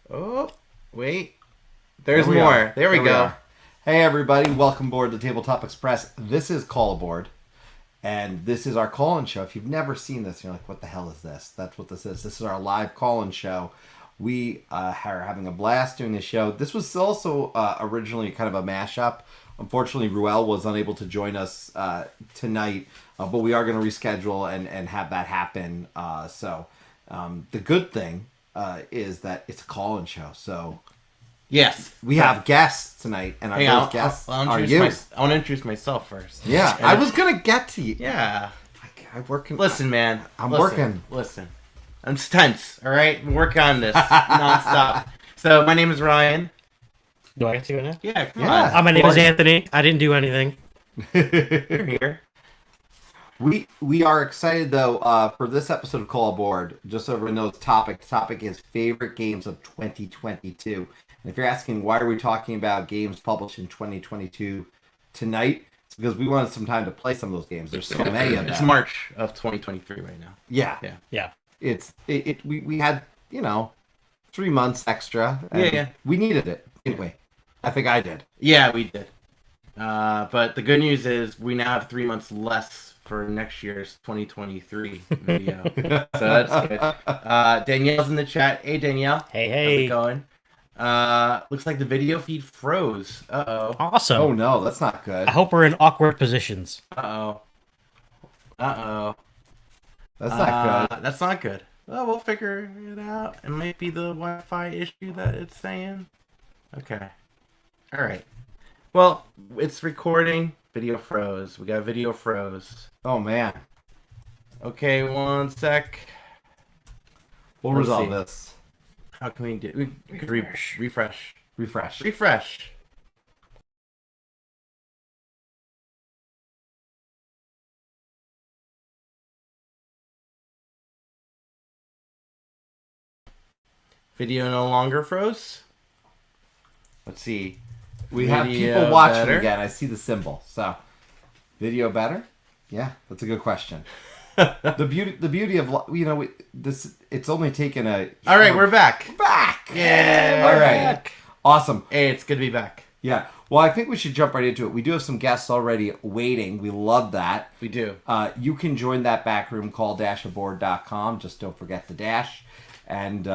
Oh, wait. There's more. There we go. Hey, everybody. Welcome aboard the Tabletop Express. This is Call Aboard, and this is our call-in show. If you've never seen this, you're like, what the hell is this? That's what this is. This is our live call-in show. We are having a blast doing this show. This was also originally kind of a mashup. Unfortunately, Ruel was unable to join us tonight, but we are going to reschedule and have that happen. So the good thing is that it's a call-in show. So yes, we have guests tonight, and our guests are you. I want to introduce myself first. Yeah, I was going to get to you. Yeah. I'm working. Listen, man. I'm working. Listen. I'm tense, all right? I'm working on this nonstop. So, my name is Ryan. Do I get to go now? Yeah, come on. My name is Anthony. I didn't do anything. You're here. We are excited, though, for this episode of Call Aboard. Just so everyone knows, the topic is favorite games of 2022. And if you're asking why are we talking about games published in 2022 tonight, it's because we wanted some time to play some of those games. There's so many of them. It's March of 2023 right now. Yeah. We had 3 months extra. Yeah. We needed it anyway. I think I did. Yeah, we did. But the good news is we now have 3 months less for next year's 2023 video. So that's good. Danielle's in the chat. Hey, Danielle. Hey. How's it going? Looks like the video feed froze. Uh-oh. Awesome. Oh, no, that's not good. I hope we're in awkward positions. Uh-oh. That's not good. That's not good. Well, we'll figure it out. It might be the Wi-Fi issue that it's saying. Okay. All right. Well, it's recording. Video froze. We got video froze. Oh, man. Okay, one sec. We'll resolve this. How can we do? We could refresh. Video no longer froze. Let's see. We have people watching again. I see the symbol. So, video better? Yeah, that's a good question. the beauty of this. It's only taken a. All right, we're back. Yeah. All right. Back. Awesome. Hey, it's good to be back. Yeah. Well, I think we should jump right into it. We do have some guests already waiting. We love that. We do. You can join that back room call -aboard.com. Just don't forget the dash, and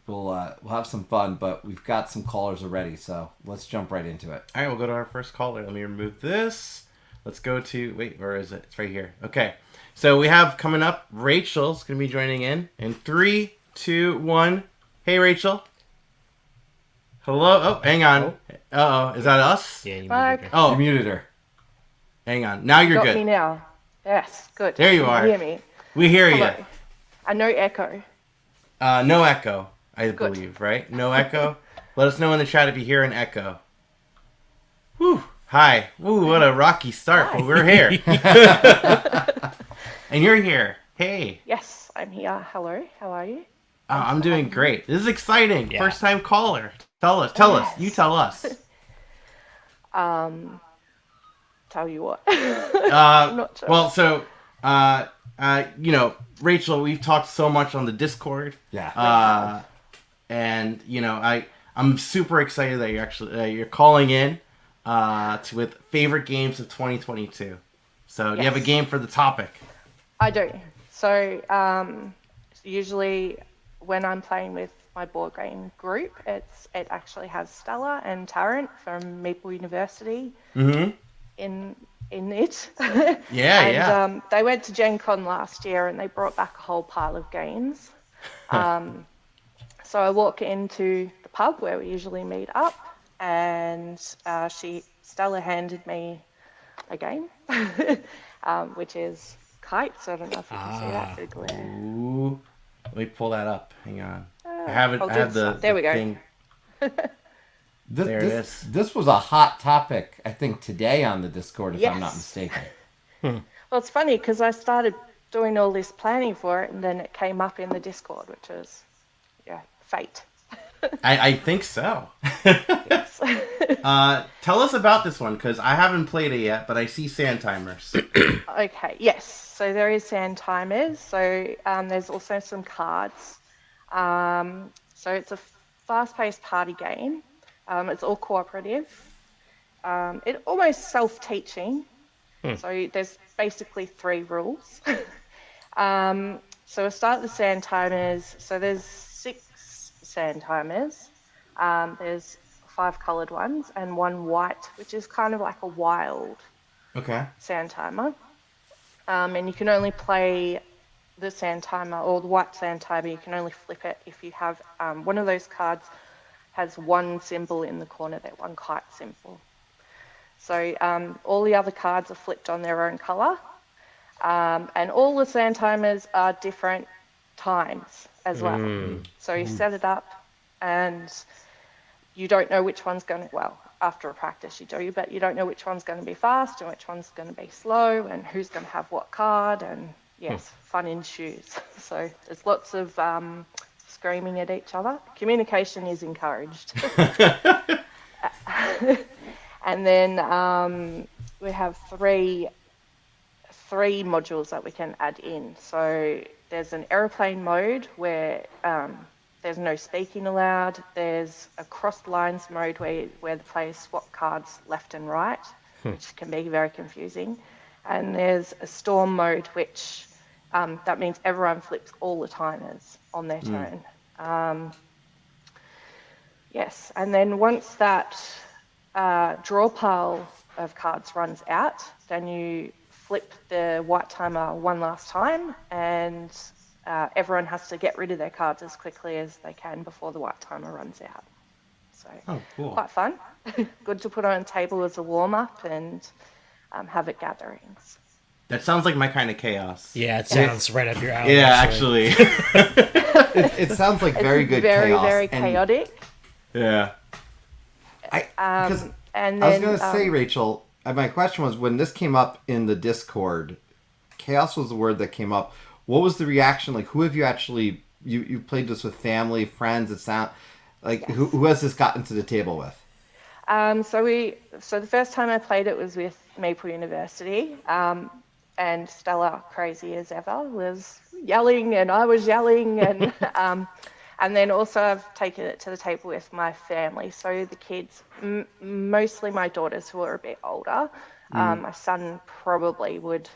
we'll have some fun. But we've got some callers already, so let's jump right into it. All right, we'll go to our first caller. Let me remove this. Let's go to where is it? It's right here. Okay. So we have coming up. Rachel's gonna be joining in 3, 2, 1. Hey, Rachel. Hello. Oh, hang on. Uh-oh. Is that us? Yeah, you Fuck. muted her. Oh, You muted her. hang on. Now you're Got good. me now. Yes, good. There you Can are. hear me. We hear Hello. you. No echo. No echo, I Good. believe, right? No echo. Let us know in the chat if you hear an echo. Whew. Hi. Ooh, what a rocky start, but we're here. And you're here. Hey. Yes, I'm here. Hello. How are you? I'm doing great. This is exciting. Yeah. First time caller. Tell us. Yes. You tell us. Tell you what. I'm not sure. Well, so, Rachel, we've talked so much on the Discord. Yeah. And I'm super excited that you're calling in with favorite games of 2022. So, do you have a Yes. game for the topic? I do. So, usually when I'm playing with my board game group, it actually has Stella and Tarrant from Maple University Mm-hmm. in it. Yeah, and they went to Gen Con last year and they brought back a whole pile of games. So I walk into the pub where we usually meet up, and Stella handed me a game, which is Kite. So I don't know if you can see that through glare. Ooh. Let me pull that up. Hang on. I have it. I'll I do have the. some. There we go. Thing. There it is. This was a hot topic, I think, today on the Discord, if I'm not Yes. mistaken. Well, it's funny because I started doing all this planning for it, and then it came up in the Discord, which was, fate. I think so. Yes. Tell us about this one, because I haven't played it yet, but I see sand timers. Okay, yes. So there is sand timers. So there's also some cards. So it's a fast-paced party game. It's all cooperative. It's almost self-teaching. So there's basically 3 rules. So we'll start the sand timers. So there's 6 sand timers. There's 5 coloured ones and 1 white, which is kind of like a wild sand timer. And you can only play the sand timer or the white sand timer. You can only flip it if you have one of those cards has 1 symbol in the corner, that 1 kite symbol. So all the other cards are flipped on their own colour. And all the sand timers are different times as well. So you set it up and you don't know which one's going to, well, after a practice you do, but you don't know which one's going to be fast and which one's going to be slow and who's going to have what card, and yes, fun ensues. So there's lots of screaming at each other. Communication is encouraged. And then we have three modules that we can add in. So there's an aeroplane mode where there's no speaking allowed. There's a crossed lines mode where the players swap cards left and right, which can be very confusing. And there's a storm mode, which that means everyone flips all the timers on their turn. Yes, and then once that draw pile of cards runs out, then you flip the white timer one last time, and everyone has to get rid of their cards as quickly as they can before the white timer runs out. So quite fun. Good to put on a table as a warm-up and have at gatherings. That sounds like my kind of chaos. Yeah, it sounds right up your alley. Yeah, actually. It sounds like very good chaos. Very chaotic. Yeah. And then, I was going to say, Rachel, my question was, when this came up in the Discord, chaos was the word that came up. What was the reaction? Like, who have you actually, you played this with family, friends? It sound like, who has this gotten to the table with? So the first time I played it was with Maple University, and Stella, crazy as ever, was yelling and I was yelling, and then also I've taken it to the table with my family. So the kids, mostly my daughters who are a bit older. My son probably would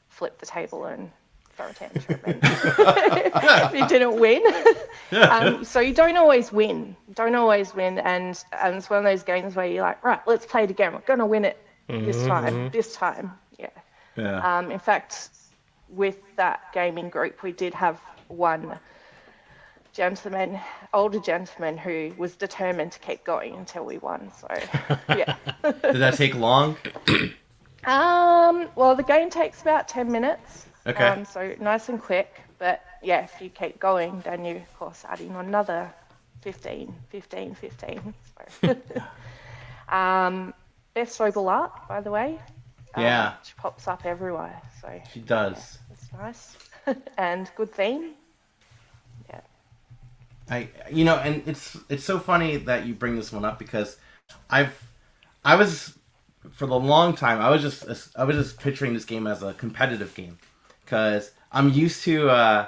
flip the table and throw a tantrum if he didn't win. So you don't always win. And it's one of those games where you're like, right, let's play it again. We're going to win it this time. Yeah. In fact, with that gaming group, we did have one older gentleman who was determined to keep going until we won. So, yeah. Did that take long? Well, the game takes about 10 minutes. Okay. So nice and quick. But yeah, if you keep going, then you, of course, add in another 15. So. Best Sobel art, by the way. Yeah. She pops up everywhere. So She does. yeah, that's nice. And good theme. Yeah. And it's so funny that you bring this one up, because I was for the long time I was just picturing this game as a competitive game, because I'm used to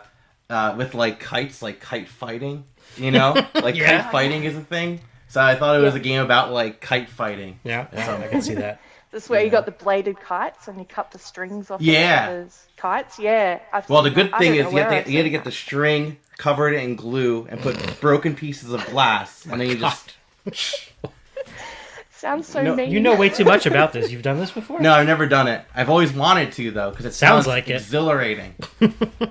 with like kites, like kite fighting, like kite fighting is a thing. So I thought it was a game about like kite fighting. Yeah, I can see that. This is where you got the bladed kites and you cut the strings off those kites. Yeah. Well, the good thing is you had to get the string covered in glue and put broken pieces of glass, and then you just. Sounds so mean. You know way too much about this. You've done this before? No, I've never done it. I've always wanted to, though, because it sounds like exhilarating.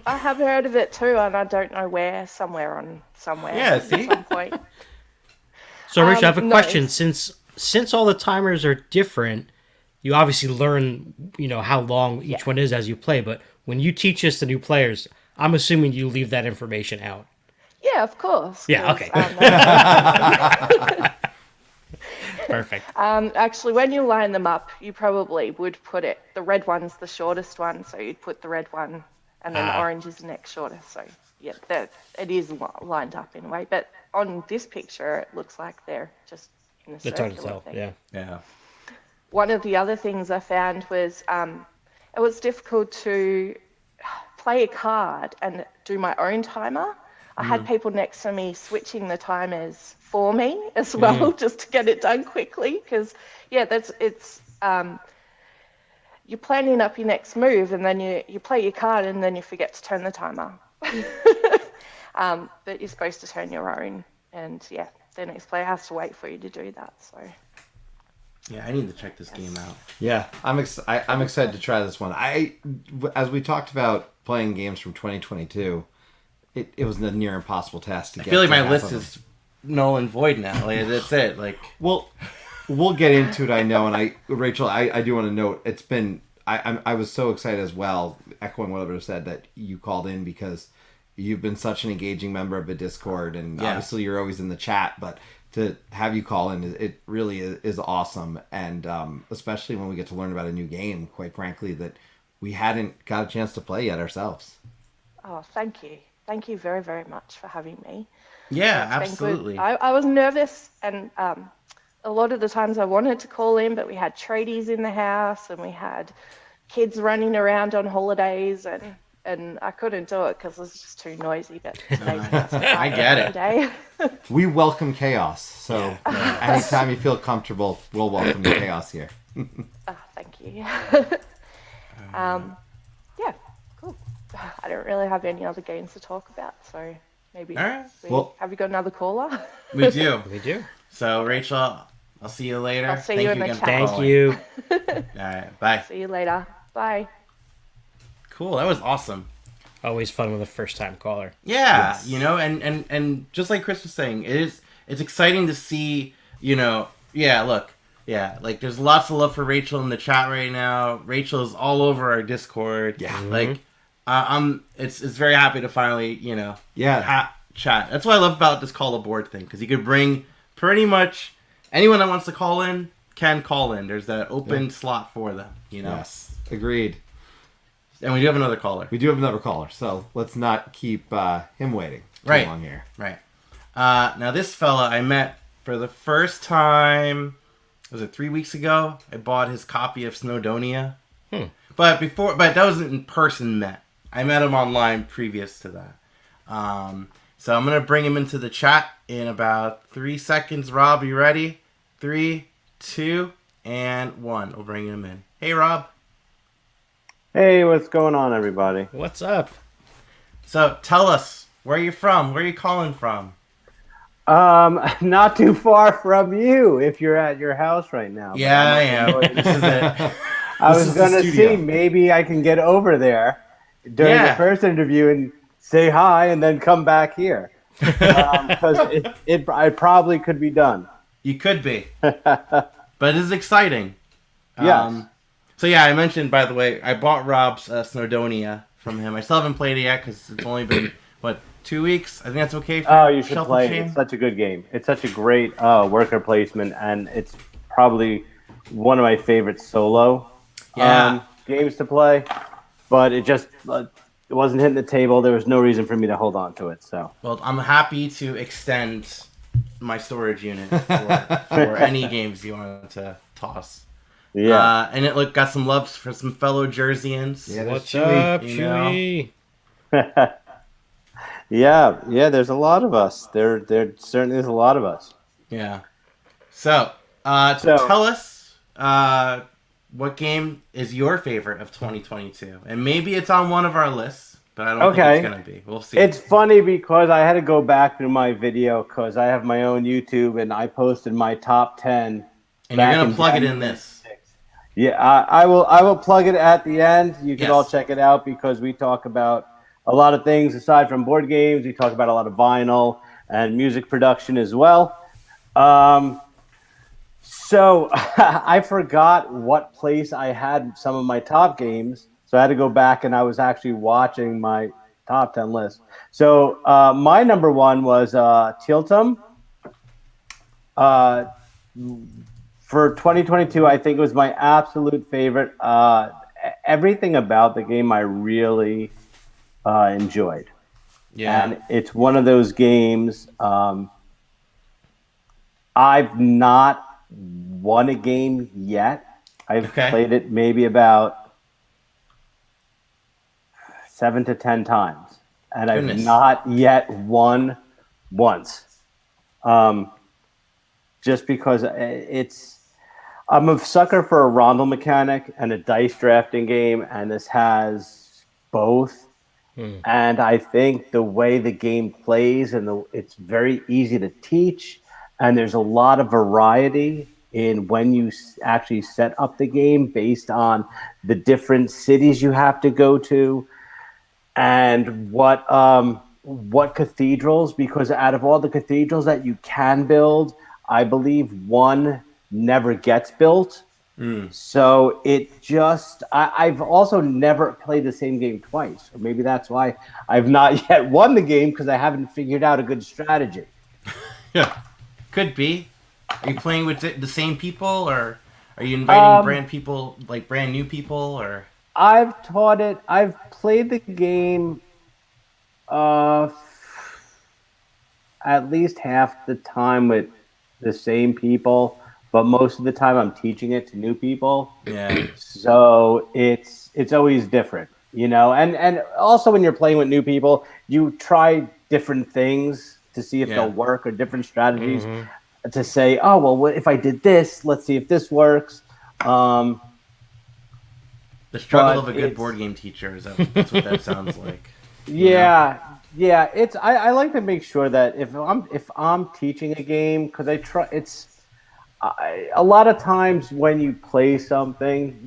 I have heard of it too, and I don't know where. Somewhere. Yeah, see? At some point. So, Rich, I have a question. Since all the timers are different, you obviously learn, how long each one is as you play. But when you teach this to new players, I'm assuming you leave that information out. Yeah, of course. Yeah, okay. Perfect. Actually, when you line them up, you probably would put it. The red one's the shortest one, so you'd put the red one, and then the orange is the next shortest. So yeah, it is lined up in a way. But on this picture, it looks like they're just in a circular thing. Yeah. One of the other things I found was it was difficult to play a card and do my own timer. I had people next to me switching the timers for me as well, just to get it done quickly. Because you're planning up your next move, and then you play your card, and then you forget to turn the timer. But you're supposed to turn your own, and the next player has to wait for you to do that. So. Yeah, I need to check this game out. Yeah, I'm excited to try this one. As we talked about playing games from 2022, it was a near impossible task to get. I feel like my half list of them. is null and void now. Like, that's it. Like, Well, we'll get into it. I know, and Rachel, I do want to note it's been. I was so excited as well, echoing what I said, that you called in because you've been such an engaging member of the Discord, and obviously you're always in the chat, but to have you call in, it really is awesome, and especially when we get to learn about a new game, quite frankly, that we hadn't got a chance to play yet ourselves. Oh, thank you. Thank you very, very much for having me. yeah, It's been good. absolutely. I was nervous, and a lot of the times I wanted to call in, but we had tradies in the house, and we had kids running around on holidays, and I couldn't do it because it was just too noisy. But I get it. Today. We welcome chaos, so anytime you feel comfortable, we'll welcome the chaos here. Thank you. Yeah, cool. I don't really have any other games to talk about, so maybe. All right. Have you got another caller? We do. We do. So, Rachel, I'll see you later. I'll see you in the again chat. for Thank calling. you. All right, bye. See you later. Bye. Cool, that was awesome. Always fun with a first-time caller. Yeah, Yes. and just like Chris was saying, it's exciting to see, like there's lots of love for Rachel in the chat right now. Rachel is all over our Discord. Yeah. Like, it's very happy to finally, chat. That's what I love about this call aboard thing, because you could bring pretty much anyone that wants to call in can call in. There's that open slot for them, Yes, agreed. And we do have another caller. We do have another caller, so let's not keep him waiting too Right. long here. Right. Now this fella I met for the first time, was it 3 weeks ago? I bought his copy of Snowdonia. But that wasn't in person met. I met him online previous to that. So I'm going to bring him into the chat in about 3 seconds. Rob, you ready? 3, 2, and 1. We'll bring him in. Hey, Rob. Hey, what's going on, everybody? What's up? So tell us, where are you from? Where are you calling from? Not too far from you, if you're at your house right now. but Yeah, I I'm am. This is it. I This was is the gonna studio. see maybe I can get over there during the first interview and say hi, and then come back here because I probably could be done. You could be. But it is exciting. Yes. So yeah, I mentioned, by the way, I bought Rob's Snowdonia from him. I still haven't played it yet because it's only been, 2 weeks? I think that's okay for Oh, you should Shelf of play it. Shame? It's such a good game. It's such a great worker placement, and it's probably one of my favorite solo games to play. But it just it wasn't hitting the table. There was no reason for me to hold on to it. So Well, I'm happy to extend my storage unit for any games you want to toss. yeah. And it got some love for some fellow Jerseyans. Yeah, there's What's Chewy, up, you know. Chewy? Yeah, there's a lot of us. There certainly is a lot of us. Yeah. So, tell us what game is your favorite of 2022, and maybe it's on one of our lists, but I don't think it's gonna be. We'll see. It's funny because I had to go back through my video because I have my own YouTube and I posted my top 10. and you're back gonna in plug it in January. this. Yeah, I will plug it at the end. You can Yes. all check it out because we talk about a lot of things aside from board games. We talk about a lot of vinyl and music production as well. So I forgot what place I had some of my top games. So I had to go back and I was actually watching my top 10 list. So my number one was Tiletum. For 2022, I think it was my absolute favorite. Everything about the game I really enjoyed. Yeah. And it's one of those games. I've not won a game yet. I've played it maybe about 7 to 10 times. and Goodness. I've not yet won once. Just because I'm a sucker for a rondel mechanic and a dice drafting game, and this has both. And I think the way the game plays it's very easy to teach, and there's a lot of variety in when you actually set up the game based on the different cities you have to go to and what cathedrals, because out of all the cathedrals that you can build, I believe one never gets built. So I've also never played the same game twice, or maybe that's why I've not yet won the game, because I haven't figured out a good strategy. Yeah, could be. Are you playing with the same people, or are you inviting brand new people, or? I've played the game at least half the time with the same people, but most of the time I'm teaching it to new people. Yeah. So it's always different, and also when you're playing with new people, you try different things to see if they'll work, or different strategies to say, oh, well, what if I did this? Let's see if this works. The struggle of a good board game teacher, that's what that sounds like. Yeah. I like to make sure that if I'm teaching a game, because a lot of times when you play something,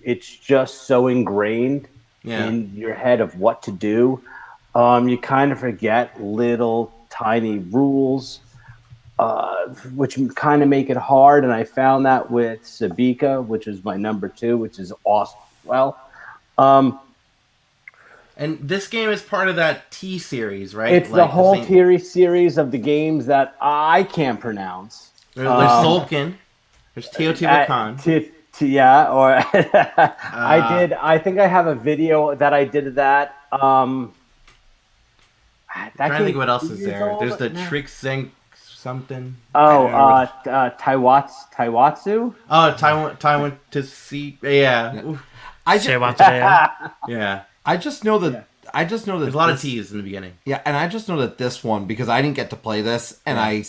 it's just so ingrained in your head of what to do. You kind of forget little tiny rules, which kind of make it hard. And I found that with Sabika, which is my number 2, which is awesome. Well, and this game is part of that T series, right? It's the whole T series of the games that I can't pronounce. There's Solkin. There's Teotihuacan. I think I have a video that I did of that. I'm trying to think what else is there. There's the Trixink something. Taiwatsu. Oh, Taiwan to see. Yeah. I just know that there's a lot of T's in the beginning. Yeah, and I just know that this one, because I didn't get to play this, and I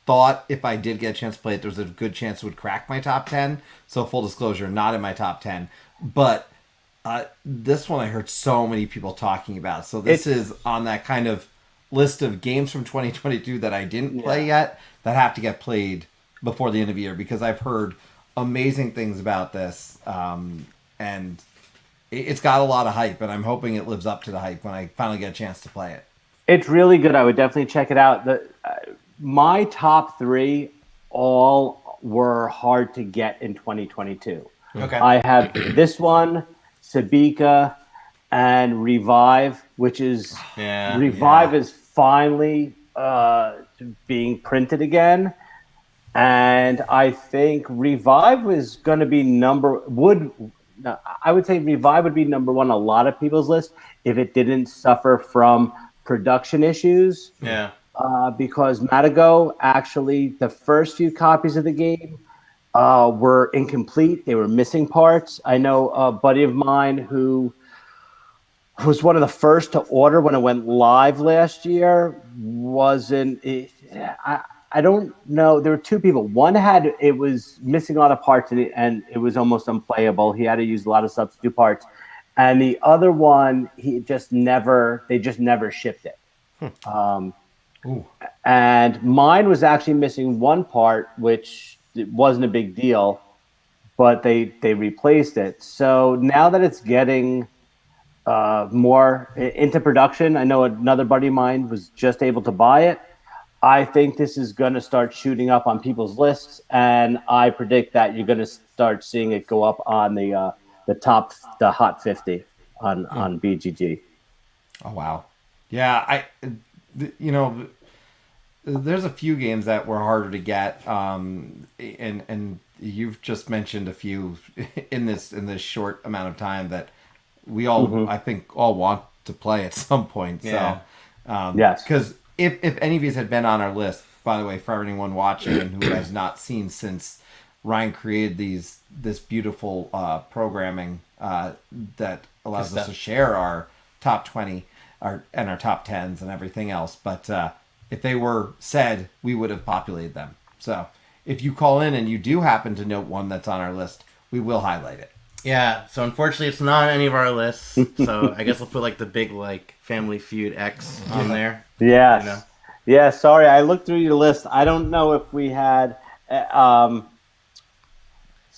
thought if I did get a chance to play it, there was a good chance it would crack my top 10. So full disclosure, not in my top 10. But this one I heard so many people talking about. So this is on that kind of list of games from 2022 that I didn't play yet that have to get played before the end of the year, because I've heard amazing things about this. And it's got a lot of hype, and I'm hoping it lives up to the hype when I finally get a chance to play it. It's really good. I would definitely check it out. My top 3 all were hard to get in 2022. Okay. I have this one, Sabika, and Revive, which is Revive is finally being printed again. And I think Revive was going to be I would say Revive would be number 1 on a lot of people's list if it didn't suffer from production issues. Yeah. Because Matago, actually, the first few copies of the game were incomplete. They were missing parts. I know a buddy of mine who was one of the first to order when it went live last year. I don't know. There were 2 people. One it was missing a lot of parts in it, and it was almost unplayable. He had to use a lot of substitute parts. And the other one, they just never shipped it. And mine was actually missing one part, which it wasn't a big deal, but they replaced it. So now that it's getting more into production, I know another buddy of mine was just able to buy it. I think this is going to start shooting up on people's lists, and I predict that you're going to start seeing it go up on the Hot 50 on BGG. Oh wow, yeah. There's a few games that were harder to get, and you've just mentioned a few in this short amount of time that we all I think all want to play at some point. Yeah. So yes, because if any of these had been on our list, by the way, for anyone watching and who has not seen since Ryan created this beautiful programming that allows us to share our top 20. our top tens and everything else. But if they were said, we would have populated them. So if you call in and you do happen to note one that's on our list, we will highlight it. Yeah, so unfortunately it's not on any of our lists. So I guess we'll put like the big like Family Feud X on there. Yes. You know? Yeah, sorry, I looked through your list. I don't know if we had some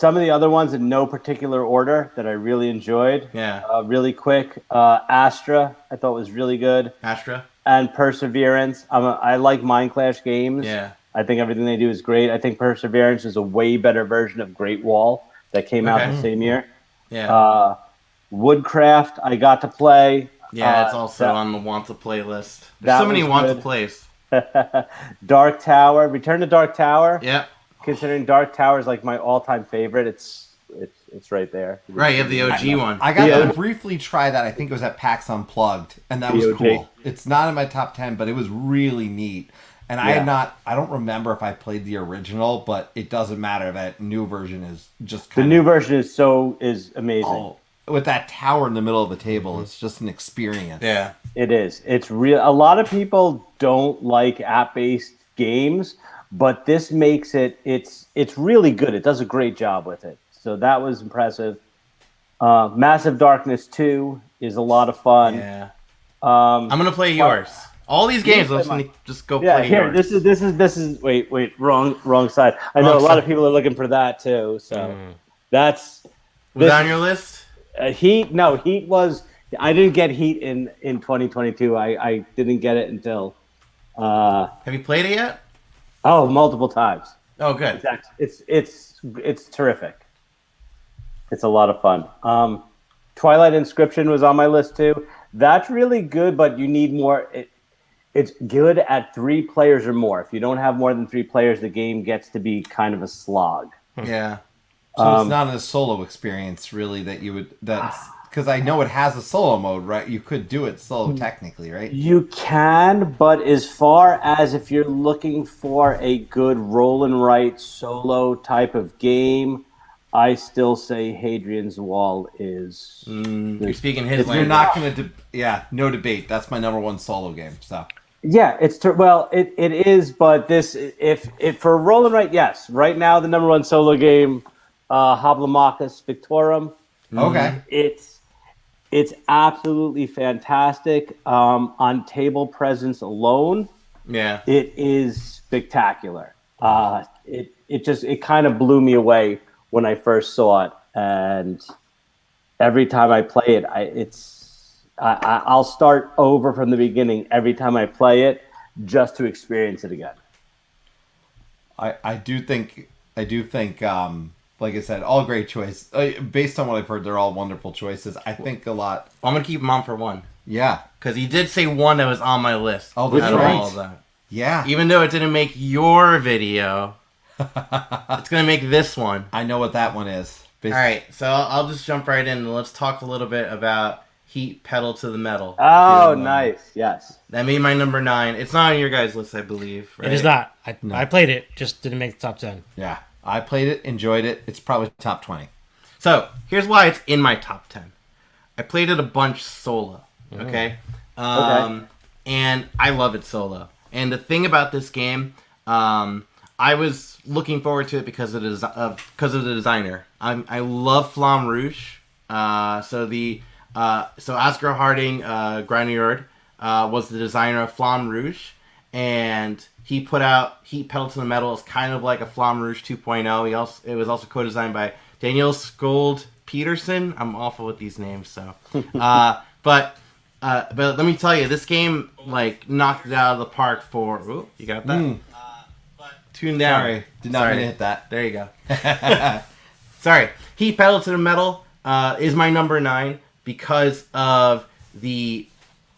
of the other ones in no particular order that I really enjoyed. Yeah. Really quick. Astra, I thought was really good. Astra? And Perseverance. I like Mind Clash games. Yeah. I think everything they do is great. I think Perseverance is a way better version of Great Wall that came out the same year. Yeah. Woodcraft, I got to play. Yeah, it's also on the want to play list. There's so many want to plays. Dark Tower, Return to Dark Tower. Yeah. Considering Dark Tower is like my all-time favorite, it's right there. Right, you have the OG one. I got to briefly try that. I think it was at PAX Unplugged, and that was cool. It's not in my top 10, but it was really neat. And I don't remember if I played the original, but it doesn't matter. That new version is just the new version is amazing. Oh, with that tower in the middle of the table, it's just an experience. Yeah, it is. It's real. A lot of people don't like app-based games, but this makes it. It's really good. It does a great job with it. So that was impressive. Massive Darkness 2 is a lot of fun. Yeah. I'm gonna play yours. All these games, let's just go play here, yours. This is wait, wrong side. I know a lot of people are looking for that too. So that's was that on your list? Heat was. I didn't get Heat in 2022. I didn't get it until. Have you played it yet? Oh, multiple times. Oh, good. It's terrific. It's a lot of fun. Twilight Inscription was on my list too. That's really good, but you need more. It's good at 3 players or more. If you don't have more than 3 players, the game gets to be kind of a slog. Yeah. So it's not a solo experience, really, that you would... That's because I know it has a solo mode, right? You could do it solo, technically, right? You can, but as far as if you're looking for a good roll and write solo type of game, I still say Hadrian's Wall is... You're speaking his language. You're not going to... no debate. That's my number 1 solo game, so... Yeah, it is, but this if for roll and write, yes. Right now, the number 1 solo game, Hablamachus Victorum. Okay, it's absolutely fantastic. On table presence alone, yeah, it is spectacular. It kind of blew me away when I first saw it, and every time I play it, I'll start over from the beginning every time I play it just to experience it again. I do think, like I said, all great choice. Based on what I've heard, they're all wonderful choices. I think a lot. I'm going to keep them on for 1. Yeah. Because he did say 1 that was on my list. Oh, that's out right. of all of that. Yeah. Even though it didn't make your video, it's going to make this one. I know what that one is. All right, so I'll just jump right in and let's talk a little bit about Heat Pedal to the Metal. Oh, nice. Yes. That made my number 9. It's not on your guys' list, I believe. Right? It is not. I played it, just didn't make the top 10. Yeah. I played it, enjoyed it. It's probably top 20. So, here's why it's in my top 10. I played it a bunch solo, okay? And I love it solo. And the thing about this game, I was looking forward to it because of the designer. I love Flamme Rouge. So Asger Harding Graniard was the designer of Flamme Rouge, and he put out Heat Pedal to the Metal as kind of like a Flamme Rouge 2.0. It was also co-designed by Daniel Skold Peterson. I'm awful with these names, so. But let me tell you, this game like knocked it out of the park for. Ooh, you got that? Tune down. Sorry, did not mean to hit that. There you go. Sorry, Heat Pedal to the Metal is my number 9 because of the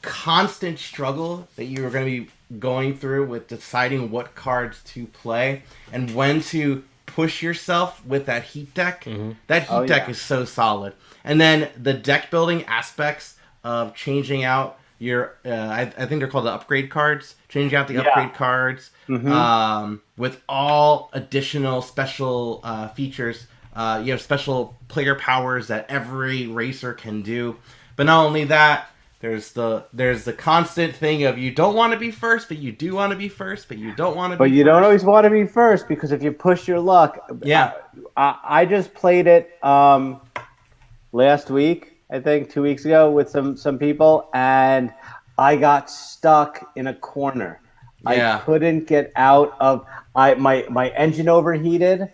constant struggle that you are going to be going through with deciding what cards to play and when to push yourself with that heat deck. That heat deck is so solid. And then the deck building aspects of changing out your, I think they're called the upgrade cards, changing out the upgrade cards with all additional special features. You have special player powers that every racer can do. But not only that, There's the constant thing of you don't want to be first, but you do want to be first, but you don't want to. But you don't always want to be first because if you push your luck. Yeah. I just played it last week, I think 2 weeks ago, with some people, and I got stuck in a corner. Yeah. I couldn't get out of. My engine overheated.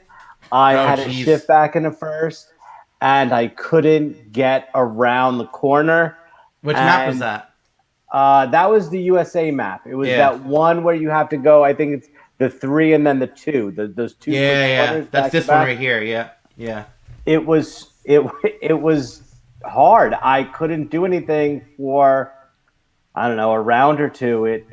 I had to shift back into first, and I couldn't get around the corner. Which map was that? That was the USA map. It was that one where you have to go. I think it's the 3 and then the 2. Those two. Yeah. That's this one right here. Yeah. It was hard. I couldn't do anything for I don't know a round or two.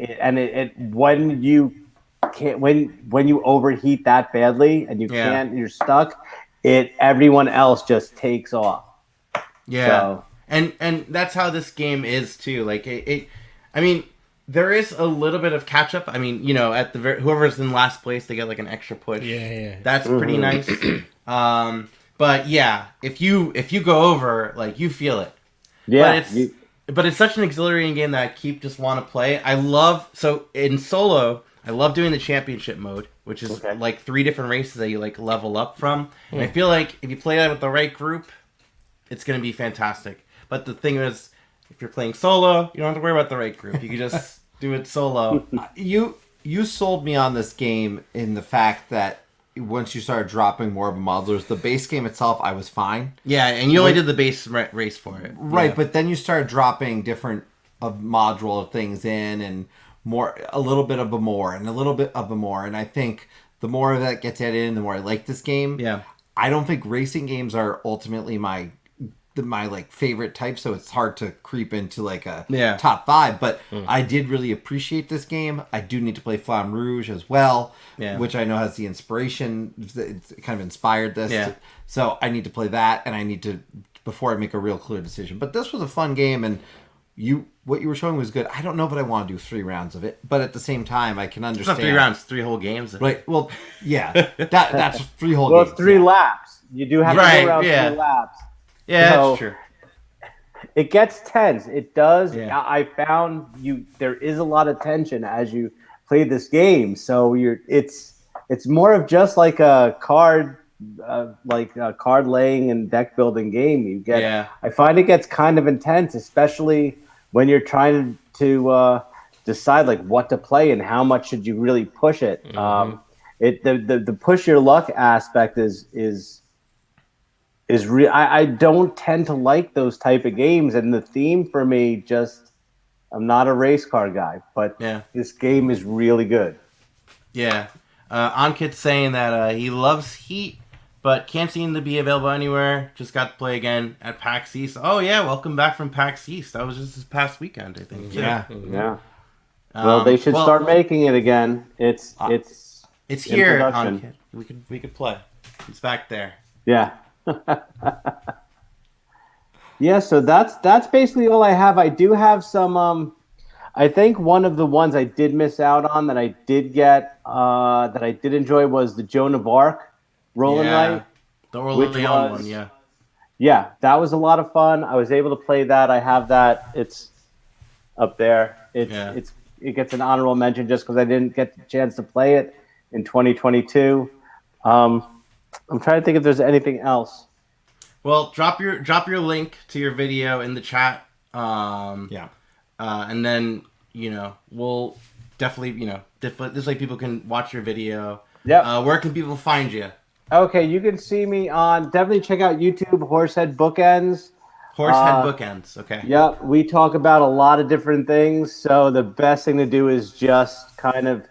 When you overheat that badly and you can't, you're stuck. Everyone else just takes off. Yeah. So. And that's how this game is too. Like I mean, there is a little bit of catch up. I mean, at whoever's in last place, they get like an extra push. Yeah. That's pretty nice. But yeah, if you go over, like you feel it. Yeah. But it's such an exhilarating game that I keep just want to play. So in solo, I love doing the championship mode, which is like 3 different races that you like level up from. And I feel like if you play that with the right group, it's going to be fantastic. But the thing is, if you're playing solo, you don't have to worry about the right group. You can just do it solo. You sold me on this game in the fact that once you started dropping more of the modelers, the base game itself, I was fine. Yeah, and you only did the base race for it. Right, yeah. But then you started dropping different module things in and a little bit of a more and a little bit of a more. And I think the more that gets added in, the more I like this game. Yeah. I don't think racing games are ultimately my like favorite type, so it's hard to creep into like a top 5, but I did really appreciate this game. I do need to play Flamme Rouge as well, which I know has the inspiration, it's kind of inspired this, so I need to play that, and I need to, before I make a real clear decision. But this was a fun game, and what you were showing was good. I don't know if I want to do 3 rounds of it, but at the same time, I can understand. It's not 3 rounds, 3 whole games. Right, well, yeah, that's 3 whole games. Well, it's 3 laps. You do have to go around 3 laps. Yeah, that's true. It gets tense. It does. Yeah. I found there is a lot of tension as you play this game. So it's more of just like a card laying and deck building game. I find it gets kind of intense, especially when you're trying to decide like what to play and how much should you really push it. Mm-hmm. The push your luck aspect is real. I don't tend to like those type of games, and the theme for me I'm not a race car guy, but this game is really good. Yeah. Ankit's saying that he loves Heat, but can't seem to be available anywhere. Just got to play again at PAX East. Oh yeah, welcome back from PAX East. That was just this past weekend, I think. Yeah. Yeah. Well, they should start making it again. It's here, Ankit. We could play. It's back there. Yeah. Yeah, so that's basically all I have. I do have some I think one of the ones I did miss out on that I did get that I did enjoy was the Joan of Arc Roll and Write. The Orleans one, yeah. Yeah, that was a lot of fun. I was able to play that. I have that. It's up there. It gets an honorable mention just because I didn't get the chance to play it in 2022. I'm trying to think if there's anything else. Well, drop your link to your video in the chat. And then we'll definitely this way people can watch your video. Yeah. Where can people find you? Okay, you can see me on. Definitely check out YouTube. Horsehead Bookends. Horsehead Bookends. Okay. Yep, we talk about a lot of different things. So the best thing to do is just kind of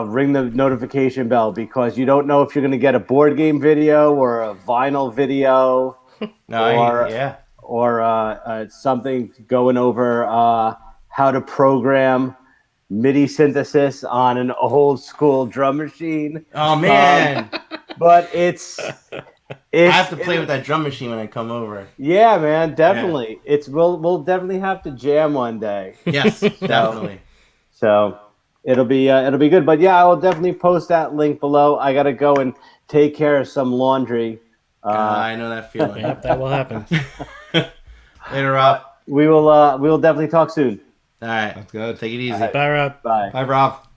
ring the notification bell, because you don't know if you're going to get a board game video or a vinyl video or something going over how to program MIDI synthesis on an old school drum machine. Oh man! But it's I have to play with that drum machine when I come over. Yeah, man, definitely. Yeah. We'll definitely have to jam one day. Yes, definitely. So it'll be good. But yeah, I will definitely post that link below. I gotta go and take care of some laundry. I know that feeling. Yep, that will happen. Later, Rob. We will definitely talk soon. All right. That's good. Take it easy. right. Bye, Rob. Bye. Bye, Rob.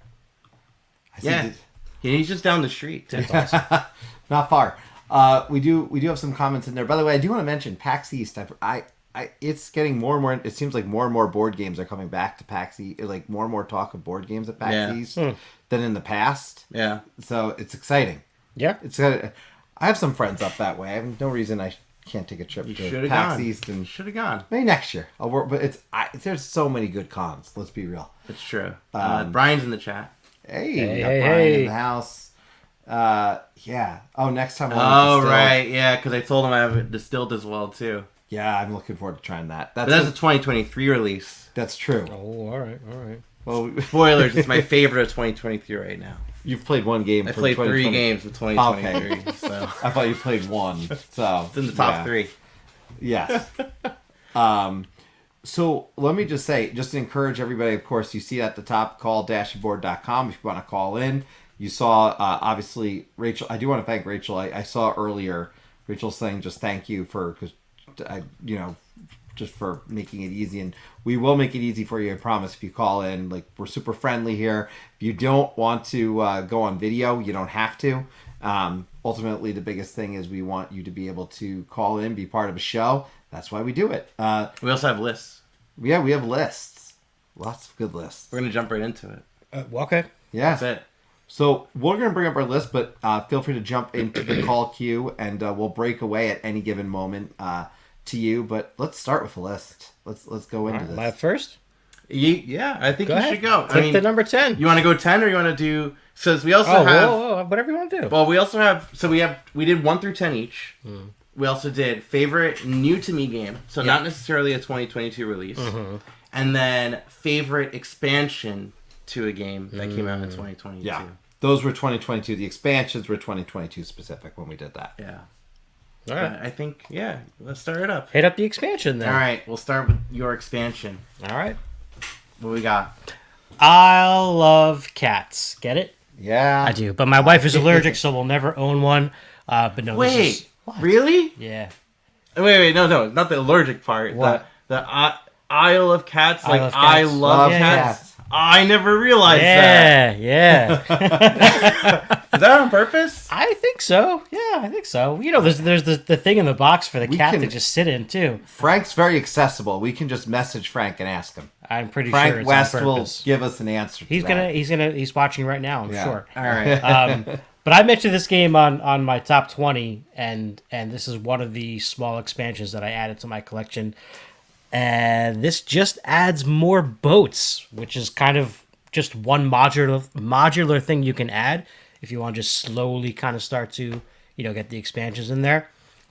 I see Yeah. He's just down the street. Not far. We do have some comments in there. By the way, I do want to mention PAX East. It's getting more and more. It seems like more and more board games are coming back to PAX East. Like more and more talk of board games at PAX East than in the past. Yeah. So it's exciting. Yeah. I have some friends up that way. I have no reason I can't take a trip You to should have PAX gone. East and Should have gone. maybe next year. I'll work, but there's so many good cons. Let's be real. It's true. Brian's in the chat. Hey, Hey, we got hey, Brian hey. in the house. Yeah. Oh, next time. Oh, right. Yeah, because I told him I have it distilled as well, too. Yeah, I'm looking forward to trying that. But that's a 2023 release. That's true. Oh, all right. Well, Spoilers, it's my favorite of 2023 right now. you've played one game. I for played 3 2020. games of 2023, so I thought you played one. So it's in the top 3. Yes. So let me just say, just to encourage everybody, of course, you see at the top, call-aboard.com if you want to call in. You saw, obviously, Rachel. I do want to thank Rachel. I saw earlier, Rachel saying just thank you just for making it easy. And we will make it easy for you, I promise, if you call in. Like, we're super friendly here. If you don't want to go on video, you don't have to. Ultimately, the biggest thing is we want you to be able to call in, be part of a show. That's why we do it. We also have lists. Yeah, we have lists. Lots of good lists. We're going to jump right into it. Okay. Yeah. That's it. So we're going to bring up our list, but feel free to jump into the call queue, and we'll break away at any given moment to you. But let's start with the list. Let's go into Am I this. up first? Yeah, I think Go you ahead. should go. Click the number 10. You want to go 10 or you want to do... So we also Oh, have... whoa, whatever you want to do. Well, we also have... So we did 1 through 10 each. We also did favorite new to me game. So not necessarily a 2022 release. And then favorite expansion to a game that came out in 2022. Yeah. Those were 2022. The expansions were 2022 specific when we did that. Yeah. All right. But I think, let's start it up. Hit up the expansion then. All right, we'll start with your expansion. All right. What we got? I love cats. Get it? Yeah. I do. But my wife is allergic, so we'll never own one. But no, this Wait, is... really? Yeah. Wait, no, not the allergic part. What? The Isle of Cats, Isle like of I Cats. love Love cats. cats. I never realized that. Yeah. Is that on purpose? I think so. Yeah, I think so. You know, there's the thing in the box for the We cat can- to just sit in, too. Frank's very accessible. We can just message Frank and ask him. I'm pretty sure Frank it's West on will purpose. give us an answer. To He's watching right now, I'm Yeah. sure. All right. But I mentioned this game on my top 20, and this is one of the small expansions that I added to my collection. And this just adds more boats, which is kind of just one modular thing you can add if you want to just slowly kind of start to, get the expansions in there.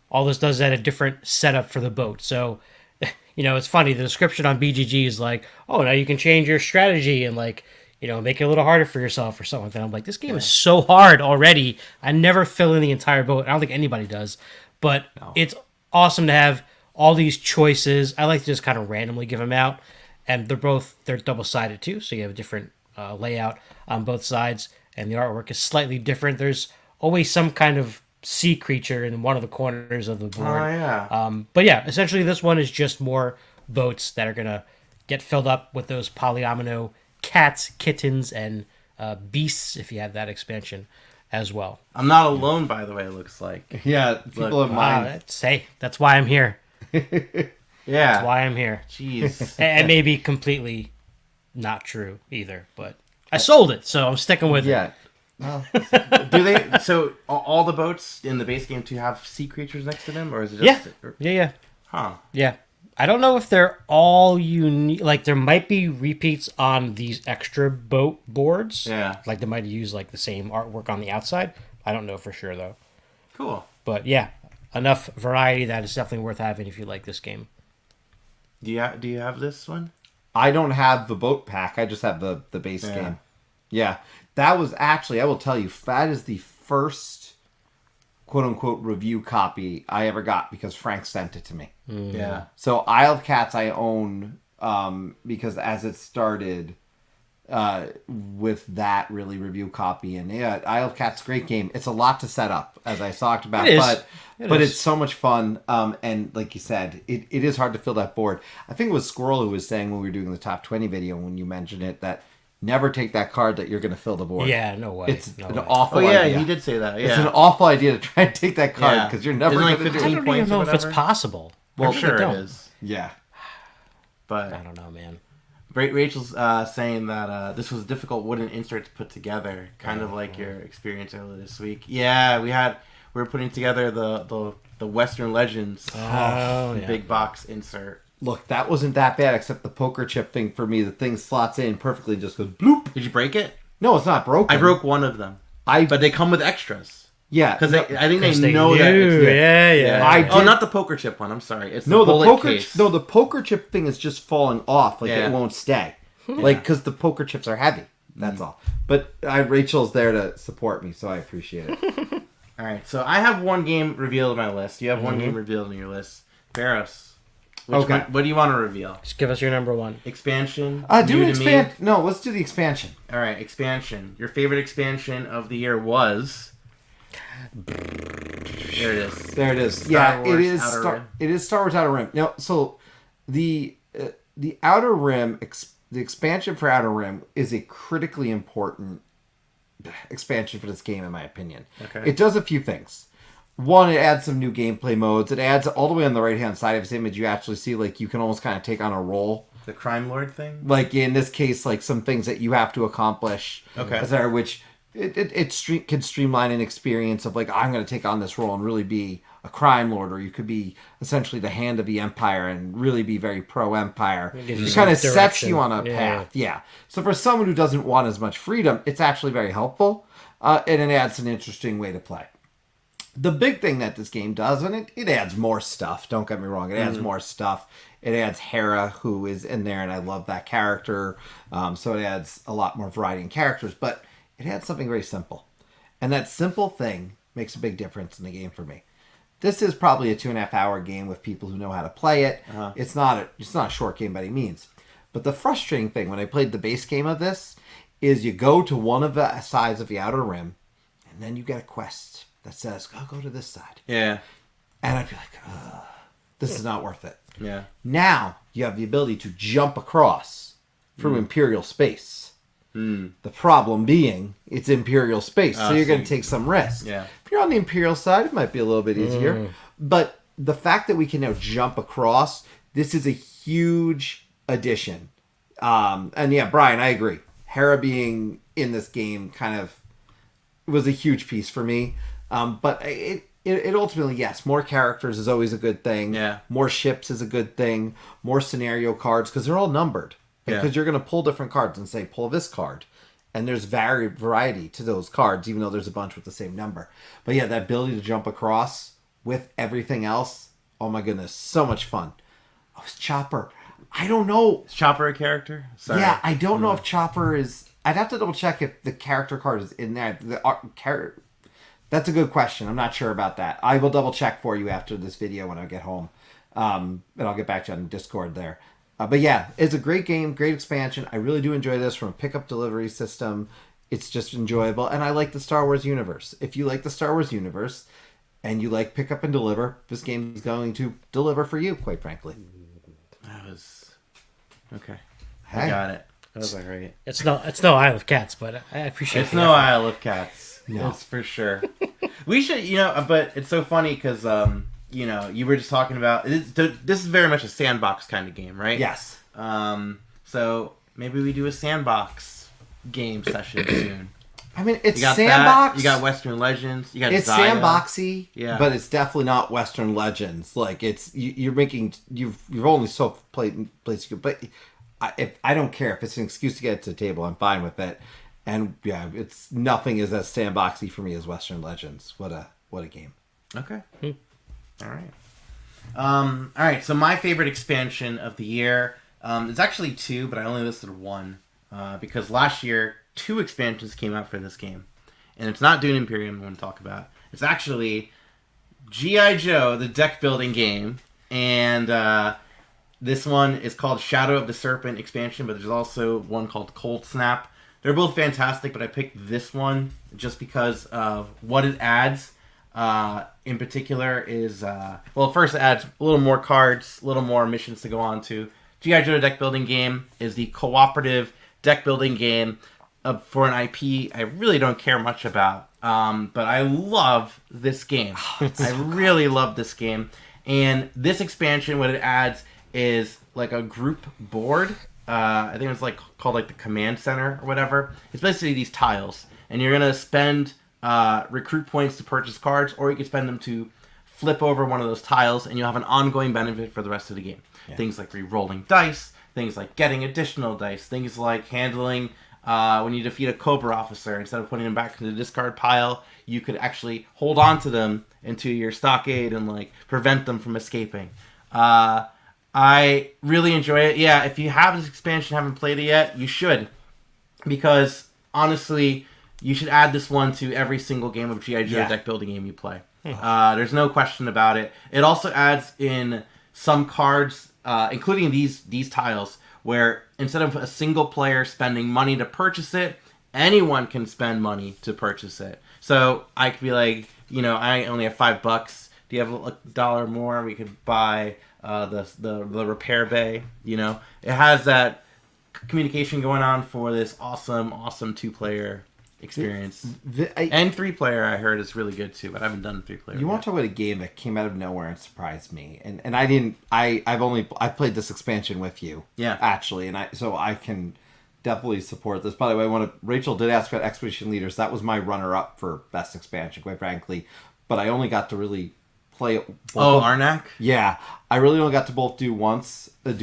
All this does is add a different setup for the boat. So, it's funny. The description on BGG is like, oh, now you can change your strategy and make it a little harder for yourself or something like that. I'm like, this game is so hard already. I never fill in the entire boat. I don't think anybody does. But it's awesome to have all these choices. I like to just kind of randomly give them out. And they're double-sided too, so you have a different layout on both sides. And the artwork is slightly different. There's always some kind of sea creature in one of the corners of the board. Oh, yeah. But yeah, essentially this one is just more boats that are going to get filled up with those polyomino cats, kittens, and beasts if you have that expansion as well. I'm not alone, by the way, it looks like. Yeah, people have mine. That's why I'm here. Yeah. That's why I'm here. Jeez. And it may be completely not true either, but I sold it, so I'm sticking with it. Yeah. Well, Do they... So, all the boats in the base game do have sea creatures next to them? Or is it just... Yeah. Huh. Yeah. I don't know if they're all unique. Like, there might be repeats on these extra boat boards. Yeah. Like, they might use, the same artwork on the outside. I don't know for sure, though. Cool. But, yeah. Enough variety that is definitely worth having if you like this game. Do you have this one? I don't have the boat pack. I just have the base game. Yeah. That was actually, I will tell you, that is the first quote-unquote review copy I ever got because Frank sent it to me. Yeah. So Isle of Cats I own because as it started, with that really review copy. And yeah, Isle of Cats, great game. It's a lot to set up, as I talked about, It is. but it's so much fun. And like you said, it is hard to fill that board. I think it was Squirrel who was saying when we were doing the top 20 video, when you mentioned it, that never take that card that you're going to fill the board. Yeah, no way. It's no an way. awful Oh yeah, idea. he did say that. Yeah, It's an awful idea to try and take that card Yeah. because you're never Isn't it going like to do 15 it. I don't even points or know if it's whatever? possible. Well, I really sure it don't. is. Yeah. But I don't know, man. Rachel's saying that this was a difficult wooden insert to put together, kind of like your experience earlier this week. Yeah, we were putting together the Western Legends Oh, yeah. big box insert. Look, that wasn't that bad, except the poker chip thing for me. The thing slots in perfectly and just goes bloop. Did you break it? No, it's not broken. I broke one of them, but they come with extras. Yeah. Because I think Because they know that it's knew. Yeah. I Oh, did- not the poker chip one. I'm sorry. It's No, the the bullet poker. case. No, the poker chip thing is just falling off. Like Yeah. it won't stay. Like because the poker chips are heavy. That's all. But Rachel's there to support me, so I appreciate it. All right, so I have one game revealed on my list. You have one game revealed on your list. Barros. Okay. What do you want to reveal? Just give us your number one. Expansion? Do New an to me? expand. No, let's do the expansion. All right, expansion. Your favorite expansion of the year was? There it is. There it is. Star Yeah, Wars it is. Outer Rim. It is Star Wars Outer Rim. Now, so the Outer Rim, the expansion for Outer Rim is a critically important expansion for this game, in my opinion. Okay. It does a few things. One, it adds some new gameplay modes. It adds all the way on the right hand side of this image. You actually see like you can almost kind of take on a role. The Crime Lord thing? Like in this case, like some things that you have to accomplish. Okay. Which it can streamline an experience of like, I'm going to take on this role and really be a crime lord, or you could be essentially the hand of the empire and really be very pro-empire. gives you It some kind of sets direction. you on a Yeah. path. Yeah. So for someone who doesn't want as much freedom, it's actually very helpful. And it adds an interesting way to play. The big thing that this game does, and it adds more stuff. Don't get me wrong. It adds more stuff. It adds Hera, who is in there, and I love that character. So it adds a lot more variety in characters. But it adds something very simple. And that simple thing makes a big difference in the game for me. This is probably a 2.5 hour game with people who know how to play it. Uh-huh. It's not a short game by any means. But the frustrating thing when I played the base game of this is you go to one of the sides of the Outer Rim, and then you get a quest that says, go to this side. Yeah. And I'd be like, ugh, this is not worth it. Yeah. Now you have the ability to jump across through Imperial space. The problem being, it's Imperial space, so you're going to take some risk. Yeah. If you're on the Imperial side, it might be a little bit easier. But the fact that we can now jump across, this is a huge addition. And yeah, Brian, I agree. Hera being in this game kind of was a huge piece for me. But it ultimately, yes, more characters is always a good thing. Yeah. More ships is a good thing. More scenario cards, because they're all numbered. Yeah. Because you're going to pull different cards and say, pull this card. And there's variety to those cards, even though there's a bunch with the same number. But yeah, that ability to jump across with everything else, oh my goodness, so much fun. Oh, it's Chopper. I don't know. Is Chopper a character? Sorry. Yeah, I don't know if Chopper is... I'd have to double check if the character card is in there. That's a good question. I'm not sure about that. I will double check for you after this video when I get home. And I'll get back to you on Discord there. But yeah, it's a great game, great expansion. I really do enjoy this from a pickup delivery system. It's just enjoyable. And I like the Star Wars universe. If you like the Star Wars universe and you like pick up and deliver, this game is going to deliver for you, quite frankly. That was... Okay. Hey. I got it. That was alright. It's no Isle of Cats, but I appreciate It's the no effort. Isle of Cats. No. That's for sure. We should, but it's so funny because, you were just talking about... This is very much a sandbox kind of game, right? Yes. So maybe we do a sandbox game session soon. I mean, it's You got sandbox. that. You got Western Legends. You got It's Zaya. sandboxy, Yeah. but it's definitely not Western Legends. Like you've only so played places, but I don't care if it's an excuse to get to the table. I'm fine with it. And yeah, it's nothing is as sandboxy for me as Western Legends. What a game. Okay. All right. All right. So my favorite expansion of the year, it's actually two, but I only listed one because last year 2 expansions came out for this game, and it's not Dune Imperium I want to talk about. It's actually G.I. Joe, the deck building game, and This one is called Shadow of the Serpent expansion, but there's also one called Coldsnap. They're both fantastic, but I picked this one just because of what it adds. In particular is, first it adds a little more cards, a little more missions to go on to. G.I. Joe Deck Building Game is the cooperative deck building game for an IP I really don't care much about. But I love this game. I really love this game. And this expansion, what it adds is like a group board. I think it's like called like the command center or whatever. It's basically these tiles, and you're gonna spend recruit points to purchase cards, or you can spend them to flip over one of those tiles, and you'll have an ongoing benefit for the rest of the game. Yeah. Things like re-rolling dice, things like getting additional dice, things like handling when you defeat a Cobra officer, instead of putting them back in the discard pile, you could actually hold on to them into your stockade and like prevent them from escaping. I really enjoy it. Yeah, if you have this expansion and haven't played it yet, you should. Because, honestly, you should add this one to every single game of G.I. Joe deck building game you play. There's no question about it. It also adds in some cards, including these tiles, where instead of a single player spending money to purchase it, anyone can spend money to purchase it. So I could be like, I only have $5. Do you have a dollar more? We could buy the repair bay. It has that communication going on for this awesome 2-player experience. And 3-player I heard is really good too, but I haven't done 3-player. You want to talk about a game that came out of nowhere and surprised me, and I didn't. I've played this expansion with you. Yeah, actually, and so I can definitely support this. By the way, Rachel did ask about Expedition Leaders. That was my runner-up for best expansion, quite frankly, but I only got to really play it. Arnak? Yeah, I really only got to do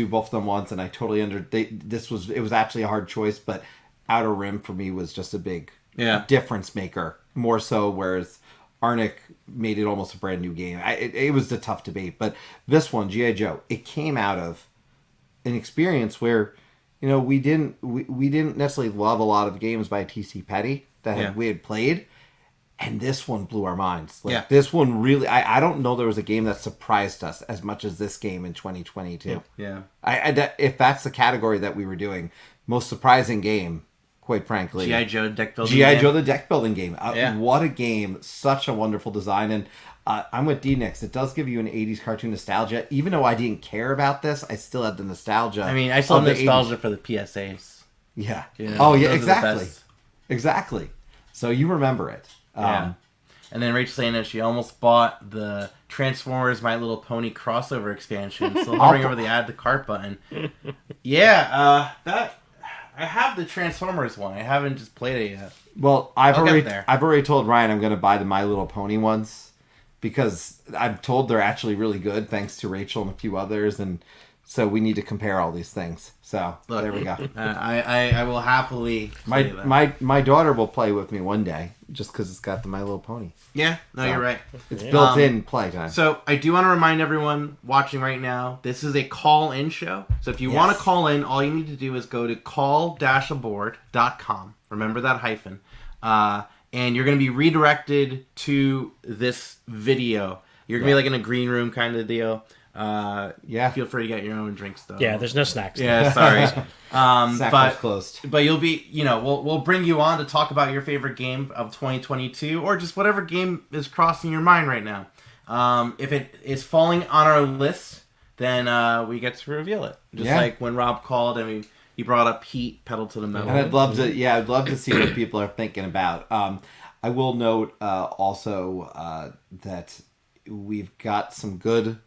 both of them once, and I totally it was actually a hard choice, but Outer Rim for me was just a big difference maker, more so, whereas Arnak made it almost a brand new game. It was a tough debate, but this one, G.I. Joe, it came out of an experience where, we didn't necessarily love a lot of games by T.C. Petty that we had played. And this one blew our minds. This one really, I don't know there was a game that surprised us as much as this game in 2022. Yeah. If that's the category that we were doing, most surprising game, quite frankly. G.I. Joe deck building G.I. game. Joe the deck building game. What a game. Such a wonderful design. And I'm with D-Nix. It does give you an 80s cartoon nostalgia. Even though I didn't care about this, I still had the nostalgia. I mean, I still have nostalgia for the PSAs. Yeah. Oh, yeah, exactly. Exactly. So you remember it. And then Rachel saying that she almost bought the Transformers My Little Pony crossover expansion. Still hovering over the add to cart button. That I have the Transformers one. I haven't just played it yet. Well, I've already told Ryan I'm going to buy the My Little Pony ones because I'm told they're actually really good, thanks to Rachel and a few others, and so we need to compare all these things. So there we go. I will happily play that. My daughter will play with me one day just because it's got the My Little Pony. Yeah, you're right. It's built in playtime. So I do want to remind everyone watching right now, this is a call-in show. So if you want to call in, all you need to do is go to call-aboard.com. Remember that hyphen. And you're going to be redirected to this video. You're going to be like in a green room kind of deal. Feel free to get your own drinks though. Yeah, there's no snacks. Yeah, sorry. But closed. But you'll be, we'll bring you on to talk about your favorite game of 2022, or just whatever game is crossing your mind right now. If it is falling on our list, then we get to reveal it. Just like when Rob called, he brought up Heat, Pedal to the Metal. And I'd love to see what people are thinking about. I will note also that we've got some good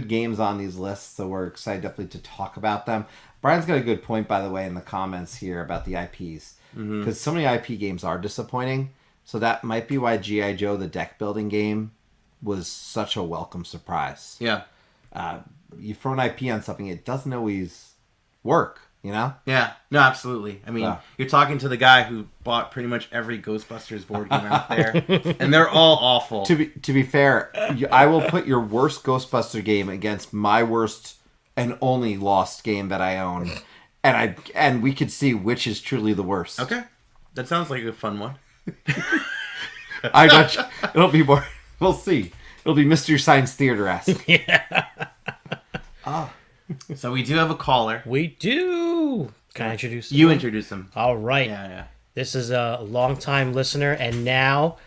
games on these lists, so we're excited definitely to talk about them. Brian's got a good point, by the way, in the comments here about the IPs, because so many IP games are disappointing, so that might be why G.I. Joe the deck building game was such a welcome surprise. Yeah. You throw an IP on something, it doesn't always work, Yeah, no, absolutely. You're talking to the guy who bought pretty much every Ghostbusters board game out there, and they're all awful. To be fair, I will put your worst Ghostbuster game against my worst and only lost game that I own, and we could see which is truly the worst. Okay, that sounds like a fun one. It'll be more. We'll see. It'll be Mystery Science Theater-esque. Yeah. So we do have a caller. We do. Can I introduce him? You introduce him. All right. Yeah. This is a longtime listener, and now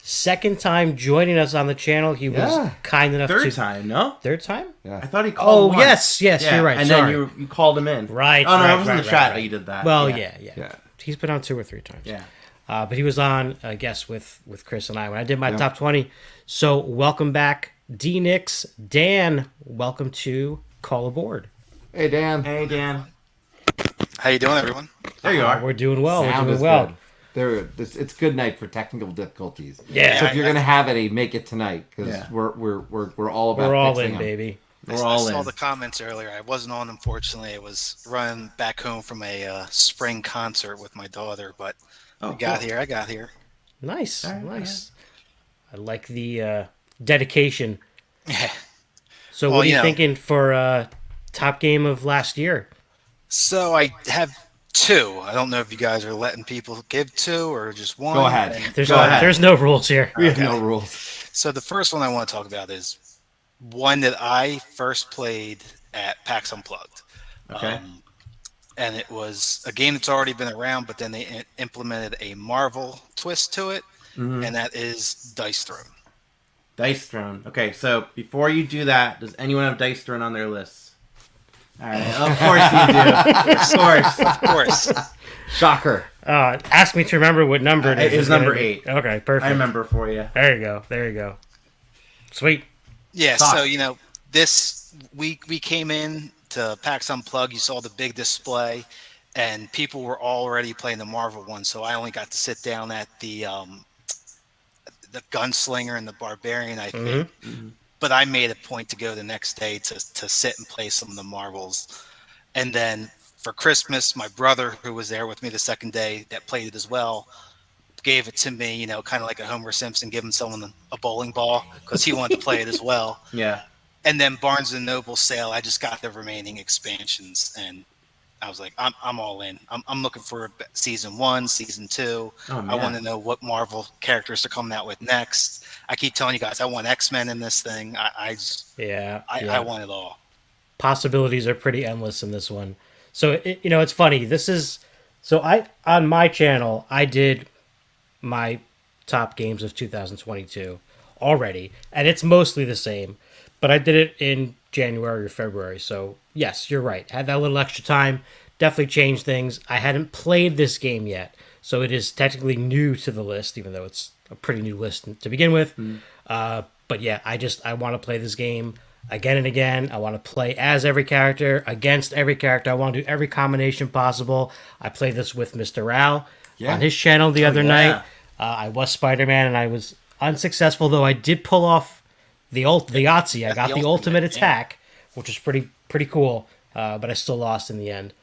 second time joining us on the channel. He was kind enough Third time, no? Third time? Yeah. I thought he called once. yes, you're right. And Sorry. then you called him in. Right. Oh, no, right, it was in the right, chat right. that you did that. Well, yeah. yeah. He's been on 2 or 3 times. Yeah. But he was on, I guess, with Chris and I when I did my top 20. So welcome back, D-Nix. Dan, welcome to Call Aboard. Hey, Dan. Hey, Dan. How you doing, everyone? There you are. We're doing well. Sound We're is doing well. good. It's good night for technical difficulties. Yeah. So if you're gonna have any, make it tonight because Yeah. we're all about. We're all fixing in, them. baby. I saw the comments earlier. I wasn't on, unfortunately. I was running back home from a spring concert with my daughter, but I got here. Nice. right, Nice. I like the dedication. Yeah. So Well, what are you you know. thinking for top game of last year? So I have 2. I don't know if you guys are letting people give 2 or just 1. Go ahead. And- There's no rules here. We have Okay. no rules. So the first one I want to talk about is one that I first played at PAX Unplugged. Okay. And it was a game that's already been around, but then they implemented a Marvel twist to it, and that is Dice Throne. Dice Throne. Okay, so before you do that, does anyone have Dice Throne on their lists? All right, of course you do. Of course. Shocker. Ask me to remember what number it is. It's number 8. Okay, perfect. I remember for you. There you go. Sweet. Yeah, Thought. so, this we came in to PAX Unplugged. You saw the big display, and people were already playing the Marvel one, so I only got to sit down at the Gunslinger and the Barbarian, I think. But I made a point to go the next day to sit and play some of the Marvels. And then for Christmas, my brother, who was there with me the second day that played it as well, gave it to me, kind of like a Homer Simpson giving someone a bowling ball because he wanted to play it as well. Yeah. And then Barnes & Noble sale, I just got the remaining expansions, and I was like, I'm all in. I'm looking for season 1, season 2. Oh, man. I want to know what Marvel characters are coming out with next. I keep telling you guys, I want X-Men in this thing. I want it all. Possibilities are pretty endless in this one. So it's funny. On my channel, I did my top games of 2022 already, and it's mostly the same, but I did it in January or February. So yes, you're right. Had that little extra time, definitely changed things. I hadn't played this game yet, so it is technically new to the list, even though it's a pretty new list to begin with. But yeah, I want to play this game again and again. I want to play as every character, against every character. I want to do every combination possible. I played this with Mr. Al on his channel the other night. I was Spider-Man, and I was unsuccessful, though I did pull off the Yahtzee. I got the ultimate attack, which was pretty cool, but I still lost in the end.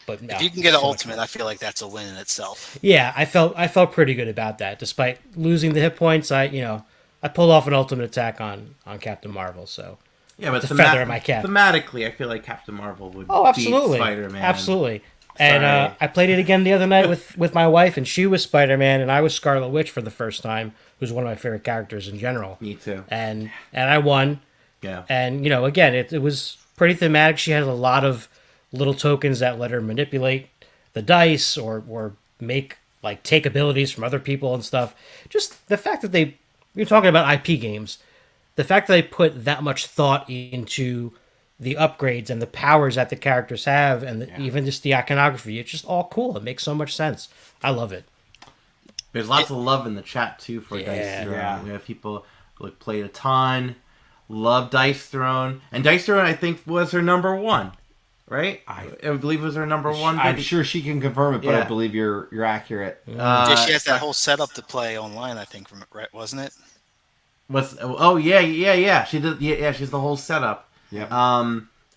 But If you can get an ultimate, I feel like that's a win in itself. Yeah, I felt pretty good about that. Despite losing the hit points, I pulled off an ultimate attack on Captain Marvel. So Yeah, but it's a feather in my cap. Thematically, I feel like Captain Marvel would absolutely, beat Spider-Man. absolutely. And I played it again the other night with my wife, and she was Spider-Man, and I was Scarlet Witch for the first time, who's one of my favorite characters in general. Me too. And I won. Yeah. And again, it was pretty thematic. She had a lot of little tokens that let her manipulate the dice or take abilities from other people and stuff. Just the fact that you're talking about IP games, the fact that they put that much thought into the upgrades and the powers that the characters have, and even just the iconography, it's just all cool. It makes so much sense. I love it. There's lots of love in the chat too for Dice Throne. Yeah. We have people who played a ton, love Dice Throne, and Dice Throne I think was her number 1, right? I believe it was her number 1. I'm sure she can confirm it, but Yeah. I believe you're accurate. Yeah, she has that whole setup to play online, I think, right? Wasn't it? Yeah. She did. Yeah, she's the whole setup. Yeah.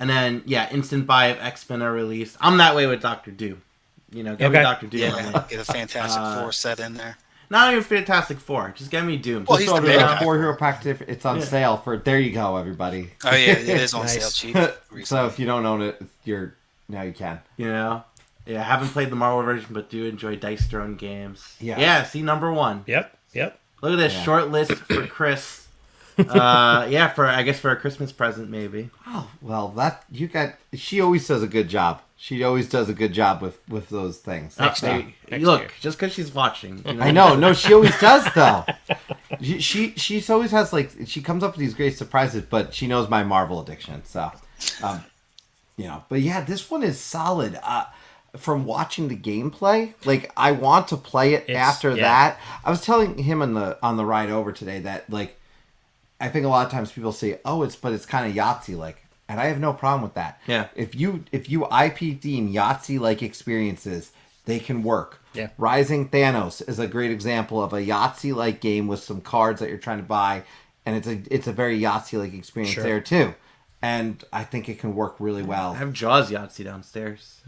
And then instant buy of X-Men are released. I'm that way with Doctor Doom. Give me Doctor Doom. Yeah, get a Fantastic Four set in there. Not even Fantastic Four. Just get me Doom. Well, Just he's throw the it big out. guy. 4-hero pack. It's on sale for. There you go, everybody. Oh yeah, it is on Nice. sale cheap. So if you don't own it, now you can. Yeah, I haven't played the Marvel version, but do enjoy Dice Throne games. Yeah. Yeah, see number 1. Yep. Look at this short list for Chris. Yeah, I guess for a Christmas present, maybe. Oh, well, she always does a good job. She always does a good job with those things. Next year. Look, just because she's watching. You know? I know. No, she always does though. She always has she comes up with these great surprises, but she knows my Marvel addiction. So, but yeah, this one is solid. From watching the gameplay, I want to play it after that. I was telling him on the ride over today that I think a lot of times people say, "Oh, it's kind of Yahtzee like," and I have no problem with that. Yeah. If you IP theme Yahtzee like experiences, they can work. Yeah. Rising Thanos is a great example of a Yahtzee like game with some cards that you're trying to buy, and it's a very Yahtzee like experience there too. And I think it can work really well. I have Jaws Yahtzee downstairs.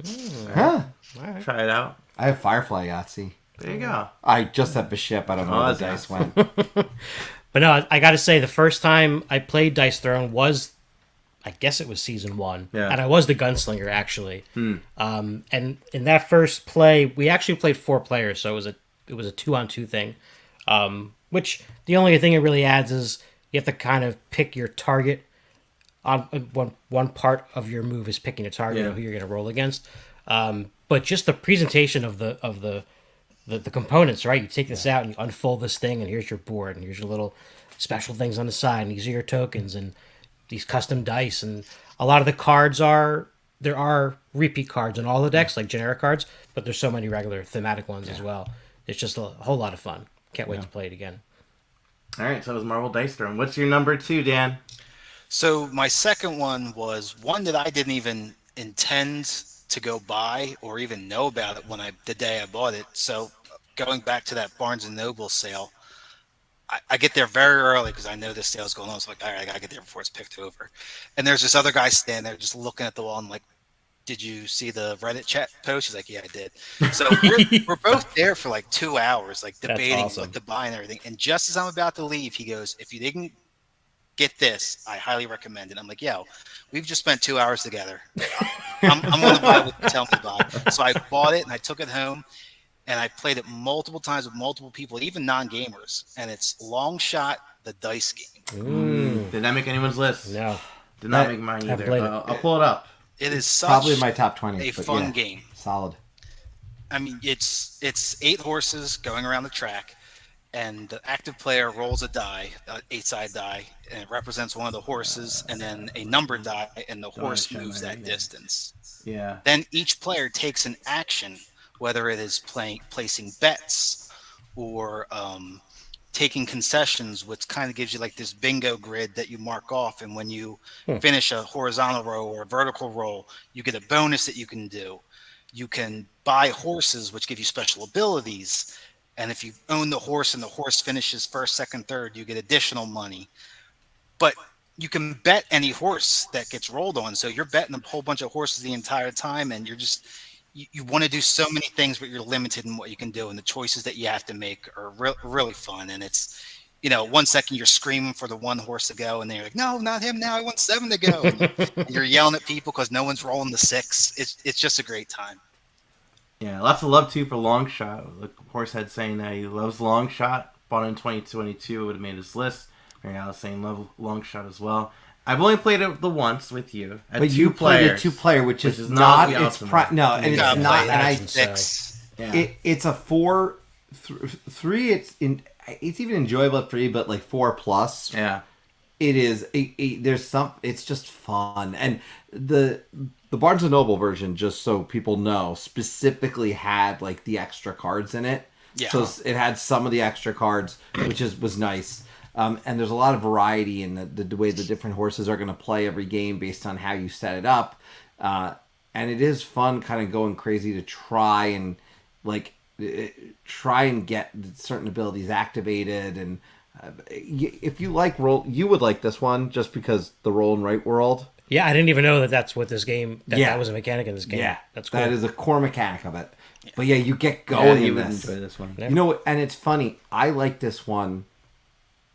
Huh? Right. Try it out. I have Firefly Yahtzee. There you go. I just have the ship. I don't know where the dice went. But no, I got to say, the first time I played Dice Throne was, I guess it was season 1. Yeah. And I was the gunslinger, actually. And in that first play, we actually played 4 players, so it was a 2-on-2 thing. Which, the only thing it really adds is you have to kind of pick your target. On one part of your move is picking a target of who you're going to roll against. But just the presentation of the components, right? You take this out and you unfold this thing, and here's your board, and here's your little special things on the side, and these are your tokens, and these custom dice, and a lot of the cards there are repeat cards in all the decks, like generic cards, but there's so many regular thematic ones as well. It's just a whole lot of fun. Can't wait to play it again. All right, so it was Marvel Dice Throne. What's your number 2, Dan? So my second one was one that I didn't even intend to go buy or even know about it the day I bought it. So going back to that Barnes and Noble sale, I get there very early because I know this sale's going on. It's like, all right, I gotta get there before it's picked over. And there's this other guy standing there just looking at the wall. I'm like, did you see the Reddit chat post? He's like, yeah, I did. So we're both there for 2 hours, debating what to buy and everything. And just as I'm about to leave, he goes, if you didn't get this, I highly recommend it. I'm like, yo, we've just spent 2 hours together. I'm going to buy what you tell me to buy. So I bought it and I took it home and I played it multiple times with multiple people, even non-gamers. And it's Long Shot, the dice game. Did that make anyone's list? No. Did not make mine either. played it. I'll pull it up. It is such Probably my top 20. a fun game. Solid. I mean, it's 8 horses going around the track. And the active player rolls a die, an 8-sided die, and it represents one of the horses, and then a numbered die, and the horse moves that distance. Yeah. Then each player takes an action, whether it is placing bets or taking concessions, which kind of gives you this bingo grid that you mark off. And when you finish a horizontal row or a vertical roll, you get a bonus that you can do. You can buy horses, which give you special abilities. And if you own the horse and the horse finishes first, second, third, you get additional money. But you can bet any horse that gets rolled on. So you're betting a whole bunch of horses the entire time, and you want to do so many things, but you're limited in what you can do. And the choices that you have to make are really fun. And it's, 1 second you're screaming for the one horse to go, and then you're like, no, not him now. I want 7 to go. And you're yelling at people because no one's rolling the 6. It's just a great time. Yeah, lots of love too for Long Shot. Look, Horsehead saying that he loves Long Shot. Bought it in 2022, would have made his list. Mary Alice saying love Long Shot as well. I've only played it the once with you. But you played a 2-player, which is not its no, and it's not. And I it's a 4, 3. It's even enjoyable at 3, but 4+. Yeah, it is. There's some. It's just fun, and the Barnes and Noble version, just so people know, specifically had the extra cards in it. Yeah. So it had some of the extra cards, which was nice. And there's a lot of variety in the way the different horses are going to play every game based on how you set it up. And it is fun kind of going crazy to try and get certain abilities activated. And if you like roll, you would like this one just because the roll and write world. Yeah, I didn't even know that's what this game. That was a mechanic in this game. Yeah, that's cool. That is a core mechanic of it. Yeah. But yeah, you get going in this. Enjoy this one. Yeah. And it's funny. I like this one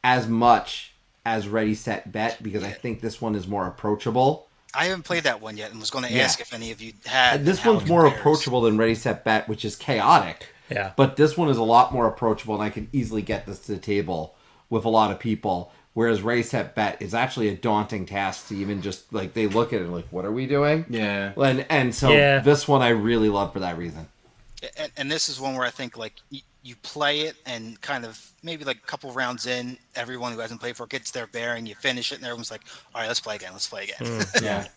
as much as Ready Set Bet because I think this one is more approachable. I haven't played that one yet, and was going to ask if any of you had. This one's more approachable than Ready Set Bet, which is chaotic. Yeah. But this one is a lot more approachable, and I can easily get this to the table with a lot of people. Whereas race at bet is actually a daunting task to even just like they look at it like, what are we doing? Yeah. And so this one I really love for that reason. And this is one where I think like you play it and kind of maybe like a couple rounds in, everyone who hasn't played for it gets their bearing. You finish it and everyone's like, all right, let's play again. Let's play again. Yeah.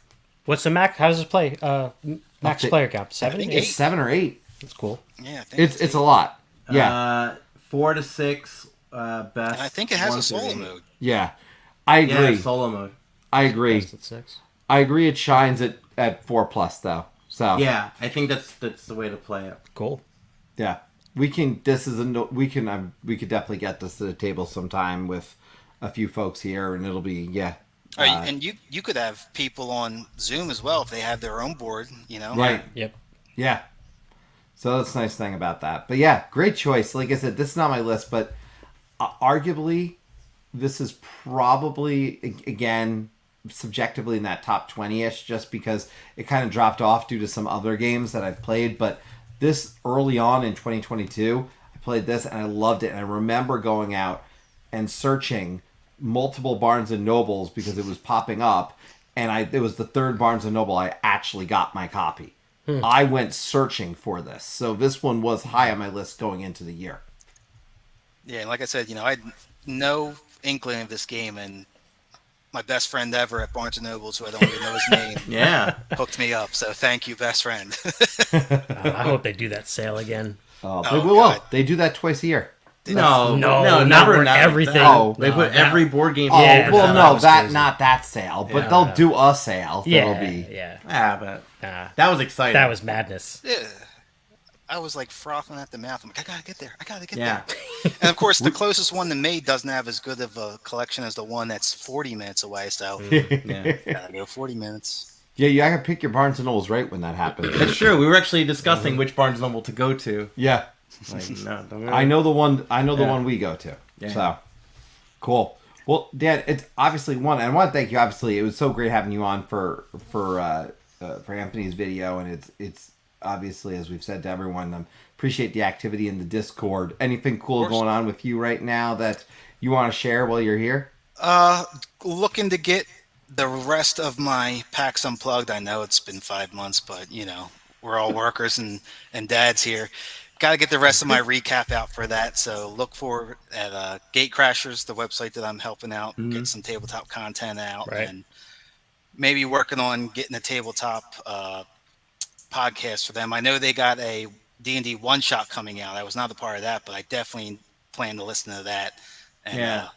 What's the max? How does it play? Max player count? 7? think 8? It's 7 or 8. That's cool. Yeah, I think It's a lot. Yeah. 4 to 6. Best. and I think it has 1 a through solo 8. mode. Yeah. I agree. Yeah, solo mode. I agree. Best at 6. I agree. It shines at 4+ though. So Yeah, I think that's the way to play it. Cool. yeah, we can. This is we could definitely get this to the table sometime with a few folks here, and it'll be And you could have people on Zoom as well if they have their own board, you know. right. Yep. Yeah. So that's the nice thing about that. But yeah, great choice. Like I said, this is not my list, but arguably, this is probably again subjectively in that top 20-ish, just because it kind of dropped off due to some other games that I've played. But this early on in 2022, I played this and I loved it. And I remember going out and searching multiple Barnes and Nobles because it was popping up, and it was the third Barnes and Noble I actually got my copy. I went searching for this, so this one was high on my list going into the year. Yeah, and like I said, you know, I had no inkling of this game, and my best friend ever at Barnes & Nobles, who I don't even know his name, Yeah. hooked me up. So thank you, best friend. I hope they do that sale again. They Oh, will. God. They do that twice a year. No, not never where not everything. Like Oh, they no, put that- every board game. Oh, Yeah, well, that no, was that crazy. not that sale, but Yeah. they'll do a sale. Yeah, That'll be. yeah. But Nah, that was exciting. that was madness. Yeah. I was like frothing at the mouth. I'm like, I gotta get there. I gotta get Yeah. there. And of course, the closest one to me doesn't have as good of a collection as the one that's 40 minutes away. So Yeah. gotta go 40 minutes. Yeah, you gotta pick your Barnes and Nobles right when that happens. That's true. We were actually discussing which Barnes Noble to go to. Yeah, Like, no, don't I know the one. I know the Yeah. one we go to. Yeah. So cool. Well, Dan, it's obviously one. And I want to thank you. Obviously, it was so great having you on for Anthony's video, and it's obviously, as we've said to everyone, appreciate the activity in the Discord. Anything cool course. going on with you right now that you want to share while you're here? Looking to get the rest of my packs unplugged. I know it's been 5 months, but you know, we're all workers and dads here. Got to get the rest of my recap out for that. So look for at Gate Crashers, the website that I'm helping out, get some tabletop content out, Right. and maybe working on getting a tabletop podcast for them. I know they got a D&D one shot coming out. I was not a part of that, but I definitely plan to listen to that and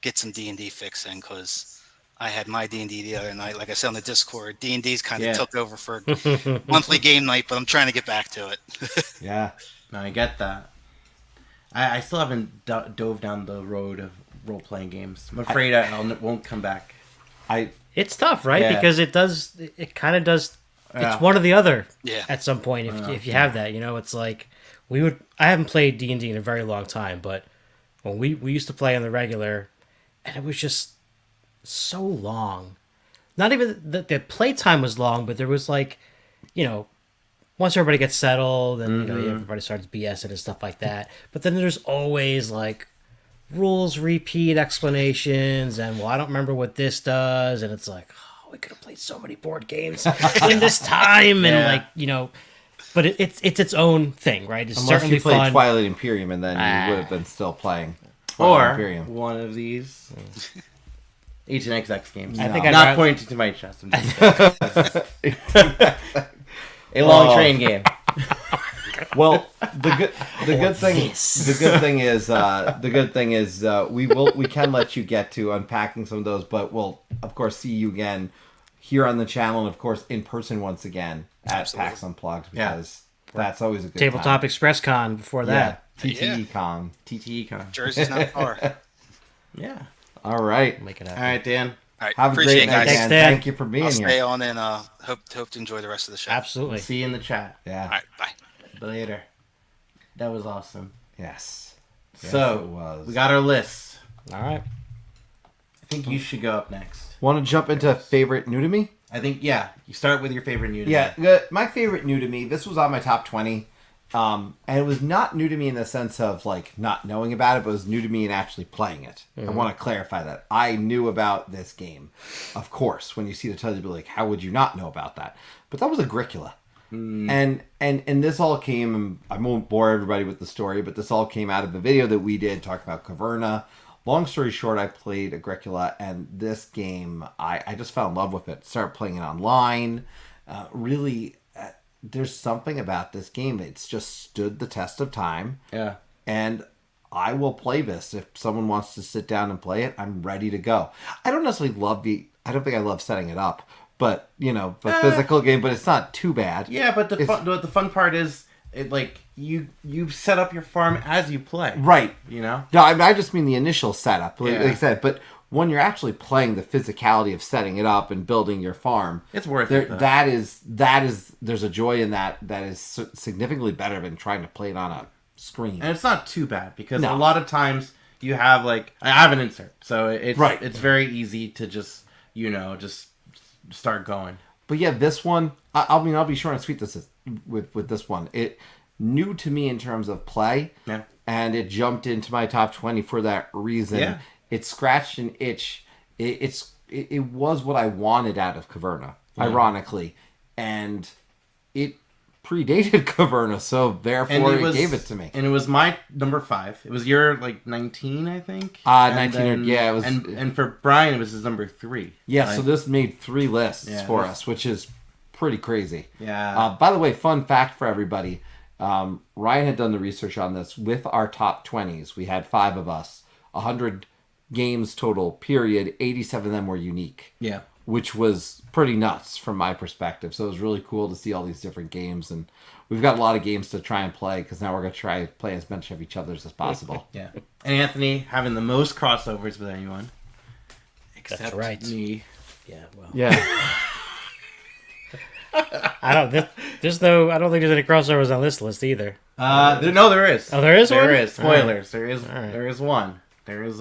get some D&D fix in, because I had my D&D the other night. Like I said on the Discord, D&D's kind of took over for monthly game night, but I'm trying to get back to it. Yeah. No, I get that. I still haven't dove down the road of role-playing games. I'm afraid I won't come back. It's tough, right? Yeah. Because it kind of does. Yeah. It's one or the other. Yeah. At some point, if you have that, you know, it's like I haven't played D&D in a very long time, but when we used to play on the regular, and it was just so long. Not even the playtime was long, but there was like, you know, once everybody gets settled and you know everybody starts BSing and stuff like that. But then there's always like rules repeat explanations and, well, I don't remember what this does, and it's like, oh, we could have played so many board games in this time, and like, you know, but it's its own thing, right? It's Unless certainly you played fun. Twilight Imperium, and then you would have been still playing Or Twilight Imperium. one of these H&XX games. I think I'm I'd not rather- pointing to my chest. I'm just a long train game. Well, the good thing is we can let you get to unpacking some of those, but we'll of course see you again here on the channel, and of course in person once again at Absolutely. PAX Unplugged, because that's always a good Tabletop time. Express Con before that. TTE Yeah. Con. TTE con. Jersey's not far. Yeah. All right. Make it All happen. right, Dan. All right. Have a Appreciate great it, night, guys. Dan. Thanks, Dan. Thank you for being I'll here. stay on and hope to enjoy the rest of the show. Absolutely. See you in the chat. Yeah. All right. Bye. Later. That was awesome. Yes. So, it was. we got our list. All right. I think you should go up next. Want to jump into favorite new to me? I think, you start with your favorite new. Yeah, my favorite new to me. This was on my top 20, And it was not new to me in the sense of like not knowing about it, but it was new to me in actually playing it. I want to clarify that. I knew about this game. Of course, when you see the title, you'll be like, how would you not know about that? But that was Agricola. And this all came, I won't bore everybody with the story, but this all came out of a video that we did talking about Caverna. Long story short, I played Agricola, and this game, I just fell in love with it. Started playing it online. There's something about this game. It's just stood the test of time. Yeah. And I will play this. If someone wants to sit down and play it, I'm ready to go. I don't necessarily I don't think I love setting it up, but, physical game, but it's not too bad. Yeah, but the fun part is, you've set up your farm as you play. Right. No, I just mean the initial setup, like Yeah. I said, but when you're actually playing the physicality of setting it up and building your farm, it's worth it. There's a joy in that is significantly better than trying to play it on a screen. And it's not too bad because No. a lot of times you have I have an insert, so it's Right. It's very easy to just start going. But yeah, this one, I'll be short and sweet with this one. It new to me in terms of play, Yeah. and it jumped into my top 20 for that reason. Yeah. It scratched an itch. It was what I wanted out of Caverna, ironically, and it predated Caverna, so therefore it gave it to me. And it was my number 5. It was your 19, I think. 19. Yeah, it was. And for Brian, it was his number 3. Yeah, so this made 3 lists for this- us, which is pretty crazy. Yeah. By the way, fun fact for everybody. Ryan had done the research on this. With our top 20s, we had 5 of us. 100 games total, period. 87 of them were unique. Yeah. Which was pretty nuts from my perspective. So it was really cool to see all these different games. And we've got a lot of games to try and play because now we're going to try and play as much of each other's as possible. Yeah. And Anthony having the most crossovers with anyone. Except right. me. Yeah, well. Yeah. I don't think there's any crossovers on this list either. There is. Oh, there is one? There is. Spoilers. All right. There is one. There's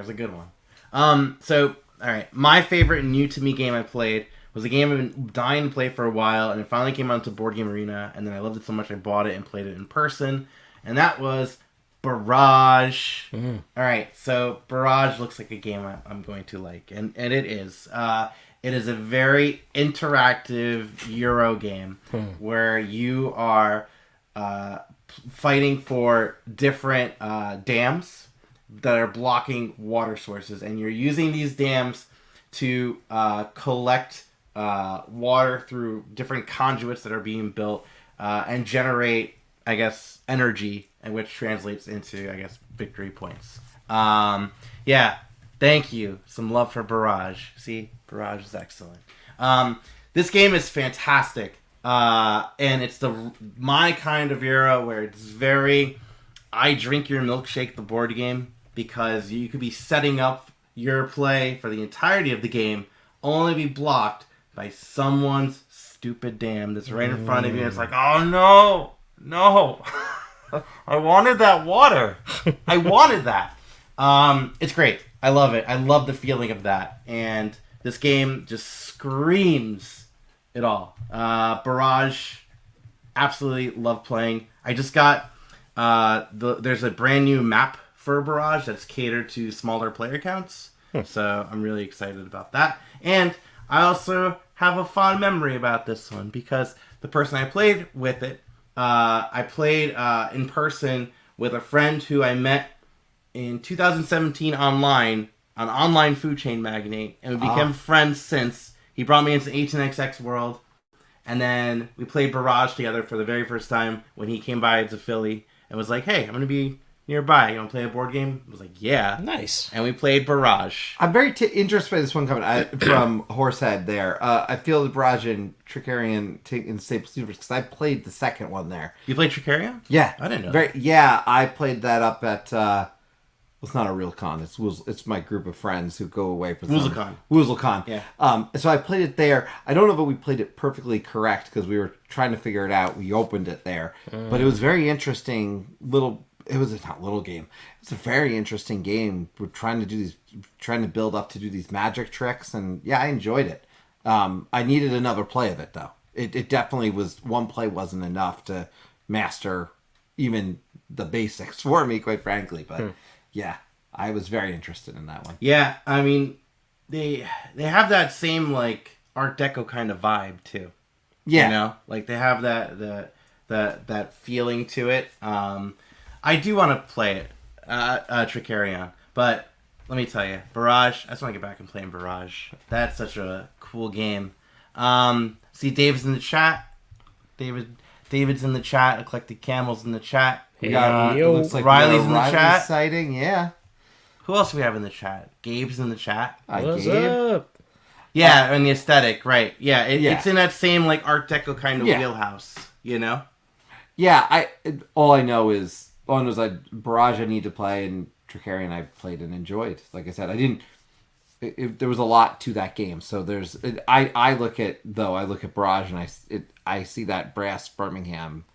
a good one. So, all right. My favorite new to me game I played was a game I've been dying to play for a while, and it finally came out to Board Game Arena, and then I loved it so much I bought it and played it in person, and that was Barrage. All right. So Barrage looks like a game I'm going to like, and it is. It is a very interactive Euro game where you are fighting for different dams that are blocking water sources, and you're using these dams to collect water through different conduits that are being built and generate, I guess, energy, and which translates into, I guess, victory points. Yeah, thank you. Some love for Barrage. See, Barrage is excellent. This game is fantastic, and it's my kind of era where it's very I drink your milkshake the board game, because you could be setting up your play for the entirety of the game, only be blocked by someone's stupid dam that's right in front of you, and it's like, oh no, I wanted that water. I wanted that. It's great. I love it. I love the feeling of that, and this game just screams it all. Barrage, absolutely love playing. I just got there's a brand new map for Barrage that's catered to smaller player counts, so I'm really excited about that. And I also have a fond memory about this one because the person I played with it, I played in person with a friend who I met in 2017 online on Online Food Chain Magnate, and we became friends since. He brought me into 18XX World, and then we played Barrage together for the very first time when he came by to Philly and was like, hey, I'm going to be nearby. You want to play a board game? I was like, yeah. Nice. And we played Barrage. I'm very interested by this one coming from Horsehead there. I feel the Barrage and Tricarian in Staples Universe because I played the second one there. You played Tricaria? Yeah. I didn't know. Yeah, I played that up at... it's not a real con. It's my group of friends who go away for WoozleCon. Yeah. So I played it there. I don't know if we played it perfectly correct because we were trying to figure it out. We opened it there, but it was very interesting. It was a not little game. It's a very interesting game. We're trying to build up to do these magic tricks, and yeah, I enjoyed it. I needed another play of it though. It definitely was. One play wasn't enough to master even the basics for me, quite frankly. But yeah, I was very interested in that one. Yeah, I mean, they have that same like Art Deco kind of vibe too. Yeah, You know, like they have that feeling to it. I do want to play it, Tricarion, but let me tell you, Barrage. I just want to get back and play Barrage. That's such a cool game. See, David's in the chat. David's in the chat. Eclectic Camel's in the chat. we got. It looks like Riley's in the Riley's chat. sighting. Yeah, Who else do we have in the chat? Gabe's in the chat. What's Gabe. up? Yeah, and the aesthetic, right? Yeah, Yeah. it's in that same like Art Deco kind of Yeah. wheelhouse. You know? Yeah, all I know is Barrage I need to play, and Tricarion I played and enjoyed. Like I said, I didn't. There was a lot to that game, so there's. I look at Barrage and I see that brass Birmingham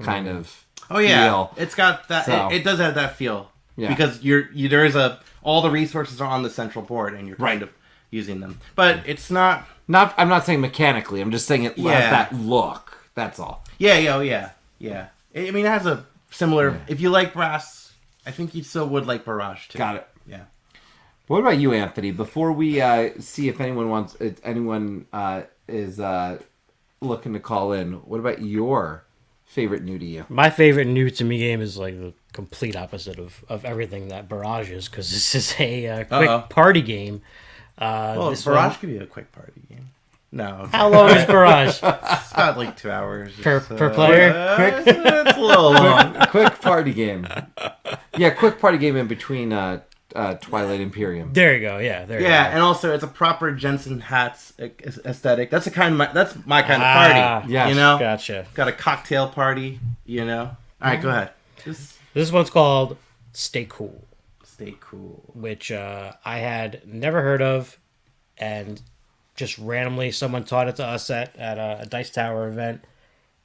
kind of. Oh yeah, feel. it's got that. So- It does have that feel. Yeah. Because there is all the resources are on the central board, and you're kind of using them. But it's not. I'm not saying mechanically. I'm just saying it has Yeah. that look. That's all. Yeah. I mean, it has a similar. If you like brass, I think you still would like Barrage too. Got it. Yeah. What about you, Anthony? Before we see if anyone is looking to call in, what about your favorite new to you? My favorite new to me game is like the complete opposite of everything that Barrage is, because this is a quick party game. Well, this Barrage one- could be a quick party game. No. How long is Barrage? It's about like 2 hours. Per player? It's a little long. Quick party game. Yeah, quick party game in between Twilight Imperium. There you go. Yeah, there you Yeah, go. and also it's a proper Jensen hats aesthetic. That's that's my kind of party. yes. You know, Gotcha. got a cocktail party. You know. All right, go ahead. Just This one's called Stay Cool, stay cool. which I had never heard of, and just randomly someone taught it to us at a Dice Tower event,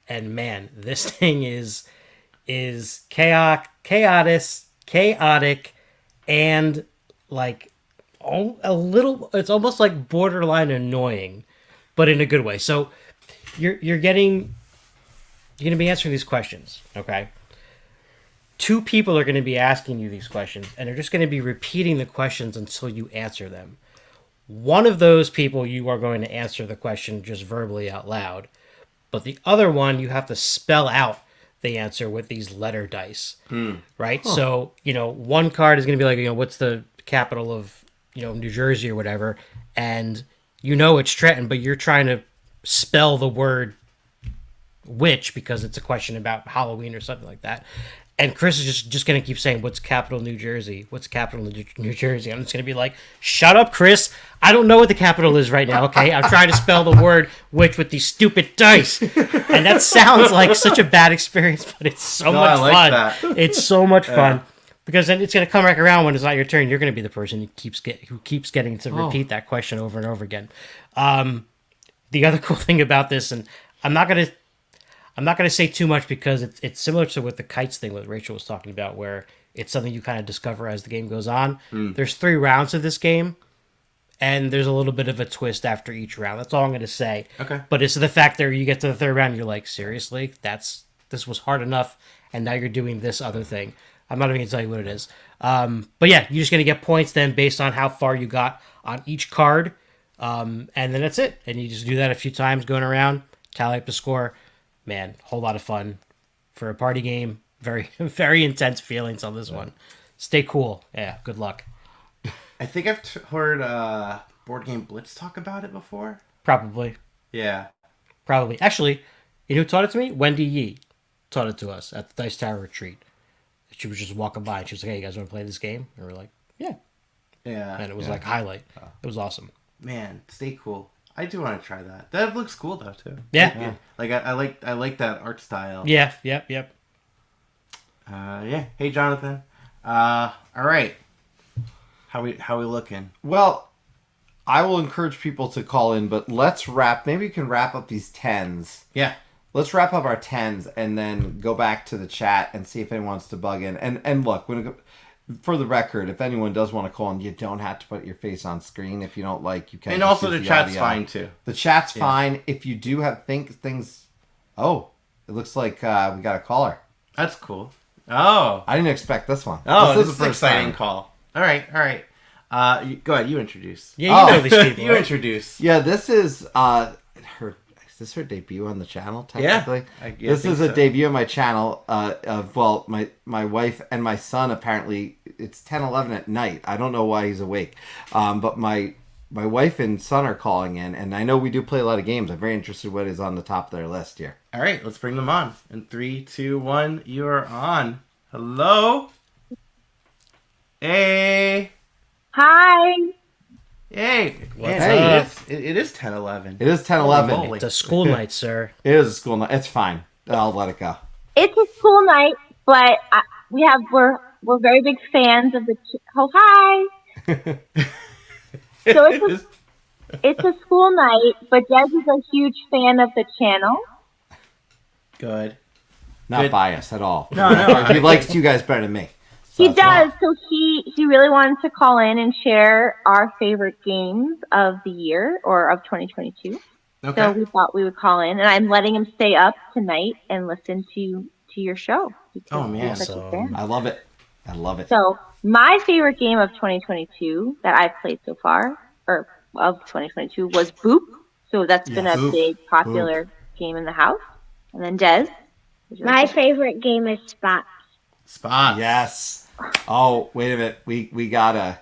and man, this thing is chaotic, and like a little. It's almost like borderline annoying, but in a good way. So you're gonna be answering these questions, okay? Two people are going to be asking you these questions, and they're just going to be repeating the questions until you answer them. One of those people, you are going to answer the question just verbally out loud, but the other one, you have to spell out the answer with these letter dice, right? So, one card is going to be like, what's the capital of, New Jersey or whatever, and it's Trenton, but you're trying to spell the word witch because it's a question about Halloween or something like that. And Chris is just going to keep saying, what's capital New Jersey? What's capital New Jersey? I'm just going to be like, shut up, Chris. I don't know what the capital is right now, okay? I'm trying to spell the word witch with these stupid dice. And that sounds like such a bad experience, but it's so much I like fun. that. It's so much fun. Because then it's going to come back around when it's not your turn. You're going to be the person who keeps getting to repeat that question over and over again. The other cool thing about this, and I'm not going to say too much because it's similar to what the kites thing that Rachel was talking about, where it's something you kind of discover as the game goes on. There's 3 rounds of this game, and there's a little bit of a twist after each round. That's all I'm going to say. Okay. But it's the fact that you get to the 3rd round, and you're like, seriously? This was hard enough, and now you're doing this other thing. I'm not even going to tell you what it is. But yeah, you're just going to get points then based on how far you got on each card. And then that's it. And you just do that a few times going around, tally up the score. Man, whole lot of fun for a party game. Very, very intense feelings on this one. Stay cool. Yeah, good luck. I think I've heard Board Game Blitz talk about it before. Probably. Yeah. Probably. Actually, you know who taught it to me? Wendy Yee taught it to us at the Dice Tower retreat. She was just walking by and she was like, hey, you guys want to play this game? And we're like, yeah. Yeah. And it was like highlight. It was awesome. Man, stay cool. I do want to try that. That looks cool though too. Yeah. Like I like that art style. Yeah, yep. Yeah. Hey Jonathan. All right. How we looking? Well, I will encourage people to call in, but let's wrap. Maybe we can wrap up these 10s. Yeah. Let's wrap up our 10s and then go back to the chat and see if anyone wants to bug in. And look, for the record, if anyone does want to call in, you don't have to put your face on screen. If you don't like, you can. And just also use the chat's audio. fine too. The chat's fine. If you do have things. Oh, It looks like we got a caller. That's cool. Oh. I didn't expect this one. Oh, this the is an first exciting time. call. All right. Go ahead. You introduce. Yeah, you know these people. You right? introduce. Yeah, this is her. Is this her debut on the channel? Technically, this is a debut on my channel. Of my wife and my son. Apparently, it's 10:11 at night. I don't know why he's awake. But my wife and son are calling in, and I know we do play a lot of games. I'm very interested what is on the top of their list here. All right, let's bring them on. In 3, 2, 1, you are on. Hello. Hey. Hi. Hey. What's Man, up? It is 10:11. It is Holy 10:11. moly. It's a school night, sir. It is a school night. It's fine. I'll let it go. It's a school night, but we're very big fans of the. Hi. So it's a school night, but Des is a huge fan of the channel. Good. Not Good. biased at all. No. He likes you guys better than me. So He that's why. does. So he really wanted to call in and share our favorite games of the year or of 2022. Okay. So we thought we would call in, and I'm letting him stay up tonight and listen to your show. because Oh, man. he's such a So- fan. I love it. I love it. So my favorite game of 2022 that I've played so far, or of 2022, was Boop. So that's been a Boop. big popular game in the house. And then Des. My favorite game is Spots. Spot. Yes. Oh, wait a minute. We gotta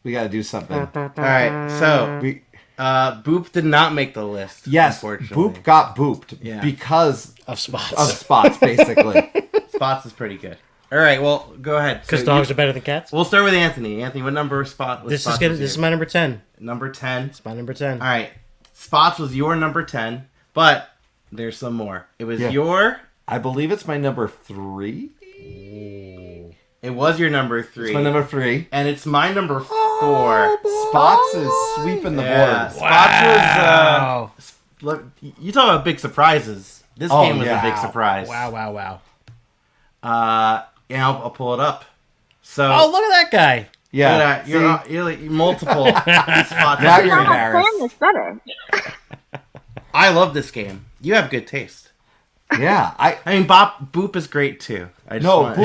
do something. All right. So, We, Boop did not make the list. yes, Unfortunately. Boop got booped Yeah. because Of spots. of spots, basically. Spots is pretty good. All right. Well, go ahead. Because So dogs are better than cats. We'll start with Anthony. Anthony, what number of spot? Was This is Spots good. was This is your- my number 10. number 10. It's my number 10. All right. Spots was your number 10, but there's some more. It was Yeah. your. I believe it's my number 3. It was your number 3. It's my number 3. And it's my number 4. Spots is sweeping the Yeah. board. Spots Wow. was. Look, you talk about big surprises. This Oh, game was yeah. a big surprise. Wow. Yeah, I'll pull it up. So. Oh, look at that guy. Yeah. You're like multiple spots. Now you're How much embarrassed. plan is better? I love this game. You have good taste. Yeah. I mean, Boop is great too. I just No, want-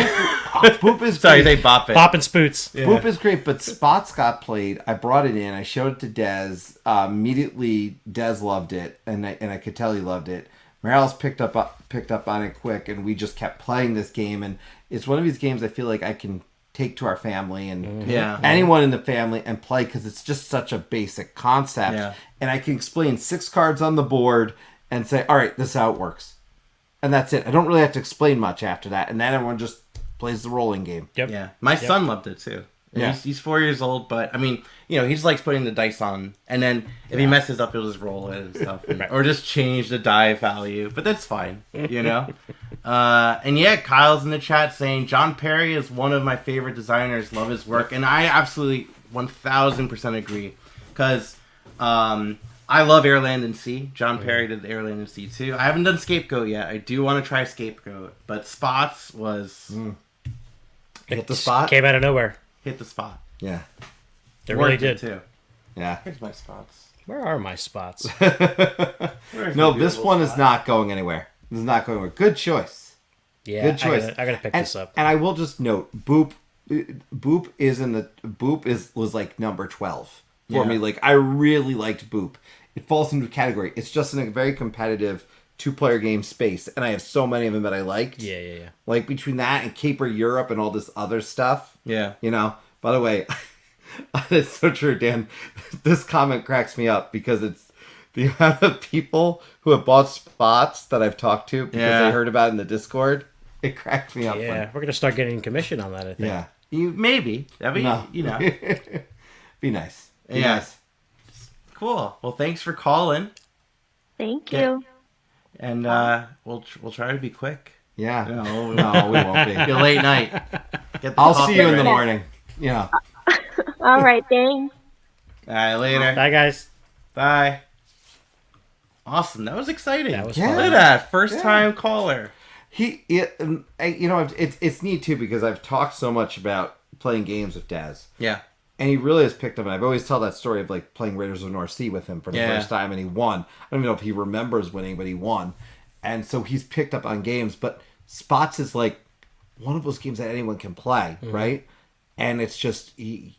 Boop is Sorry, great. they Bop it. Bop and Spoots. Yeah. Boop is great, but Spots got played. I brought it in. I showed it to Des. Immediately, Des loved it, and I could tell he loved it. Mariel's picked up on it quick, and we just kept playing this game. And it's one of these games I feel like I can take to our family and Yeah. anyone in the family and play because it's just such a basic concept. Yeah. And I can explain 6 cards on the board and say, all right, this is how it works. And that's it. I don't really have to explain much after that. And then everyone just plays the rolling game. Yep. Yeah, my son loved it too. And Yeah. he's 4 years old, but I mean, he just likes putting the dice on, and then if he messes up, he'll just roll it and stuff, or just change the die value. But that's fine, And yeah, Kyle's in the chat saying John Perry is one of my favorite designers. Love his work, and I absolutely 1000% agree, because I love Airland and Sea. John Perry did Airland and Sea too. I haven't done Scapegoat yet. I do want to try Scapegoat, but Spots was Hit the spot. Came out of nowhere. hit the spot. Yeah. They really Worked it, did. too. Yeah. Here's my spots. Where are my spots? No, this one is not going anywhere. This is not going anywhere. Good choice. Yeah, Good choice. I gotta pick this up. And I will just note, Boop was like number 12 for Yeah. me. Like, I really liked Boop. It falls into a category. It's just in a very competitive 2-player game space, and I have so many of them that I liked. Yeah. Like, between that and Caper Europe and all this other stuff. Yeah. By the way, it's so true, Dan. This comment cracks me up because it's the amount of people who have bought spots that I've talked to because Yeah. they heard about it in the Discord. It cracks me up. Yeah, we're gonna start getting commission on that, I think. Yeah. Maybe. That'd be, No. Be nice. Be Yeah. nice. Cool. Well, thanks for calling, Thank Yeah. you. and we'll try to be quick. Yeah. No, No, we won't be. Be a late night. Get the I'll coffee see you in the ready. morning. Yeah. All right, thanks. All right, later. Bye, guys. Bye. Awesome. That was exciting. That was Yeah. Look fun. at that. First time caller. It's neat too because I've talked so much about playing games with Daz. Yeah. And he really has picked up, and I've always tell that story of like playing Raiders of the North Sea with him for the Yeah. first time, and he won. I don't even know if he remembers winning, but he won. and so he's picked up on games. But Spots is like one of those games that anyone can play, right? And it's just he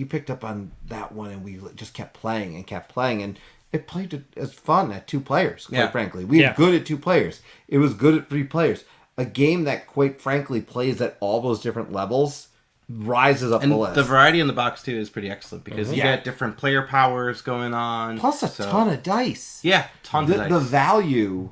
picked up on that one, and we just kept playing, and it played as fun at 2 players. Quite frankly, we had good at 2 players. It was good at 3 players. A game that, quite frankly, plays at all those different levels rises up the list. The variety in the box too is pretty excellent because you get different player powers going on, plus a ton of dice. Yeah, tons of dice. The value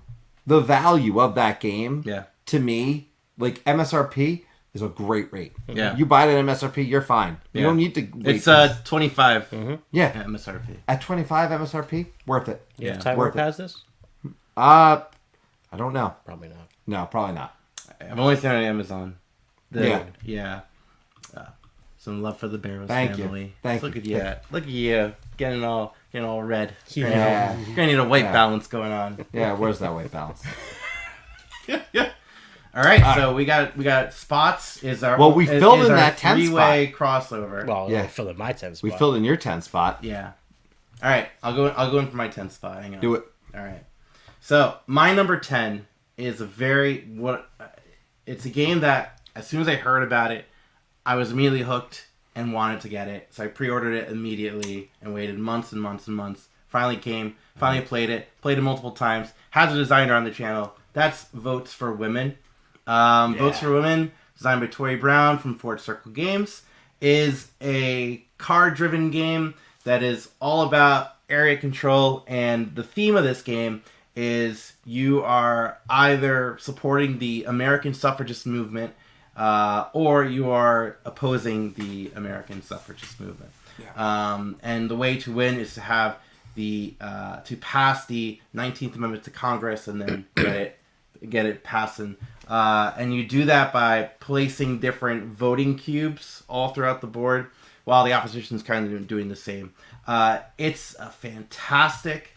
of that game, to me, like MSRP is a great rate. Yeah, you buy it at MSRP, you're fine. You don't need to wait. It's 25. Yeah, at MSRP. At 25 MSRP, worth it. Yeah, Time Warp has this. I don't know. Probably not. No, probably not. I've only seen it on Amazon. Yeah. Some love for the Barrows Thank family. you. Thank Look you. Look at you. Getting all red. Yeah. You're gonna need a white balance going on. Yeah, where's that white balance? Yeah. All right, so we got Spots is our we filled in that 10 3-way crossover. Well, yeah, filled in my 10 spot. We filled in your 10 spot. Yeah. All right, I'll go in for my 10 spot. Hang on. Do it. All right. So my number 10 is it's a game that as soon as I heard about it, I was immediately hooked and wanted to get it. So I pre-ordered it immediately and waited months and months and months. Finally came. Finally played it multiple times. Has a designer on the channel. That's Votes for Women. Votes for Women, designed by Tori Brown from Fort Circle Games, is a card-driven game that is all about area control, and the theme of this game is you are either supporting the American suffragist movement or you are opposing the American suffragist movement. And the way to win is to have to pass the 19th Amendment to Congress and then get it passing. And you do that by placing different voting cubes all throughout the board while the opposition is kind of doing the same. It's a fantastic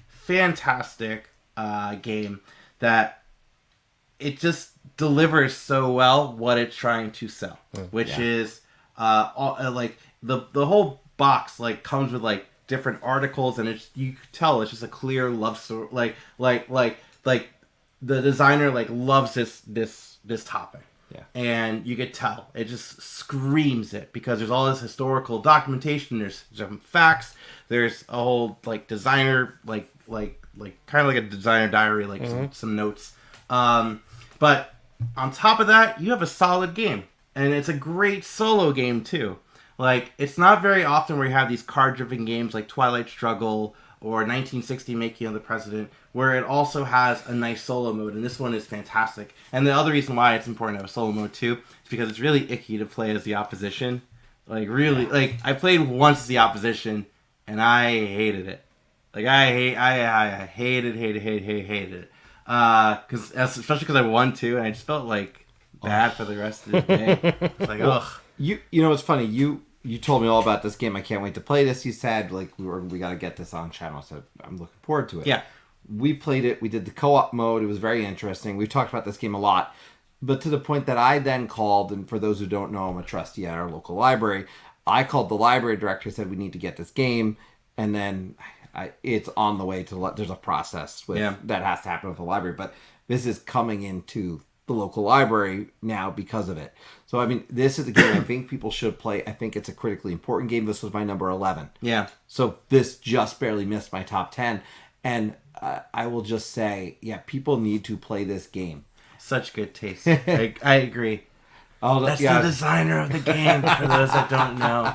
game that it just delivers so well what it's trying to sell, which is like the whole box like comes with like different articles, and you can tell it's just a clear love story. Like the designer like loves this topic. And you could tell it just screams it because there's all this historical documentation. There's some facts. There's a whole like designer like kind of like a designer diary, like some notes. But on top of that, you have a solid game, and it's a great solo game too. Like it's not very often where you have these card-driven games like Twilight Struggle or 1960 Making of the President, where it also has a nice solo mode, and this one is fantastic. And the other reason why it's important to have a solo mode too is because it's really icky to play as the opposition. Like really, like I played once as the opposition, and I hated it. Like I hated it. Especially because I won too, and I just felt like bad for the rest of the day. It's like ugh. You know it's funny. You told me all about this game. I can't wait to play this. You said like we got to get this on channel, so I'm looking forward to it. Yeah. We played it. We did the co-op mode. It was very interesting. We've talked about this game a lot, but to the point that I then called, and for those who don't know, I'm a trustee at our local library. I called the library director, said we need to get this game, and then it's on the way to. There's a process that has to happen with the library, but this is coming into the local library now because of it. So I mean, this is a game I think people should play. I think it's a critically important game. This was my number 11. Yeah. So this just barely missed my top 10, and I will just say, people need to play this game. Such good taste. I agree. That's the designer of the game, for those that don't know.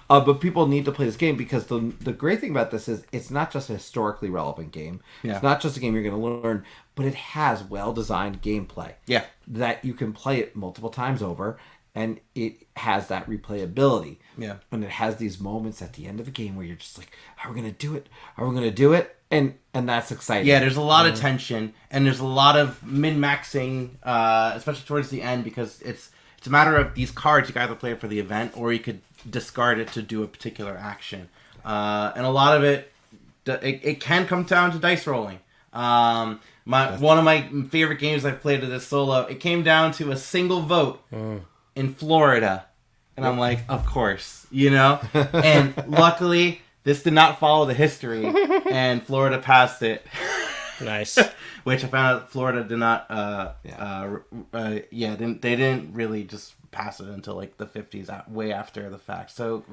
But people need to play this game because the great thing about this is it's not just a historically relevant game. Yeah. It's not just a game you're going to learn, but it has well-designed gameplay. Yeah. That you can play it multiple times over, and it has that replayability. Yeah. And it has these moments at the end of a game where you're just like, are we going to do it? Are we going to do it? And that's exciting. Yeah, there's a lot of tension, and there's a lot of min-maxing, especially towards the end, because it's a matter of these cards. You can either play it for the event, or you could discard it to do a particular action. And a lot of it can come down to dice rolling. One of my favorite games I've played of this solo, it came down to a single vote in Florida. And I'm like, of course, And luckily, this did not follow the history, and Florida passed it. Nice. Which I found out Florida did not. They didn't really just pass it until like the 50s, way after the fact. So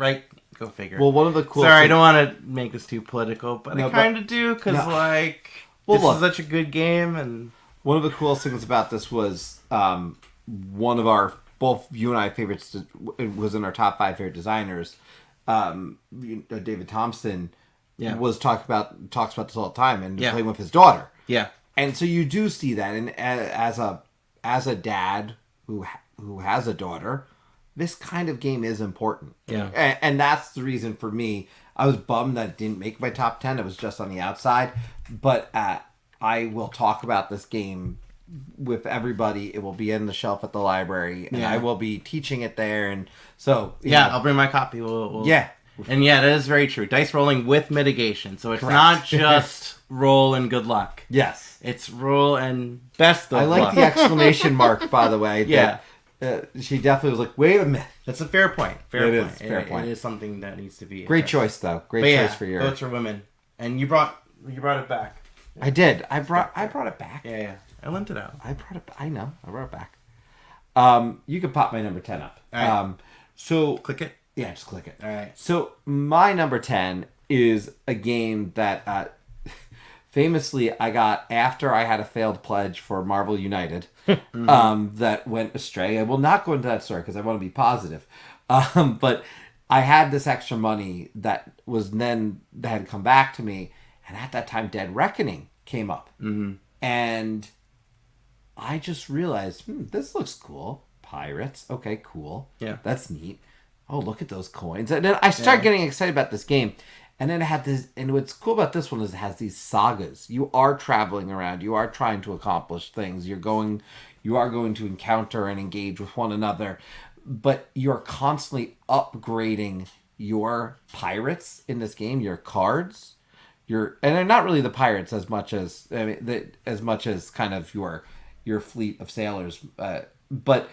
go figure. Well, one of the cool. Sorry, I don't want to make this too political, but I kind of do because this is such a good game, and one of the coolest things about this was one of our both you and I favorites. It was in our top 5 favorite designers. David Thompson. Yeah. Talks about this all the time and playing with his daughter. Yeah. And so you do see that, and as a dad who has a daughter, this kind of game is important. Yeah. And that's the reason for me. I was bummed that it didn't make my top 10. It was just on the outside. But I will talk about this game with everybody. It will be in the shelf at the library, and I will be teaching it there. And so I'll bring my copy. And that is very true. Dice rolling with mitigation. So it's not just roll and good luck. Yes. It's roll and best of luck. I like the exclamation mark, by the way. She definitely was like, wait a minute. That's a fair point. Fair point. It is something that needs to be Great choice, though. Great choice for your... Votes for women. And you brought it back. I did. I brought it back. Yeah. I lent it out. I know. I brought it back. You can pop my number 10 up. All right. So... Click it. Yeah, just click it. All right. So my number 10 is a game that famously I got after I had a failed pledge for Marvel United that went astray. I will not go into that story because I want to be positive. But I had this extra money that had come back to me. And at that time, Dead Reckoning came up. Mm-hmm. And I just realized, this looks cool. Pirates. Okay, cool. Yeah. That's neat. Oh, look at those coins. And then I started getting excited about this game. And then it had this, and what's cool about this one is it has these sagas. You are traveling around. You are trying to accomplish things. You are going to encounter and engage with one another. But you're constantly upgrading your pirates in this game, your cards. And they're not really the pirates as much as kind of your fleet of sailors. But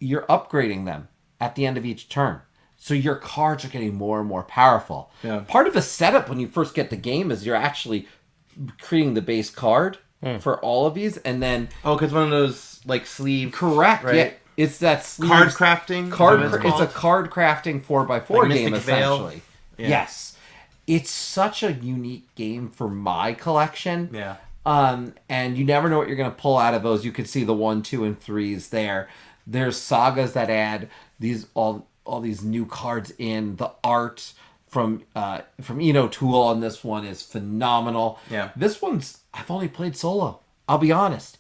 you're upgrading them at the end of each turn. So your cards are getting more and more powerful. Yeah. Part of the setup when you first get the game is you're actually creating the base card for all of these, and then because one of those like sleeve. Correct. Right? Yeah. It's that sleeve Card crafting. It's a card crafting 4x4 game essentially. Yeah. Yes. It's such a unique game for my collection. Yeah. And you never know what you're going to pull out of those. You can see the 1, 2, and 3s there. There's sagas that add these all these new cards in. The art from Eno Tool on this one is phenomenal. Yeah. This one's I've only played solo. I'll be honest,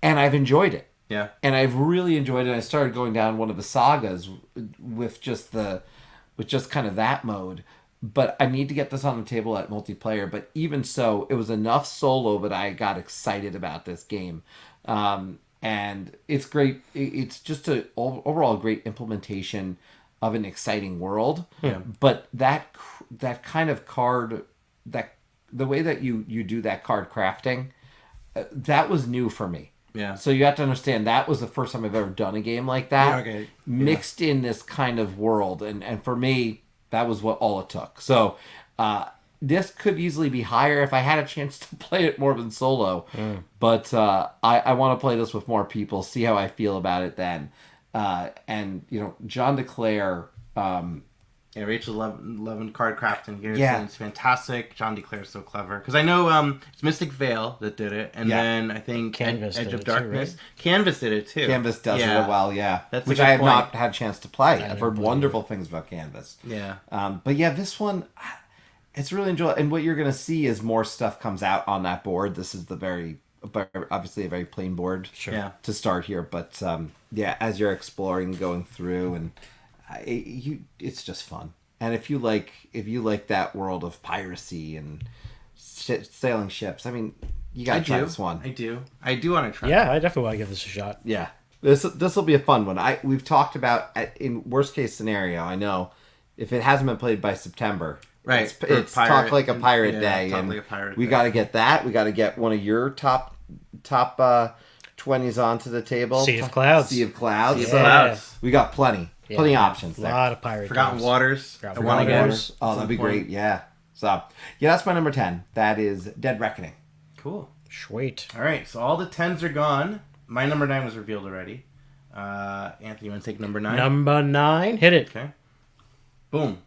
and I've enjoyed it. Yeah. And I've really enjoyed it. I started going down one of the sagas with just kind of that mode. But I need to get this on the table at multiplayer. But even so, it was enough solo that I got excited about this game. And it's great. It's just an overall great implementation of an exciting world. Yeah. But that kind of card, the way that you do that card crafting, that was new for me. Yeah. So you have to understand that was the first time I've ever done a game like that. Yeah, okay. Mixed in this kind of world. And for me, that was all it took. So this could easily be higher if I had a chance to play it more than solo. But I want to play this with more people, see how I feel about it then. And, John DeClaire... Rachel loving card crafting here. Yeah. It's fantastic. John DeClaire is so clever. Because I know it's Mystic Veil that did it. And then I think Canvas Edge did of it too, Darkness. right? Canvas did it too. Canvas does it well, yeah. That's which a good I have point. not had a chance to play. I've heard wonderful things about Canvas. Yeah. But yeah, this one, it's really enjoyable. And what you're going to see is more stuff comes out on that board. This is obviously a very plain board to start here. But as you're exploring, going through, and it's just fun. And if you like that world of piracy and sailing ships, I mean, you gotta try this one. I do want to try. Yeah, I definitely want to give this a shot. Yeah, this will be a fun one. We've talked about in worst case scenario. I know if it hasn't been played by September, right? It's Talk Like a Pirate Day, and we got to get that. We got to get one of your top 20s onto the table. Sea of Clouds. Yeah. We got plenty of options there. A lot of pirate Forgotten games. Waters. Oh, that'd be great. Yeah. So, that's my number 10. That is Dead Reckoning. Cool. Sweet. All right, so all the 10s are gone. My number 9 was revealed already. Anthony, you want to take number 9? Number 9. Hit it. Okay. Boom.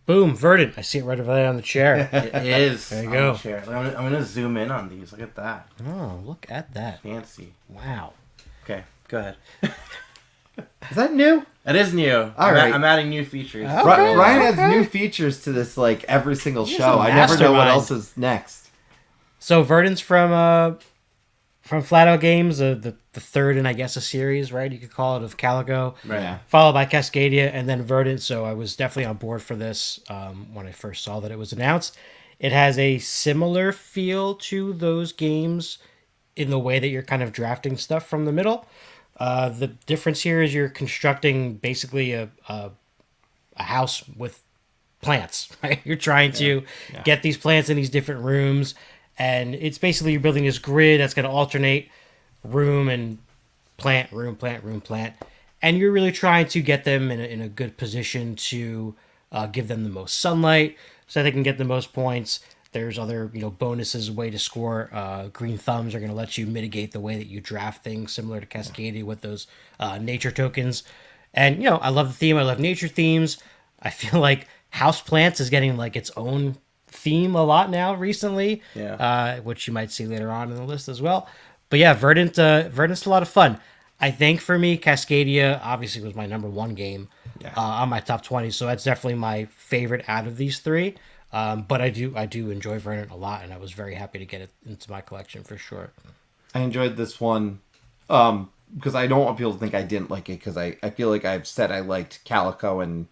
Boom. Verdant. I see it right over there on the chair. It is. There you on go. the chair. I'm going to zoom in on these. Look at that. Oh, look at that. Fancy. Wow. Okay, go ahead. Is that new? It is new. All right. I'm adding new features. Okay. Ryan adds new features to this like every single He's show. a I never know what mastermind. else is next. So Verdant's from Flat Out Games, the third in, I guess, a series, right? You could call it, of Calico. Right. Yeah. Followed by Cascadia and then Verdant. So I was definitely on board for this when I first saw that it was announced. It has a similar feel to those games in the way that you're kind of drafting stuff from the middle. The difference here is you're constructing basically a house with plants, right? You're trying to get these plants in these different rooms, and it's basically you're building this grid that's going to alternate room and plant, room, plant, room, plant, and you're really trying to get them in a good position to give them the most sunlight so they can get the most points. There's other bonuses, way to score. Green thumbs are going to let you mitigate the way that you draft things, similar to Cascadia with those nature tokens. And I love the theme. I love nature themes. I feel like house plants is getting like its own theme a lot now recently, which you might see later on in the list as well. But yeah, Verdant's a lot of fun. I think for me, Cascadia obviously was my number 1 game on my top 20, so that's definitely my favorite out of these 3. But I do enjoy Verdant a lot, and I was very happy to get it into my collection for sure. I enjoyed this one because I don't want people to think I didn't like it, because I feel like I've said I liked Calico and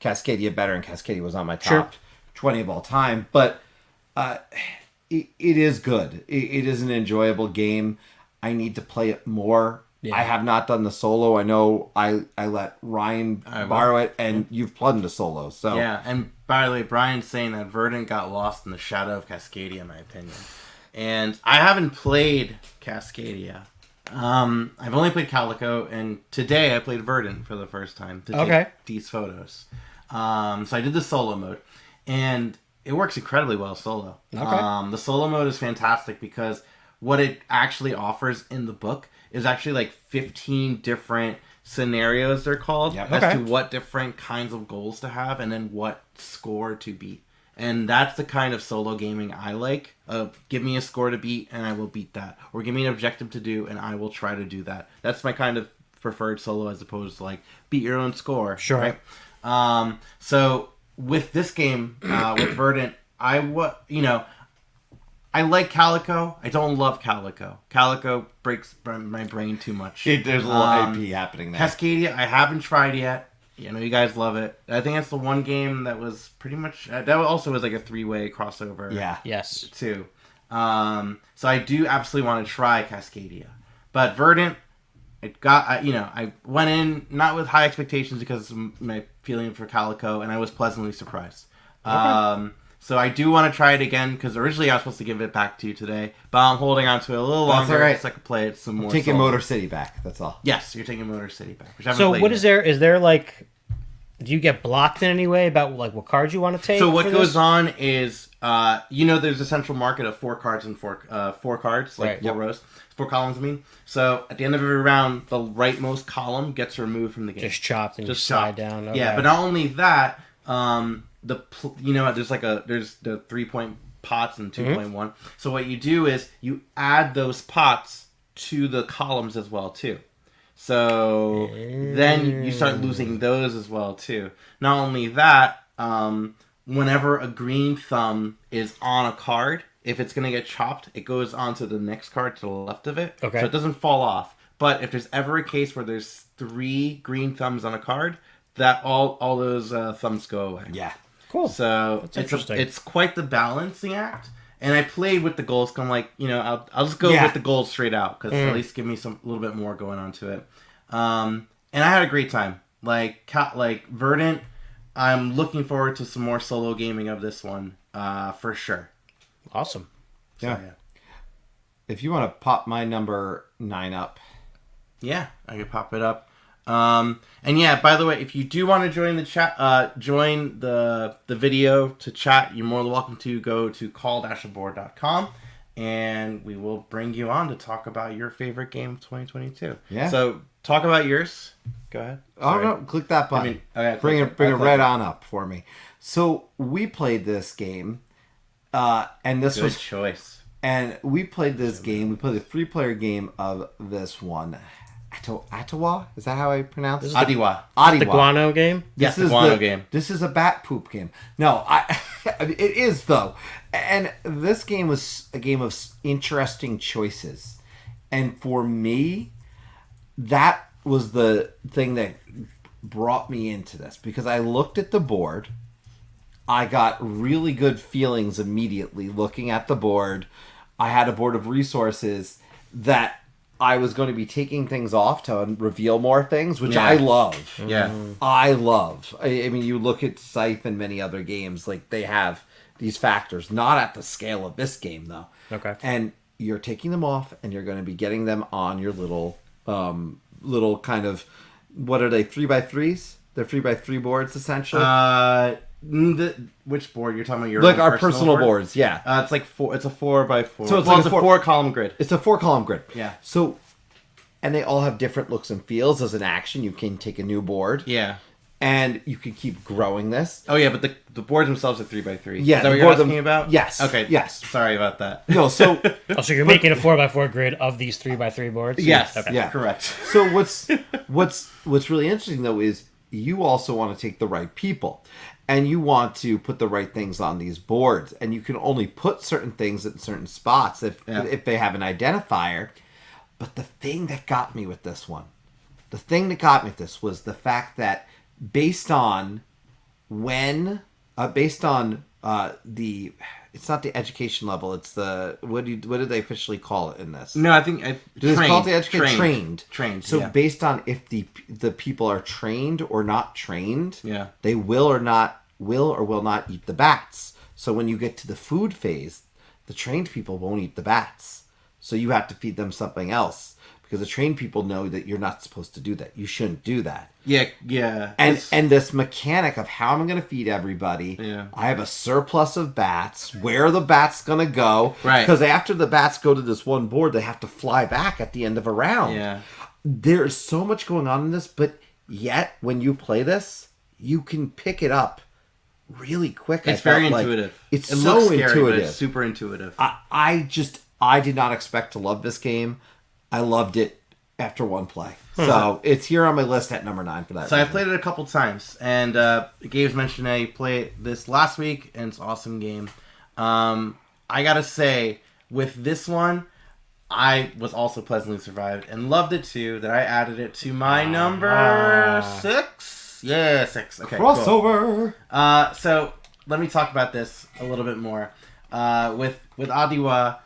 Cascadia better, and Cascadia was on my top 20 of all time. But it is good. It is an enjoyable game. I need to play it more. Yeah. I have not done the solo. I know I let Ryan borrow it, and you've plugged the solo. So yeah, and by the way, Brian's saying that Verdant got lost in the shadow of Cascadia, in my opinion. And I haven't played Cascadia. I've only played Calico, and today I played Verdant for the first time to take these photos. So I did the solo mode, and it works incredibly well solo. The solo mode is fantastic because what it actually offers in the book is actually like 15 different scenarios, they're called, as to what different kinds of goals to have and then what score to beat. And that's the kind of solo gaming I like. Give me a score to beat and I will beat that. Or give me an objective to do and I will try to do that. That's my kind of preferred solo, as opposed to like beat your own score. Sure. Right? So with this game, with Verdant, I like Calico. I don't love Calico. Calico breaks my brain too much. There's a little AP happening there. Cascadia, I haven't tried yet. I know you guys love it. I think that's the one game that was pretty much... that also was like a 3-way crossover. Yeah. Yes. Too. So I do absolutely want to try Cascadia. But Verdant, I went in not with high expectations because of my feeling for Calico, and I was pleasantly surprised. So I do want to try it again, because originally I was supposed to give it back to you today, but I'm holding on to it a little longer so I can play it some more. Taking Motor City back, that's all. Yes, you're taking Motor City back. Which I haven't So played what yet. is there? Is there like, do you get blocked in any way about like what cards you want to take? So what for goes this? on is, there's a central market of 4 cards and 4 cards, like Right. 4 rows, 4 columns. I mean, so at the end of every round, the rightmost column gets removed from the game. Just chopped and Just just slide chopped. down. Okay. Yeah, but not only that, there's the 3-point pots and 2.1. So what you do is you add those pots to the columns as well too. So then you start losing those as well too. Not only that, whenever a green thumb is on a card, if it's going to get chopped, it goes onto the next card to the left of it. Okay. So it doesn't fall off. But if there's ever a case where there's 3 green thumbs on a card, that all those thumbs go away. Yeah. Cool. So interesting. it's quite the balancing act. And I played with the goals. Cause I'm like, I'll just go with the goals straight out, because at least give me a little bit more going on to it. And I had a great time. Like Verdant, I'm looking forward to some more solo gaming of this one, for sure. Awesome. So, Yeah. If you want to pop my number 9 up. Yeah, I could pop it up. And yeah, by the way, if you do want to join the chat, join the video to chat, you're more than welcome to go to call-aboard.com and we will bring you on to talk about your favorite game of 2022. Yeah. So talk about yours. Go ahead. Oh Sorry. no! Click that button. Okay, bring click it it right on up for me. So we played this game, and this Good was choice. And we played this game. We played a 3-player game of this one. Atiwa? Is that how I pronounce it? Atiwa. The guano game? Yes, the guano game. This is a bat poop game. No, it is, though. And this game was a game of interesting choices. And for me, that was the thing that brought me into this. Because I looked at the board. I got really good feelings immediately looking at the board. I had a board of resources that I was going to be taking things off to reveal more things, which I love. Yeah. I love. I mean, you look at Scythe and many other games, like they have these factors, not at the scale of this game, though. Okay. And you're taking them off, and you're going to be getting them on your little kind of, what are they, 3x3s? They're 3x3 boards, essentially. Which board you're talking about? Your Like own our personal board? boards, yeah. It's like four. It's a 4x4. So it's well, like it's a a 4-column grid. It's a 4-column grid. Yeah. So, and they all have different looks and feels. As an action, you can take a new board. Yeah. And you can keep growing this. Oh yeah, but the boards themselves are 3x3. Yeah, Is that what the you're board asking about? Yes. Okay. Yes. Sorry about that. No. So. So you're making a 4x4 grid of these 3x3 boards? Yes. Okay. Yeah. Correct. So what's really interesting though is you also want to take the right people. And you want to put the right things on these boards. And you can only put certain things at certain spots if they have an identifier. But the thing that got me with this one, was the fact that based on it's not the education level, it's the, what do they officially call it in this? No, I think Do they call it the education? Trained. So yeah. based on if the people are trained or not trained, Yeah. they will or will not eat the bats. So when you get to the food phase, the trained people won't eat the bats. So you have to feed them something else because the trained people know that you're not supposed to do that. You shouldn't do that. Yeah. And this mechanic of how I'm going to feed everybody. Yeah. I have a surplus of bats. Where are the bats going to go? Right. Because after the bats go to this one board, they have to fly back at the end of a round. Yeah. There's so much going on in this, but yet when you play this, you can pick it up really quick. It's very intuitive. It's it so looks scary, intuitive. But it's super intuitive. I did not expect to love this game. I loved it after one play. So it's here on my list at number 9 for that So reason. I played it a couple times, and Gabe's mentioned I played this last week, and it's an awesome game. I gotta say, with this one, I was also pleasantly survived and loved it too. That I added it to my number 6. Yeah, 6. Okay, Crossover. Cool. So let me talk about this a little bit more. With Atiwa,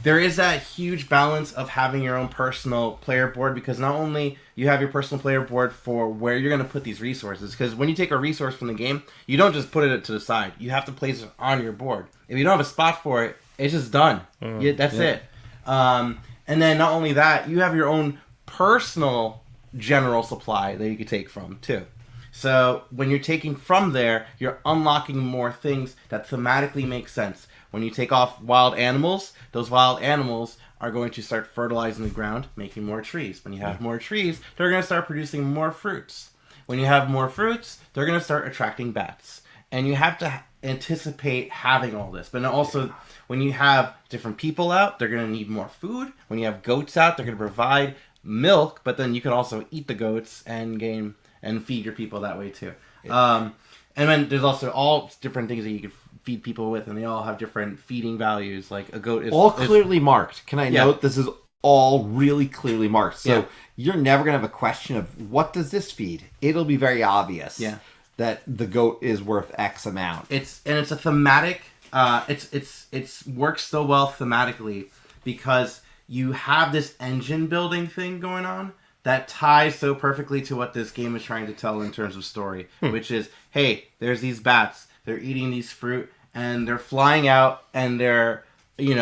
there is that huge balance of having your own personal player board, because not only you have your personal player board for where you're going to put these resources, because when you take a resource from the game, you don't just put it to the side. You have to place it on your board. If you don't have a spot for it, it's just done. That's it. And then not only that, you have your own personal general supply that you could take from too. So when you're taking from there, you're unlocking more things that thematically make sense. When you take off wild animals, those wild animals are going to start fertilizing the ground, making more trees. When you have more trees, they're going to start producing more fruits. When you have more fruits, they're going to start attracting bats. And you have to anticipate having all this. But also, when you have different people out, they're going to need more food. When you have goats out, they're going to provide milk, but then you can also eat the goats and gain and feed your people that way too. And then there's also all different things that you can feed people with, and they all have different feeding values. Like a goat is all clearly marked. Can I Yeah. note this is all really clearly marked? So Yeah. you're never gonna have a question of what does this feed. It'll be very obvious. Yeah. That the goat is worth X amount. It's a thematic. It's works so well thematically because you have this engine building thing going on that ties so perfectly to what this game is trying to tell in terms of story, which is, hey, there's these bats, they're eating these fruit, and they're flying out, and they're putting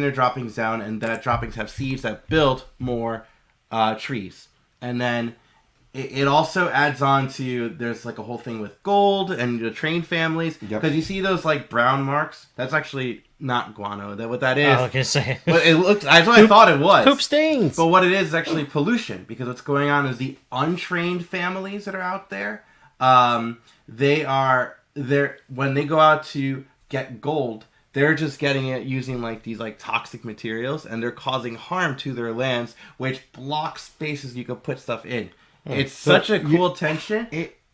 their droppings down, and that droppings have seeds that build more trees, and then it also adds on to, there's like a whole thing with gold and the train families. Because you see those like brown marks? That's actually not guano. What that is. I was gonna say. But it looked, that's what I thought it was. Poop stains. But what it is actually pollution. Because what's going on is the untrained families that are out there, when they go out to get gold, they're just getting it using like these like toxic materials, and they're causing harm to their lands, which blocks spaces you could put stuff in. It's such a cool tension.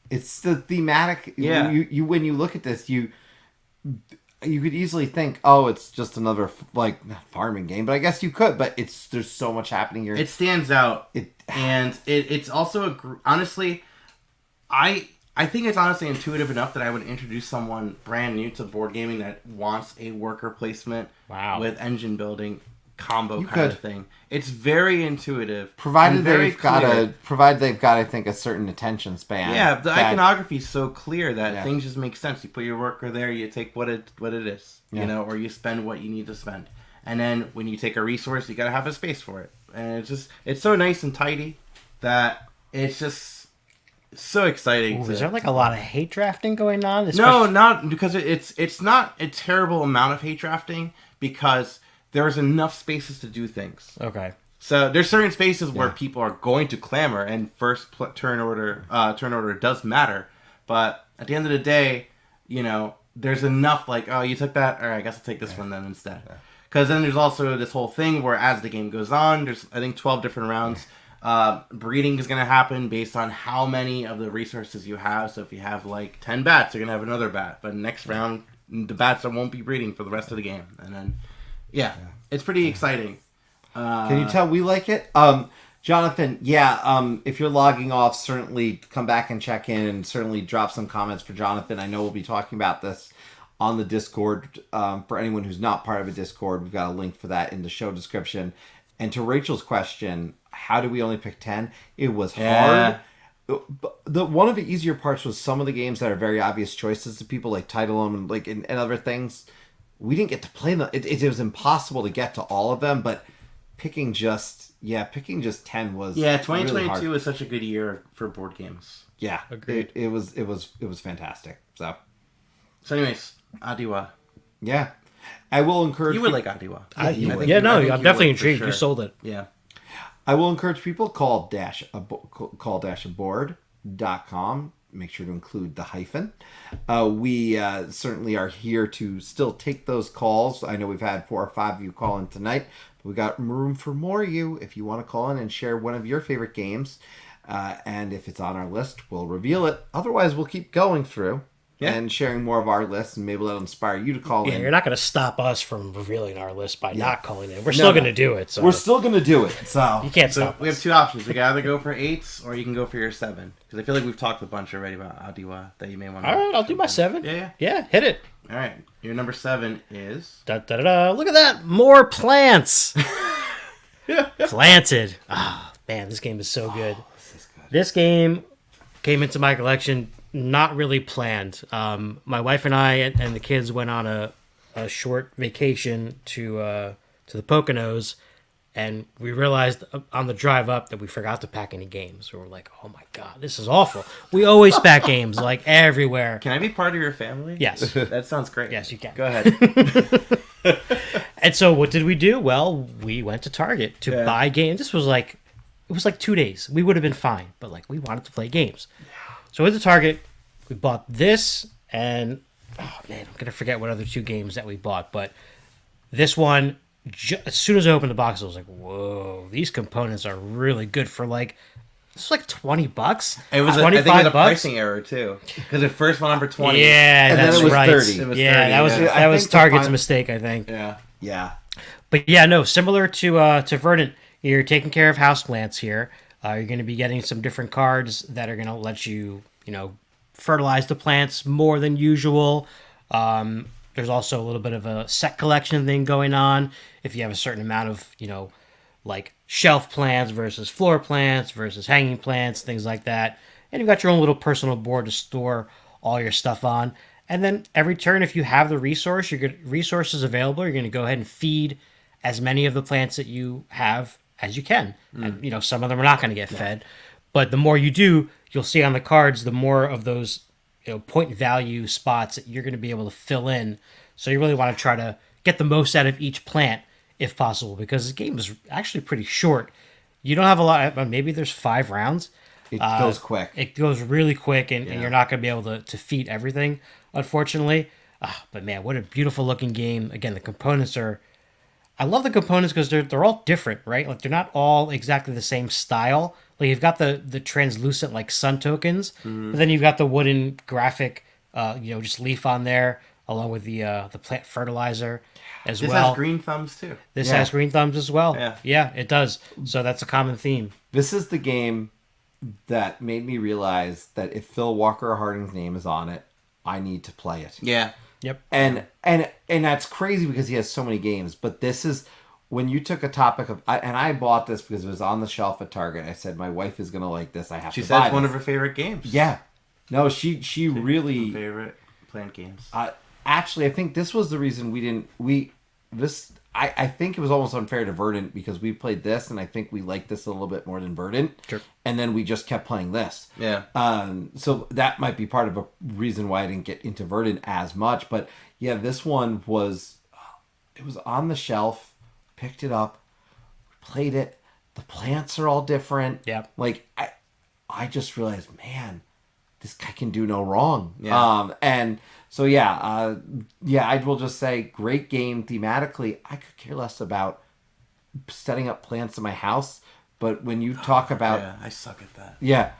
It's the thematic. Yeah. You when you look at this, you could easily think, oh, it's just another like farming game, but I guess you could. But there's so much happening here. It stands out, and it's also honestly, I think it's honestly intuitive enough that I would introduce someone brand new to board gaming that wants a worker placement with engine building combo kind of thing. It's very intuitive, provided they've got I think a certain attention span. Yeah, the iconography is so clear that things just make sense. You put your worker there, you take what it is, you know, or you spend what you need to spend, and then when you take a resource, you gotta have a space for it, and it's so nice and tidy that it's just so exciting. Ooh, is there like a lot of hate drafting going on? No, not because it's not a terrible amount of hate drafting, because there's enough spaces to do things. Okay. So there's certain spaces where people are going to clamor, and first turn order does matter. But at the end of the day, you know, there's enough like, oh, you took that, all right, I guess I'll take this one then instead. Because then there's also this whole thing where as the game goes on, there's I think 12 different rounds. Breeding is going to happen based on how many of the resources you have. So if you have like 10 bats, you're going to have another bat. But next round, the bats won't be breeding for the rest of the game. And then, it's pretty exciting. Can you tell we like it? Jonathan, if you're logging off, certainly come back and check in, and certainly drop some comments for Jonathan. I know we'll be talking about this on the Discord. For anyone who's not part of a Discord, we've got a link for that in the show description. And to Rachel's question, how did we only pick 10? It was hard. One of the easier parts was some of the games that are very obvious choices to people, like Tiletum and other things. We didn't get to play them. It was impossible to get to all of them, but picking just 10 was 2022 really was such a good year for board games. Yeah, agreed. It was fantastic. So anyways, Atiwa. Yeah, I will encourage you would like Atiwa. I'm definitely intrigued. Sure. You sold it. Yeah. I will encourage people call aboard.com. Make sure to include the hyphen. We certainly are here to still take those calls. I know we've had 4 or 5 of you call in tonight, but we got room for more of you if you want to call in and share one of your favorite games. And if it's on our list, we'll reveal it. Otherwise, we'll keep going through and sharing more of our lists, and maybe that'll inspire you to call in. Yeah, you're not going to stop us from revealing our list by not calling in. We're still going to do it. So. We're still going to do it. So you can't stop us. We have 2 options. You can either go for 8s, or you can go for your 7. Because I feel like we've talked a bunch already about Atiwa that you may want to... All right, I'll do my 7. Yeah, hit it. All right, your number 7 is... Look at that. More plants. Planted. Ah, man, this game is so good. This game came into my collection not really planned. My wife and I and the kids went on a short vacation to the Poconos, and we realized on the drive up that we forgot to pack any games. We were like, oh my god, this is awful. We always pack games like everywhere. Can I be part of your family? Yes. That sounds great. Yes, you can. Go ahead. And so what did we do? Well, we went to Target to buy games. This was like, it was like 2 days. We would have been fine, but like we wanted to play games. So we went to Target, we bought this, and oh man, I'm gonna forget what other 2 games that we bought, but this one, as soon as I opened the box, I was like, whoa, these components are really good for like, it's like $20. It was, I think it was a pricing error too, because it first went on for 20. Yeah, and that's then it was right. 30. It was 30, that was Target's mistake, I think. Yeah. But yeah, no, similar to Verdant, you're taking care of houseplants here. You're going to be getting some different cards that are going to let you, fertilize the plants more than usual. There's also a little bit of a set collection thing going on. If you have a certain amount of, like shelf plants versus floor plants versus hanging plants, things like that. And you've got your own little personal board to store all your stuff on. And then every turn, if you have the resource, resources available, you're going to go ahead and feed as many of the plants that you have as you can. And, some of them are not going to get fed. But the more you do, you'll see on the cards, the more of those point value spots that you're going to be able to fill in. So you really want to try to get the most out of each plant if possible, because this game is actually pretty short. You don't have a lot. Maybe there's 5 rounds. It goes quick. It goes really quick, and you're not going to be able to feed everything, unfortunately. But man, what a beautiful looking game. Again, the components are... I love the components because they're all different, right? Like, they're not all exactly the same style. Like, you've got the translucent, like, sun tokens, but then you've got the wooden graphic, just leaf on there, along with the plant fertilizer as This well. has green thumbs, too. This has green thumbs as well. Yeah, it does. So that's a common theme. This is the game that made me realize that if Phil Walker Harding's name is on it, I need to play it. Yeah. Yep. And that's crazy because he has so many games. But this is when you took a topic of, and I bought this because it was on the shelf at Target. I said my wife is gonna like this. I have She to said buy it's one this. of her favorite games. Yeah. No, she really favorite plant games. Actually, I think this was the reason I think it was almost unfair to Verdant because we played this and I think we liked this a little bit more than Verdant. Sure. And then we just kept playing this. Yeah. So that might be part of a reason why I didn't get into Verdant as much. But yeah, this one was on the shelf, picked it up, played it. The plants are all different. Yep. Like I just realized, man, this guy can do no wrong. Yeah. And so I will just say, great game thematically. I could care less about setting up plants in my house, but when you talk about, I suck at that. yeah,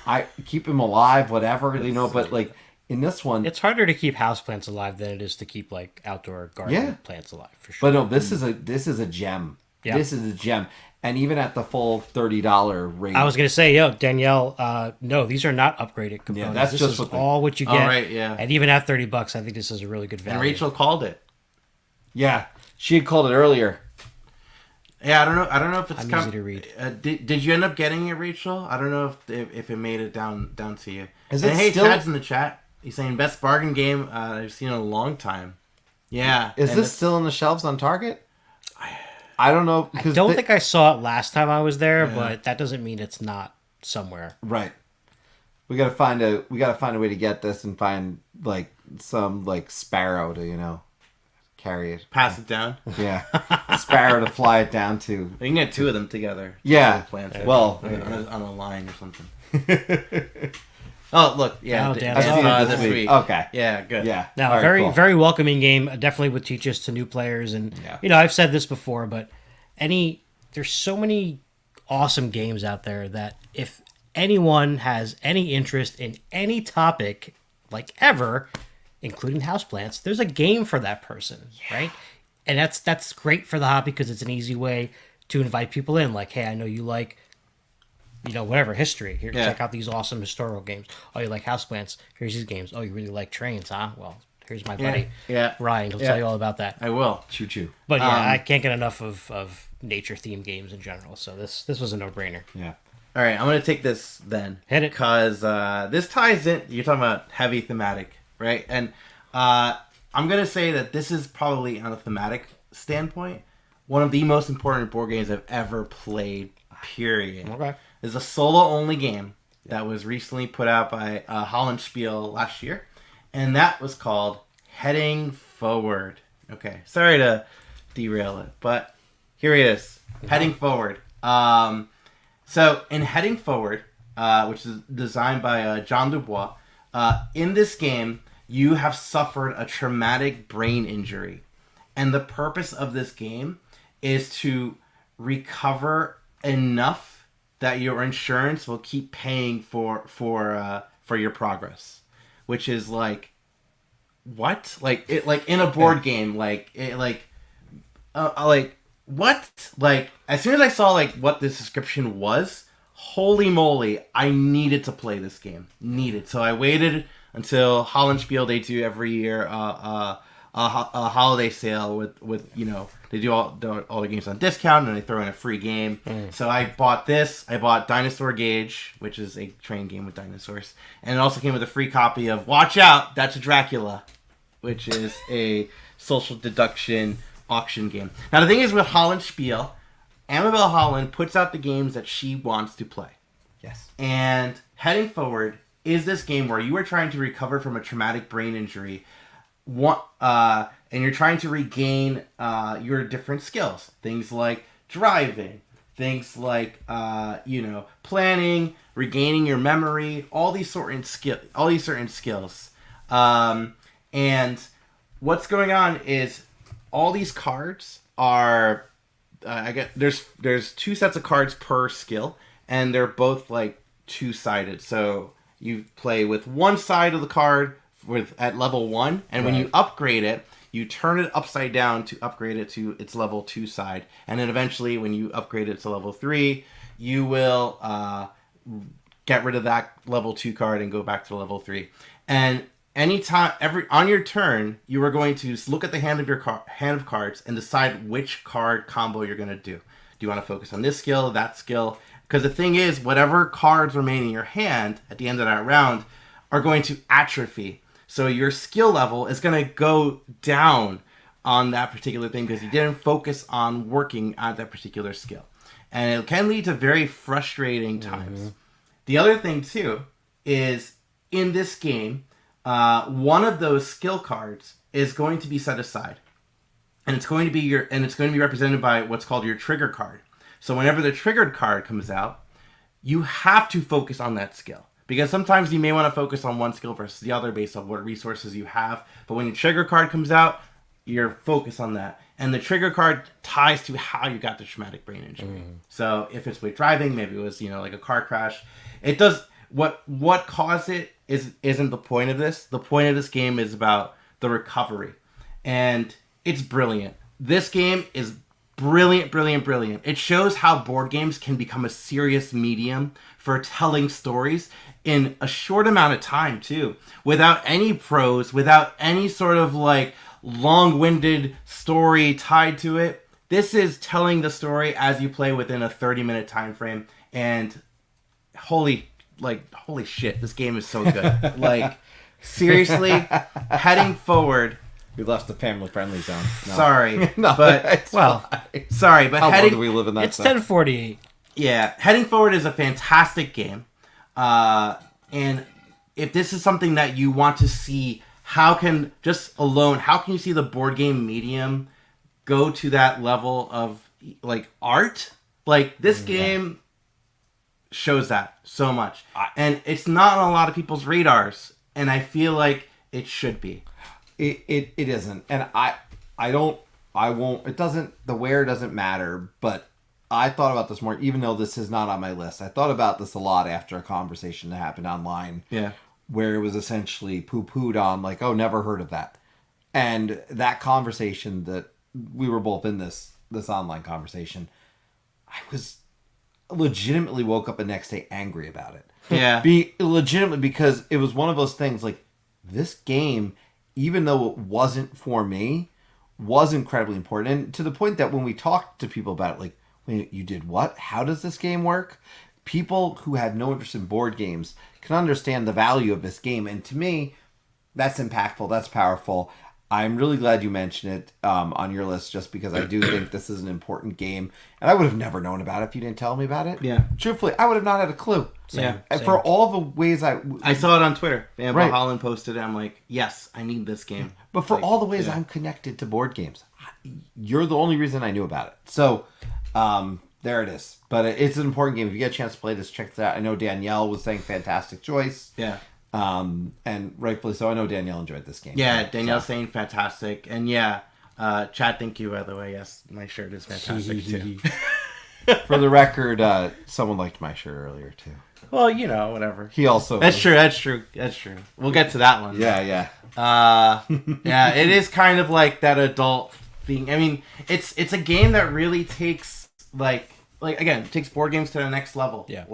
I keep them alive, whatever, But like in this one, It's harder to keep houseplants alive than it is to keep like outdoor garden plants alive, for sure. but no, this is a gem. Yeah. This is a gem. And even at the full $30 rate, I was gonna say, Danielle, no, these are not upgraded components. that's this just is what all what you Oh, get. right, yeah. And even at $30, I think this is a really good value. And Rachel called it. yeah, she had called it earlier. Yeah, I don't know if it's I'm easy to read. Did you end up getting it, Rachel? I don't know if it made it down to you. Is And it hey, still- Chad's in the chat. He's saying best bargain game I've seen in a long time. Yeah. Is and this it's- still on the shelves on Target? I don't know. I don't think I saw it last time I was there, but that doesn't mean it's not somewhere. Right. We gotta find a way to get this and find like some like sparrow to carry it. Pass it down. Yeah, sparrow to fly it down to. You can get 2 of them together. Yeah. Plants. Well, on a line or something. Oh, look. Yeah. Oh, damn. I've seen it this week. Okay. Yeah, good. Yeah. Now, All right, very cool. very welcoming game. Definitely would teach us to new players, and I've said this before, but there's so many awesome games out there that if anyone has any interest in any topic, like ever, including houseplants, there's a game for that person, right? And that's great for the hobby because it's an easy way to invite people in. Like, hey, I know you like, whatever, history. Here, check out these awesome historical games. Oh, you like houseplants? Here's these games. Oh, you really like trains, huh? Well, here's my buddy Ryan. He'll tell you all about that. I will. Choo choo. But yeah, I can't get enough of nature-themed games in general. So this was a no-brainer. Yeah. All right, I'm going to take this then. Hit it. Because this ties in. You're talking about heavy thematic, right? And I'm going to say that this is probably, on a thematic standpoint, one of the most important board games I've ever played, period. Okay. It's a solo-only game that was recently put out by Hollandspiel last year. And that was called Heading Forward. Okay, sorry to derail it, but here it is. Heading Forward. So in Heading Forward, which is designed by John Dubois, in this game, you have suffered a traumatic brain injury. And the purpose of this game is to recover enough that your insurance will keep paying for your progress. Which is like, what? Like in a board game, what? Like, as soon as I saw like what this description was, holy moly, I needed to play this game. So I waited until Hollandspiel, they do every year a holiday sale with they do all the games on discount and they throw in a free game. So I bought this. I bought Dinosaur Gauge, which is a train game with dinosaurs, and it also came with a free copy of Watch Out, That's a Dracula, which is a social deduction auction game. Now the thing is with Hollandspiel, Amabel Holland puts out the games that she wants to play. Yes. And Heading Forward is this game where you are trying to recover from a traumatic brain injury, and you're trying to regain your different skills. Things like driving, things like planning, regaining your memory, all these certain skills. And what's going on is all these cards are there's 2 sets of cards per skill, and they're both like 2-sided. So you play with one side of the card at level 1, and when you upgrade it, you turn it upside down to upgrade it to its level 2 side, and then eventually when you upgrade it to level 3, you will get rid of that level 2 card and go back to level 3. And anytime, on your turn, you are going to look at the hand of your hand of cards and decide which card combo you're going to do. Do you want to focus on this skill, that skill? Because the thing is, whatever cards remain in your hand at the end of that round are going to atrophy. So your skill level is going to go down on that particular thing because you didn't focus on working at that particular skill. And it can lead to very frustrating times. The other thing, too, is in this game, one of those skill cards is going to be set aside. And it's going to be represented by what's called your trigger card. So whenever the triggered card comes out, you have to focus on that skill. Because sometimes you may want to focus on one skill versus the other based on what resources you have. But when your trigger card comes out, you're focused on that. And the trigger card ties to how you got the traumatic brain injury. So if it's with driving, maybe it was, like a car crash. It does what caused it isn't the point of this. The point of this game is about the recovery. And it's brilliant. This game is brilliant. It shows how board games can become a serious medium for telling stories in a short amount of time, too. Without any prose, without any sort of long-winded story tied to it. This is telling the story as you play within a 30-minute time frame. And holy shit, this game is so good. Seriously, Heading Forward. We left the family-friendly zone. No. Sorry, no, but sorry, but how long do we live in that? It's 10:48. Yeah, Heading Forward is a fantastic game, and if this is something that you want to see, how can you see the board game medium go to that level of art? This game shows that so much, and it's not on a lot of people's radars, and I feel like it should be. It isn't, and I won't. It doesn't. The where doesn't matter, but I thought about this more, even though this is not on my list. I thought about this a lot after a conversation that happened online. Yeah. Where it was essentially poo-pooed on, oh, never heard of that. And that conversation that we were both in this online conversation, I was legitimately woke up the next day angry about it. Yeah. Legitimately, because it was one of those things, this game, even though it wasn't for me, was incredibly important. And to the point that when we talked to people about it, wait, you did what? How does this game work? People who had no interest in board games can understand the value of this game. And to me, that's impactful. That's powerful. I'm really glad you mentioned it on your list, just because I do think this is an important game. And I would have never known about it if you didn't tell me about it. Yeah. Truthfully, I would have not had a clue. Same. For all the ways I saw it on Twitter. Yeah, right. Holland posted it. I'm like, yes, I need this game. But for all the ways I'm connected to board games, you're the only reason I knew about it. So, there it is. But it's an important game. If you get a chance to play this, check it out. I know Danielle was saying fantastic choice. Yeah. And rightfully so. I know Danielle enjoyed this game. Yeah, Danielle's saying fantastic. And Chad, thank you, by the way. Yes, my shirt is fantastic, too. For the record, someone liked my shirt earlier, too. Well, whatever. He also... That's true. We'll get to that one. Yeah. Yeah, it is kind of like that adult thing. I mean, it's a game that really takes, takes board games to the next level. Yeah.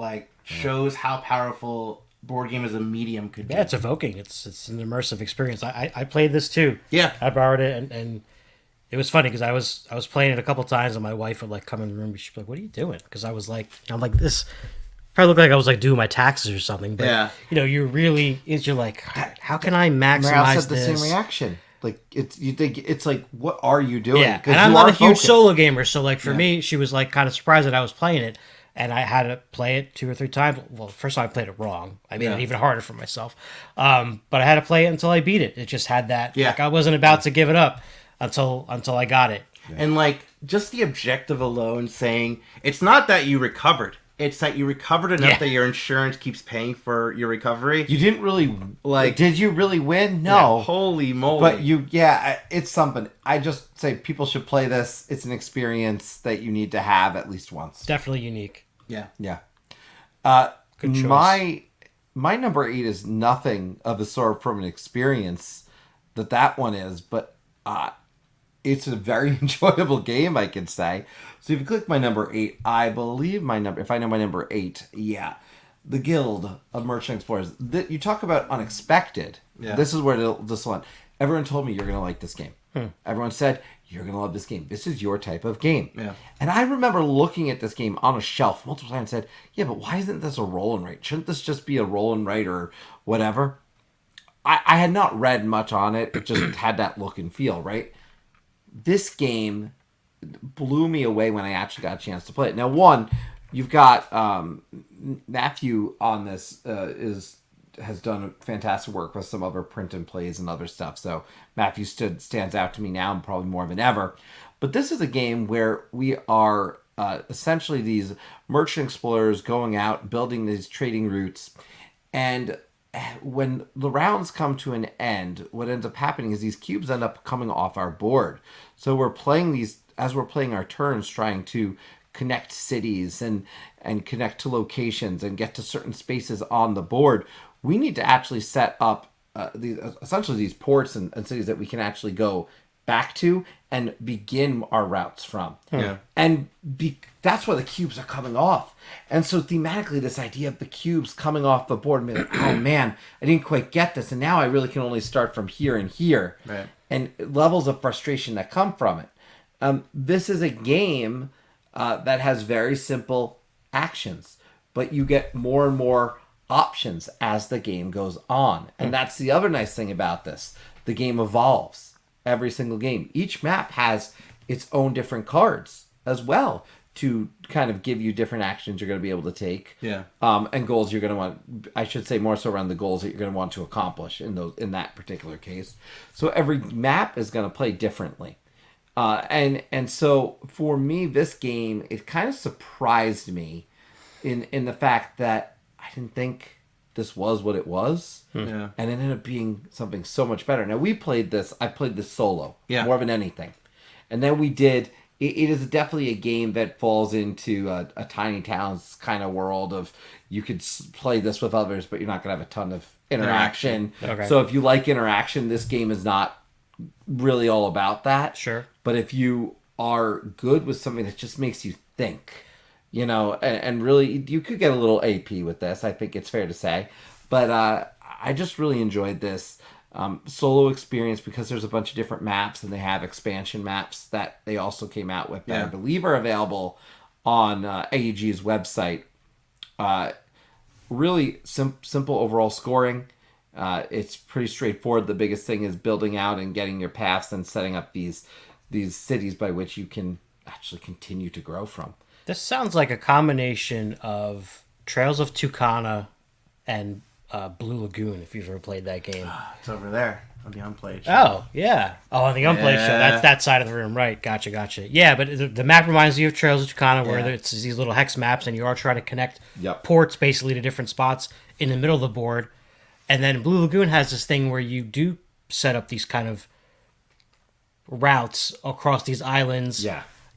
Shows how powerful board game as a medium could be. Yeah, it's evoking. It's an immersive experience. I played this too. Yeah. I borrowed it, and it was funny because I was playing it a couple times, and my wife would come in the room. She'd be like, "What are you doing?" Because I was this probably looked like I was doing my taxes or something. But, you're like, how can I maximize said the this? same reaction. You think it's what are you doing? Yeah, and I'm not a huge solo gamer, so for me, she was kind of surprised that I was playing it. and I had to play it 2 or 3 times. Well, first time I played it wrong. I made it even harder for myself. But I had to play it until I beat it. It just had that. Yeah. Like, I wasn't about to give it up until I got it. And like just the objective alone saying it's not that you recovered. It's that you recovered enough that your insurance keeps paying for your recovery. You didn't really Did you really win? No. Yeah, holy moly! But it's something. I just say people should play this. It's an experience that you need to have at least once. Definitely unique. Yeah. Good choice. My number 8 is nothing of the sort from an experience that one is, but it's a very enjoyable game, I can say. So if you click my number 8, I believe if I know my number 8, the Guild of Merchant Explorers. You talk about unexpected. Yeah. This is where this one. Everyone told me you're going to like this game. Everyone said, you're going to love this game. This is your type of game. Yeah. And I remember looking at this game on a shelf multiple times and said, yeah, but why isn't this a roll and write? Shouldn't this just be a roll and write or whatever? I had not read much on it. It just had that look and feel, right? This game blew me away when I actually got a chance to play it. Now, one, you've got Matthew on this has done fantastic work with some other print and plays and other stuff. So Matthew stands out to me now and probably more than ever. But this is a game where we are essentially these merchant explorers going out, building these trading routes. And when the rounds come to an end, what ends up happening is these cubes end up coming off our board. So we're playing these, as we're playing our turns, trying to connect cities and connect to locations and get to certain spaces on the board. We need to actually set up essentially these ports and cities that we can actually go back to and begin our routes from. Yeah. And that's why the cubes are coming off. And so thematically, this idea of the cubes coming off the board, and being like, oh man, I didn't quite get this. And now I really can only start from here and here. Right. And levels of frustration that come from it. This is a game that has very simple actions, but you get more and more options as the game goes on. And that's the other nice thing about this. The game evolves every single game. Each map has its own different cards as well to kind of give you different actions you're going to be able to take. Yeah. And goals you're going to want, I should say more so around the goals that you're going to want to accomplish in that particular case. So every map is going to play differently. And so for me, this game, it kind of surprised me in the fact that I didn't think this was what it was. Yeah. And it ended up being something so much better. Now, I played this solo more than anything. And then we did, it is definitely a game that falls into a tiny towns kind of world of you could play this with others, but you're not going to have a ton of interaction. Okay. So if you like interaction, this game is not really all about that. Sure. But if you are good with something that just makes you think, and really, you could get a little AP with this, I think it's fair to say. But I just really enjoyed this solo experience because there's a bunch of different maps, and they have expansion maps that they also came out with that I believe are available on AEG's website. Really simple overall scoring. It's pretty straightforward. The biggest thing is building out and getting your paths and setting up these cities by which you can actually continue to grow from. This sounds like a combination of Trails of Tucana and Blue Lagoon, if you've ever played that game. It's over there on the Unplayed show. Oh, yeah. Oh, on the Unplayed show. That's that side of the room, right. Gotcha. Yeah, but the map reminds you of Trails of Tucana, where it's these little hex maps, and you are trying to connect ports, basically, to different spots in the middle of the board. And then Blue Lagoon has this thing where you do set up these kind of routes across these islands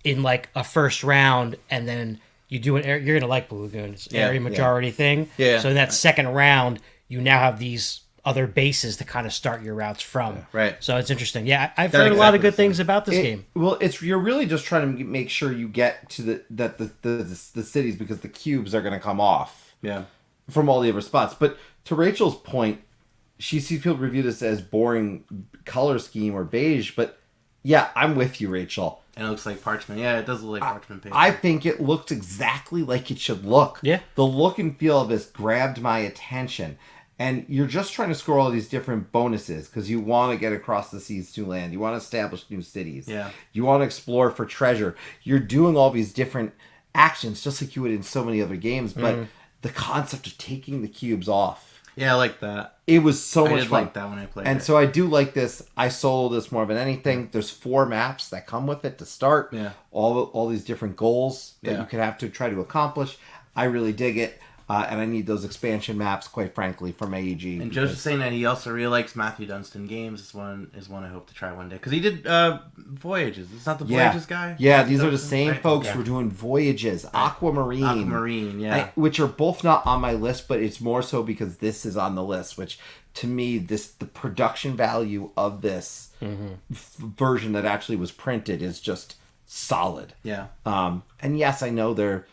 in like a first round, and then you do you're going to like Blue Lagoon. It's an area majority thing. Yeah. So in that second round, you now have these other bases to kind of start your routes from. Yeah, right. So it's interesting. Yeah, I've heard a lot of good things about this game. Well, you're really just trying to make sure you get to the cities, because the cubes are going to come off. Yeah. From all the other spots. But to Rachel's point, she sees people review this as boring color scheme or beige, but yeah, I'm with you, Rachel. And it looks like parchment. Yeah, it does look like parchment paper. I think it looks exactly like it should look. Yeah. The look and feel of this grabbed my attention. And you're just trying to score all these different bonuses because you want to get across the seas to land. You want to establish new cities. Yeah. You want to explore for treasure. You're doing all these different actions just like you would in so many other games, but the concept of taking the cubes off. Yeah, I like that. It was so much did fun. like that when I played and it. so I do like this. I solo this more than anything. There's 4 maps that come with it to start. Yeah. All these different goals that Yeah. you could have to try to accomplish. I really dig it. And I need those expansion maps, quite frankly, from AEG. And Joe's saying that he also really likes Matthew Dunstan games. Is one I hope to try one day. Because he did Voyages. It's not the Voyages guy? Yeah, these are the Dunstan, same right? folks Yeah. who are doing Voyages, Aquamarine. Aquamarine, yeah. Which are both not on my list, but it's more so because this is on the list, which to me, the production value of this version that actually was printed is just solid. Yeah. And yes, I know they're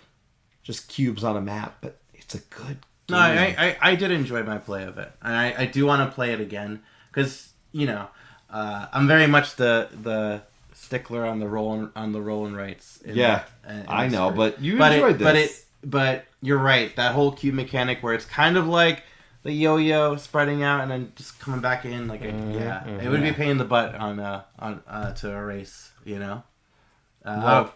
just cubes on a map, but it's a good game. No, I did enjoy my play of it. And I do want to play it again. Because, I'm very much the stickler on the roll and rights. I know, but you enjoyed this. But you're right. That whole cube mechanic where it's kind of like the yo-yo spreading out and then just coming back in. It would be a pain in the butt on to erase, Good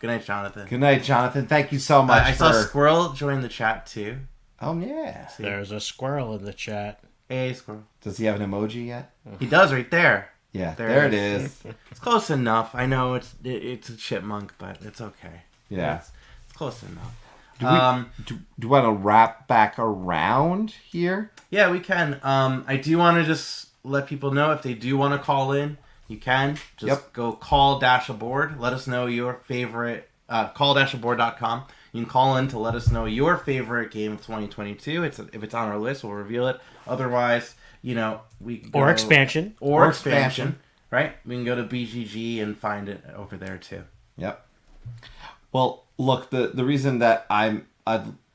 night, Jonathan. Good night, Jonathan. Thank you so much. I saw Squirrel join the chat too. Oh, yeah. See? There's a squirrel in the chat. Hey, Squirrel. Does he have an emoji yet? He does right there. Yeah, there it is. It's close enough. I know it's a chipmunk, but it's okay. Yeah. It's close enough. Do you want to wrap back around here? Yeah, we can. I do want to just let people know if they do want to call in, you can. Just go call-aboard. Let us know your favorite. Call-aboard.com. You can call in to let us know your favorite game of 2022. If it's on our list, we'll reveal it. Otherwise, we can go, Or expansion. Or expansion. Right? We can go to BGG and find it over there too. Yep. Well, look, the reason that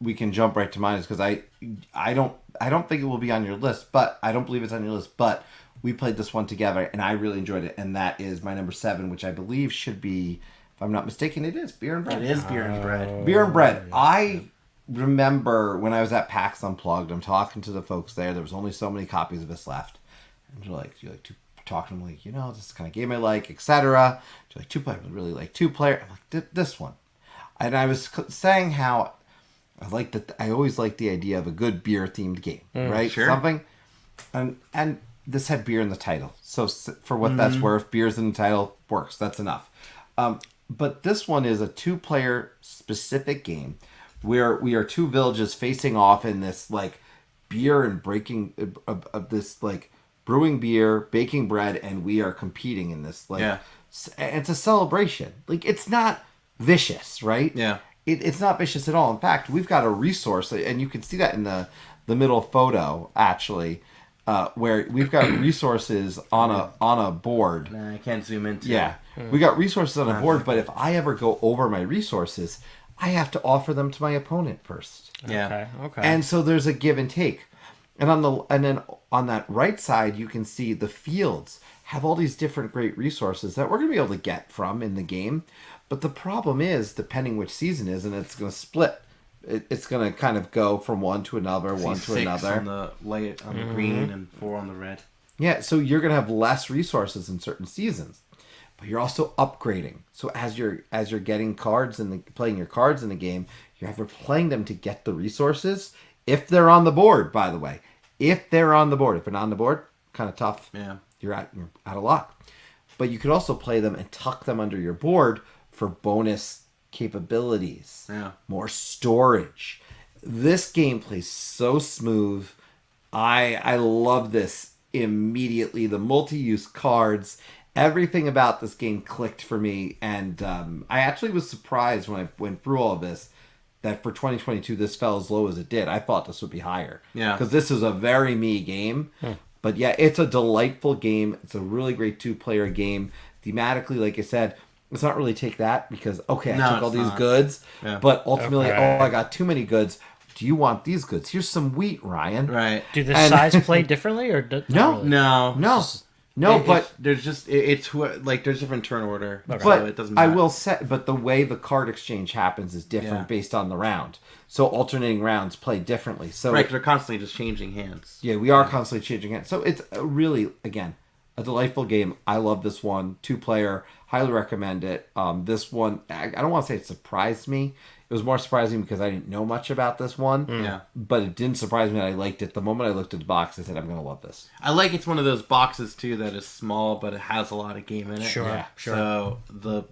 we can jump right to mine is because I don't think it will be on your list, but I don't believe it's on your list, but we played this one together and I really enjoyed it, and that is my number 7, which I believe should be, if I'm not mistaken, it is Beer and Bread. It is Beer and Bread. Beer and Bread. I remember when I was at PAX Unplugged, I'm talking to the folks there. There was only so many copies of this left, and you're like to talk to them like, this is the kind of game I like, etc. You're like 2-player, I really like 2-player. I'm like this one, and I was saying how I like that. I always like the idea of a good beer themed game, right? Sure. Something, and this had beer in the title, so for what that's worth, beer's in the title works. That's enough. But this one is a 2-player specific game where we are 2 villages facing off in this like beer and breaking of this like brewing beer, baking bread, and we are competing in this like it's a celebration. Like, it's not vicious, right? Yeah. It's not vicious at all. In fact, we've got a resource, and you can see that in the middle photo actually, where we've got resources on a board. Nah, I can't zoom into Yeah. We got resources on a board, but if I ever go over my resources, I have to offer them to my opponent first. Yeah. Okay. And so there's a give and take. And then on that right side, you can see the fields have all these different great resources that we're going to be able to get from in the game. But the problem is, depending which season is, and it's going to split. It's going to kind of go from one to another, one to 6 another. on the light on the green and 4 on the red. Yeah, so you're going to have less resources in certain seasons. But you're also upgrading. So as you're getting cards and playing your cards in the game, you're ever playing them to get the resources. If they're on the board, by the way, if they're on the board, if they're not on the board, kind of tough. Yeah, you're out of luck. But you could also play them and tuck them under your board for bonus capabilities. Yeah, more storage. This game plays so smooth. I love this immediately. The multi-use cards. Everything about this game clicked for me, and I actually was surprised when I went through all of this that for 2022 this fell as low as it did. I thought this would be higher. Yeah. Because this is a very me game. But yeah, it's a delightful game. It's a really great 2-player game. Thematically, like I said, let's not really take that because, I took all these goods. Yeah. But ultimately, I got too many goods. Do you want these goods? Here's some wheat, Ryan. Right. Do the size play differently or no? Really? No. No, but there's just there's different turn order, but so it doesn't matter. I will say, but the way the card exchange happens is different based on the round. So alternating rounds play differently. So right, because they're constantly just changing hands. Yeah, we are constantly changing hands. So it's really, again, A delightful game. I love this one. 2-player. Highly recommend it. This one, I don't want to say it surprised me. It was more surprising because I didn't know much about this one. Yeah. But it didn't surprise me that I liked it. The moment I looked at the box, I said, I'm going to love this. I like it's one of those boxes, too, that is small, but it has a lot of game in it. Sure, Yeah. sure. So the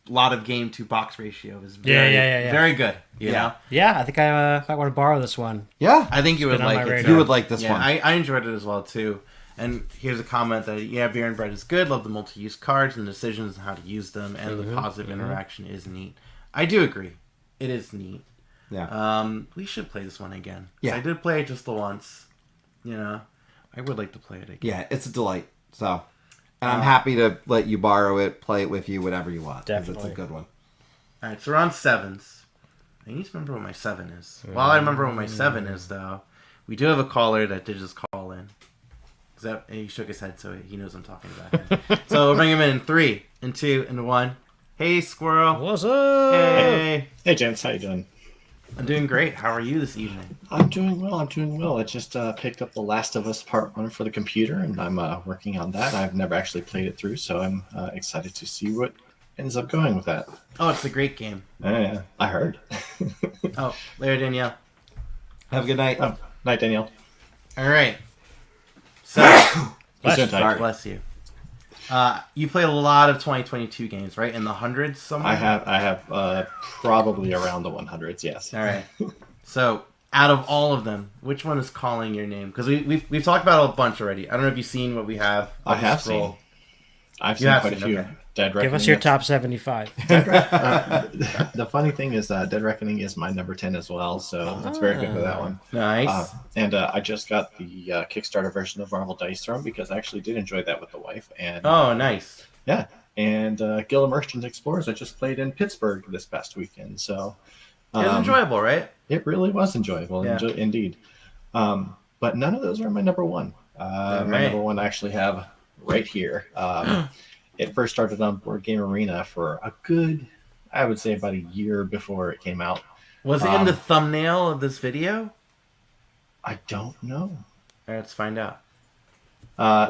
lot of game to box ratio is very good. You know? Yeah, I think I might want to borrow this one. Yeah. I think you would been on like my it. radar. You would like this Yeah, one. I enjoyed it as well, too. And here's a comment that, Beer and Bread is good. Love the multi-use cards and decisions on how to use them. And the positive interaction is neat. I do agree. It is neat. Yeah. We should play this one again. Yeah. I did play it just the once. I would like to play it again. Yeah, it's a delight. So, and I'm happy to let you borrow it, play it with you, whatever you want. 'Cause Definitely. It's a good one. All right, so we're on 7s. I need to remember what my 7 is. While I remember what my 7 is, though, we do have a caller that did just call in. He shook his head, so he knows I'm talking about him. So we'll bring him in 3, and 2, and 1. Hey, Squirrel. What's up? Hey. Hey, gents, how you doing? I'm doing great. How are you this evening? I'm doing well. I just picked up The Last of Us Part 1 for the computer, and I'm working on that. I've never actually played it through, so I'm excited to see what ends up going with that. Oh, it's a great game. Yeah, I heard. Oh, later, Danielle. Have a good night. Oh, night, Danielle. All right. So, Bless you. bless you. You played a lot of 2022 games, right? In the hundreds somewhere? I have probably around the 100s, yes. All right. So, out of all of them, which one is calling your name? Because we've talked about a bunch already. I don't know if you've seen what we have. I have Scroll. seen. I've You seen have quite a seen, few. okay. Dead Reckoning. Give us your top 75. The funny thing is Dead Reckoning is my number 10 as well, so that's very good for that one. Nice. And I just got the Kickstarter version of Marvel Dice Throne because I actually did enjoy that with the wife. And Oh, nice. yeah, and Guild of Merchant Explorers I just played in Pittsburgh this past weekend, so It was enjoyable, right? it really was enjoyable, Yeah. indeed. But none of those are my number one. My right. number one I actually have right here. It first started on Board Game Arena for a good, I would say, about a year before it came out. Was it in the thumbnail of this video? I don't know. All right, let's find out.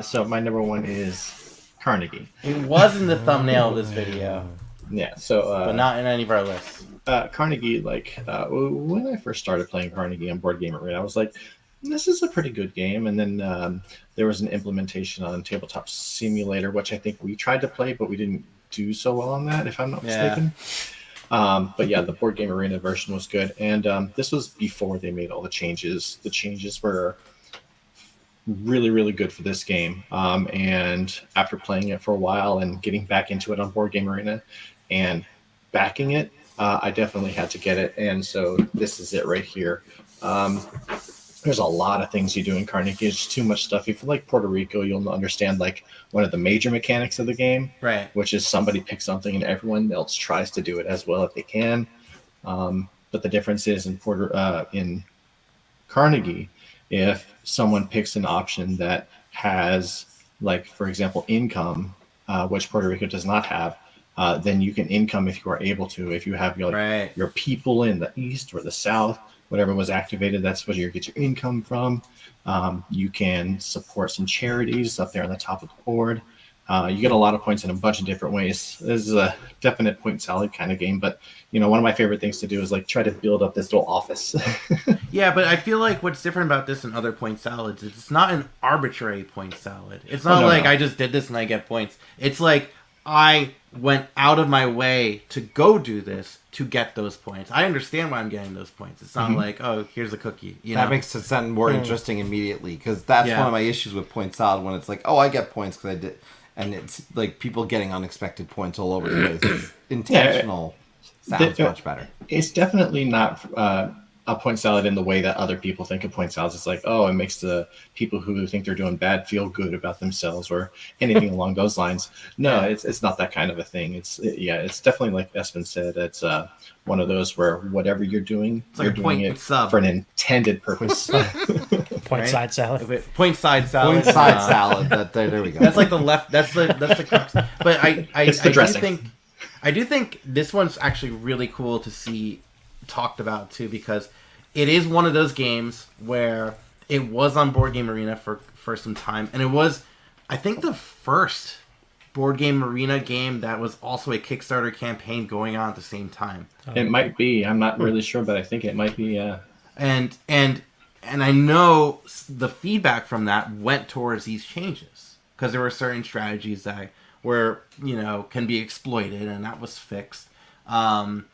So my number one is Carnegie. It was in the thumbnail of this video, Yeah, so but not in any of our lists. Carnegie, when I first started playing Carnegie on Board Game Arena, I was like, this is a pretty good game. And then there was an implementation on Tabletop Simulator, which I think we tried to play, but we didn't do so well on that, if I'm not mistaken. But yeah, the Board Game Arena version was good. And this was before they made all the changes. The changes were really, really good for this game. And after playing it for a while and getting back into it on Board Game Arena and backing it, I definitely had to get it. And so this is it right here. There's a lot of things you do in Carnegie. It's too much stuff. If you like Puerto Rico, you'll understand like one of the major mechanics of the game, Right. which is somebody picks something and everyone else tries to do it as well if they can. But the difference is in Carnegie, if someone picks an option that has, like, for example, income, which Puerto Rico does not have, then you can income if you are able to. If you have your people in the east or the south, whatever was activated, that's where you get your income from. You can support some charities up there on the top of the board. You get a lot of points in a bunch of different ways. This is a definite point salad kind of game, but one of my favorite things to do is like try to build up this little office. Yeah, but I feel like what's different about this and other point salads is it's not an arbitrary point salad. It's not I just did this and I get points. It's like I went out of my way to go do this to get those points. I understand why I'm getting those points. It's not like, oh, here's a cookie. That makes it sound more interesting immediately, because that's one of my issues with point salad, when it's like, oh, I get points because I did, and it's like people getting unexpected points all over the place. It's intentional sounds much better. It's definitely not a point salad in the way that other people think of point salads. It's like, oh, it makes the people who think they're doing bad feel good about themselves or anything along those lines. No, it's not that kind of a thing. It's definitely like Espen said. It's one of those where whatever you're doing, it's like you're doing it for an intended purpose. Point side salad. Point side salad. Point side salad. There we go. That's like the left. That's the crux. But It's the dressing. I do think this one's actually really cool to see talked about too, because it is one of those games where it was on Board Game Arena for some time, and it was I think the first board game arena game that was also a Kickstarter campaign going on at the same time. It might be. I'm not really sure, but I think it might be. Yeah. And I know the feedback from that went towards these changes because there were certain strategies that were, can be exploited, and that was fixed. And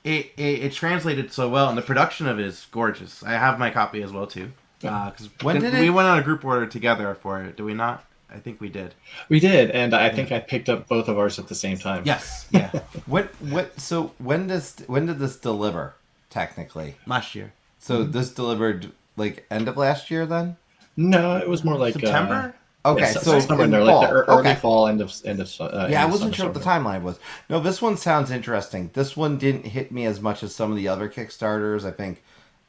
it translated so well, and the production of it is gorgeous. I have my copy as well too. Because we went on a group order together for it, did we not? I think we did. We did, and I think I picked up both of ours at the same time. Yes. Yeah. So when did this deliver? Technically, last year. So this delivered like end of last year, then? No, it was more like September. Okay, yeah, so somewhere in in there, fall. like the early Okay. fall, end of. Yeah, I wasn't sure what the timeline was. No, this one sounds interesting. This one didn't hit me as much as some of the other Kickstarters. I think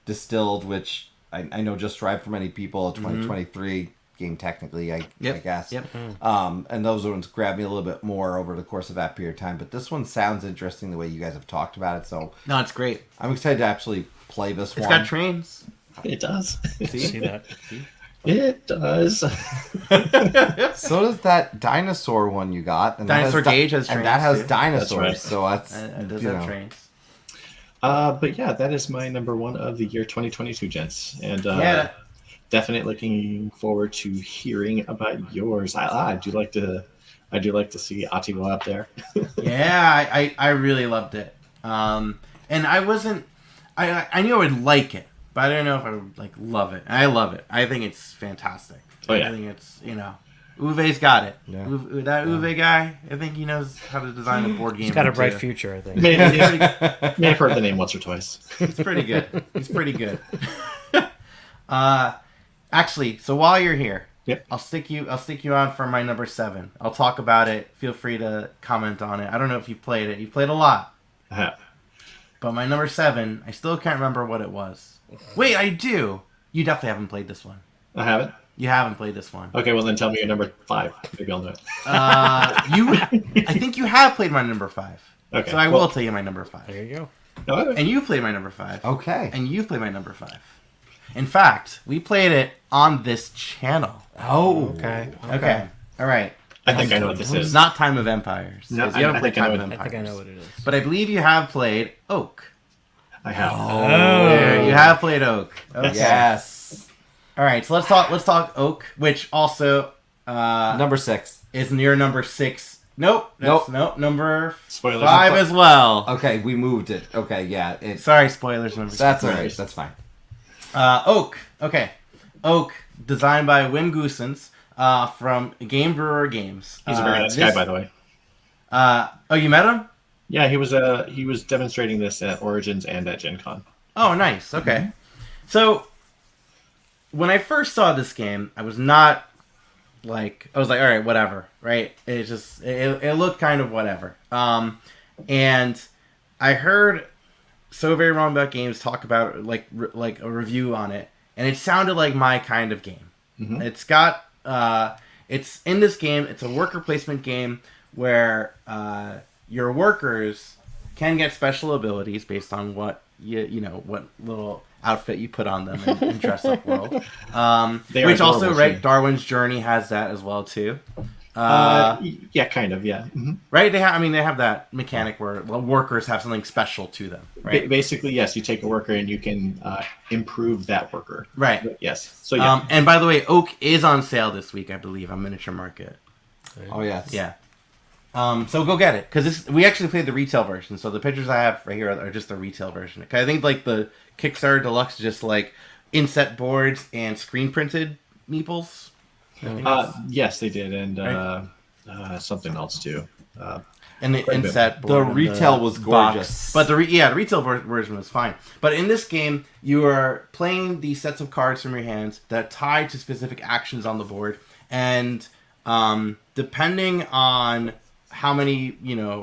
Distilled, which I know just arrived for many people, a 2023 game technically, I guess. Yep. And those ones grabbed me a little bit more over the course of that period of time. But this one sounds interesting the way you guys have talked about it. So No, it's great. I'm excited to actually play this It's one. got trains. It does. See that? It does. So does that dinosaur one you got. And Dinosaur that has Gauge has and trains, that has too. dinosaurs. That's right. So that's It does you have know. trains. But yeah, that is my number one of the year 2022, gents. And definitely looking forward to hearing about yours. I do like to see Atiwa up there. Yeah, I really loved it. And I wasn't. I knew I would like it, but I don't know if I would like love it. I love it. I think it's fantastic. Oh, yeah. I think it's Uwe's got it. Yeah. That Uwe guy, I think he knows how to design a board game. He's got a bright too. future, I think. May have heard the name once or twice. He's pretty good. He's pretty good. Actually, so while you're here, Yep. I'll stick you on for my number 7. I'll talk about it. Feel free to comment on it. I don't know if you've played it. You've played a lot. I have. But my number 7, I still can't remember what it was. Wait, I do. You definitely haven't played this one. I haven't. You haven't played this one. Okay, well then tell me your number 5. Maybe I'll know it. I think you have played my number 5. Okay. So I will tell you my number 5. There you go. No, And you played my number 5. Okay. And you played my number 5. In fact, we played it on this channel. Oh. Okay. Okay. All right. I think I know what this It's is. not Time of Empires. No, 'cause you haven't I played think I Time know of it. I Empires. think I know what it is. But I believe you have played Oak. I have. There, you have played Oak. Okay. Yes. All right, so let's talk Oak, which also Number 6. is near number 6. Nope. Nope. Number Spoilers. 5 as well. Okay, we moved it. Okay, yeah. It's Sorry, spoilers. Number 6. That's all right. That's fine. Oak. Okay. Oak, designed by Wim Goossens from Game Brewer Games. He's a very nice guy, by the way. Oh, you met him? Yeah, he was demonstrating this at Origins and at Gen Con. Oh, nice. Okay. So, when I first saw this game, I was not like, all right, whatever, right? It just, it looked kind of whatever. And I heard So Very Wrong About Games talk about like a review on it, and it sounded like my kind of game. Mm-hmm. It's got, it's in this game, it's a worker placement game where your workers can get special abilities based on what what little outfit you put on them in Dress Up World. Which also, adorable, right, too. Darwin's Journey has that as well too. Yeah, kind of, yeah. Mm-hmm. Right? They have that mechanic where workers have something special to them, right? Basically, yes, you take a worker and you can improve that worker. Right. But yes. So yeah. And by the way, Oak is on sale this week, I believe, on Miniature Market. Oh, yes. Yeah. So go get it, because we actually played the retail version. So the pictures I have right here are just the retail version. 'Cause I think like the Kickstarter Deluxe is just like inset boards and screen printed meeples. Yes, they did, and something else too. And the Quite a bit. inset board. The and retail was box. gorgeous. But the retail version was fine. But in this game, you are playing these sets of cards from your hands that tie to specific actions on the board, and depending on how many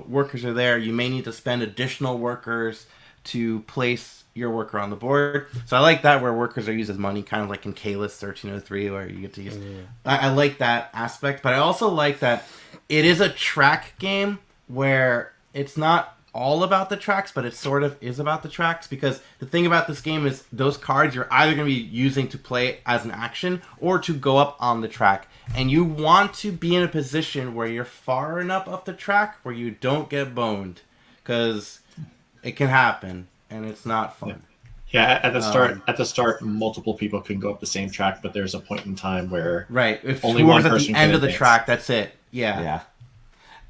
workers are there, you may need to spend additional workers to place your worker on the board. So I like that, where workers are used as money, kind of like in Kalis 1303, where you get to use. I like that aspect, but I also like that it is a track game where it's not all about the tracks, but it sort of is about the tracks, because the thing about this game is those cards you're either going to be using to play as an action or to go up on the track. And you want to be in a position where you're far enough up the track where you don't get boned, because it can happen and it's not fun. Yeah, at the start, multiple people can go up the same track, but there's a point in time where if only one at person the end can of the advance. track, that's it. Yeah.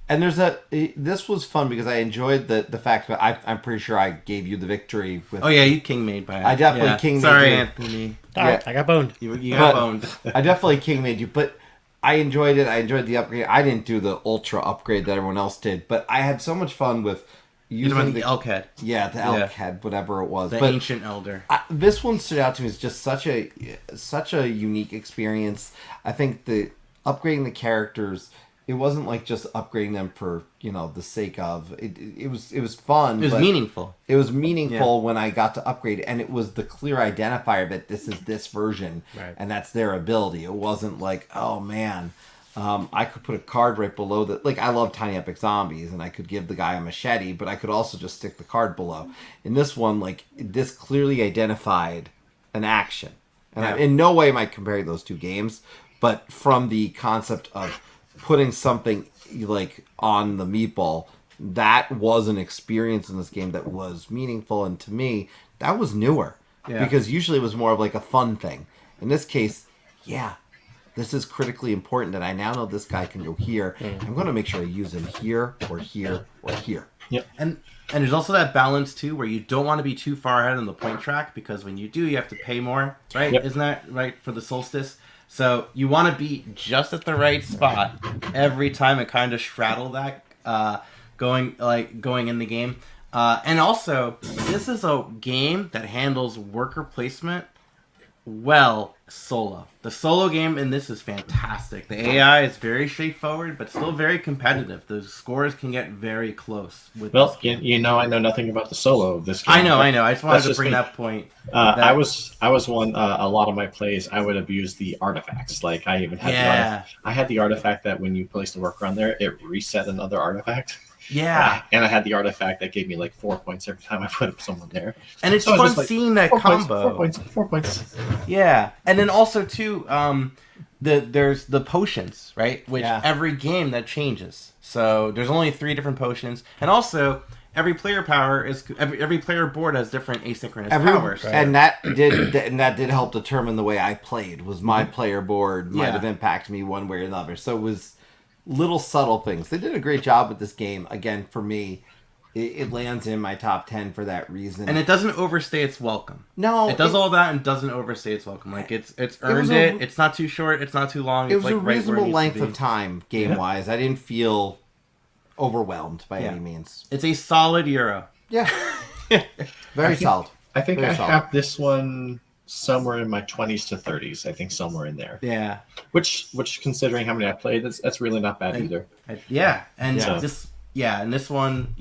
And this was fun because I enjoyed the fact that I'm pretty sure I gave you the victory with. Oh yeah, you king made by it. I definitely king made Sorry, you. Anthony. All right, I got boned. You got boned. I definitely king made you, but I enjoyed it. I enjoyed the upgrade. I didn't do the ultra upgrade that everyone else did, but I had so much fun with using the elk head. Yeah, the elk head, whatever it was. The ancient elder. This one stood out to me as just such a unique experience. I think the upgrading the characters, it wasn't like just upgrading them for the sake of it. It was fun. It was meaningful. It was meaningful when I got to upgrade, and it was the clear identifier that this is this version, and that's their ability. It wasn't like, oh man, I could put a card right below that. Like, I love Tiny Epic Zombies, and I could give the guy a machete, but I could also just stick the card below. In this one, like, this clearly identified an action, and in no way am I comparing those two games, but from the concept of putting something like on the meatball, that was an experience in this game that was meaningful, and to me that was newer because usually it was more of like a fun thing. In this case, this is critically important, and I now know this guy can go here. I'm going to make sure I use him here or here or here. Yep. And there's also that balance too, where you don't want to be too far ahead on the point track, because when you do, you have to pay more, right? Isn't that right for the solstice? So you want to be just at the right spot every time and kind of straddle that going in the game. And also, this is a game that handles worker placement well solo. The solo game in this is fantastic. The AI is very straightforward, but still very competitive. The scores can get very close. Well, I know nothing about the solo of this game. I know. I just wanted to bring that point. I was one. A lot of my plays, I would abuse the artifacts. Like, I even had I had the artifact that when you place the worker on there, it reset another artifact. Yeah. And I had the artifact that gave me like 4 points every time I put someone there. And it's fun seeing that combo. 4 points. Yeah. And then also too, there's the potions, right? Which every game that changes. So there's only 3 different potions. And also every player board has different asynchronous powers. Right. And that did help determine the way I played. Was my player board might have impacted me one way or another. So it was little subtle things. They did a great job with this game. Again, for me, it lands in my top 10 for that reason. And it doesn't overstay its welcome. No. It does all that and doesn't overstay its welcome. Like, it's earned it. It's not too short. It's not too long. It was a reasonable length of time, game-wise. I didn't feel overwhelmed by any means. It's a solid Euro. Yeah. Very solid. I think I have this one somewhere in my 20s to 30s. I think somewhere in there. Yeah. Which considering how many I played, that's really not bad either. And this one,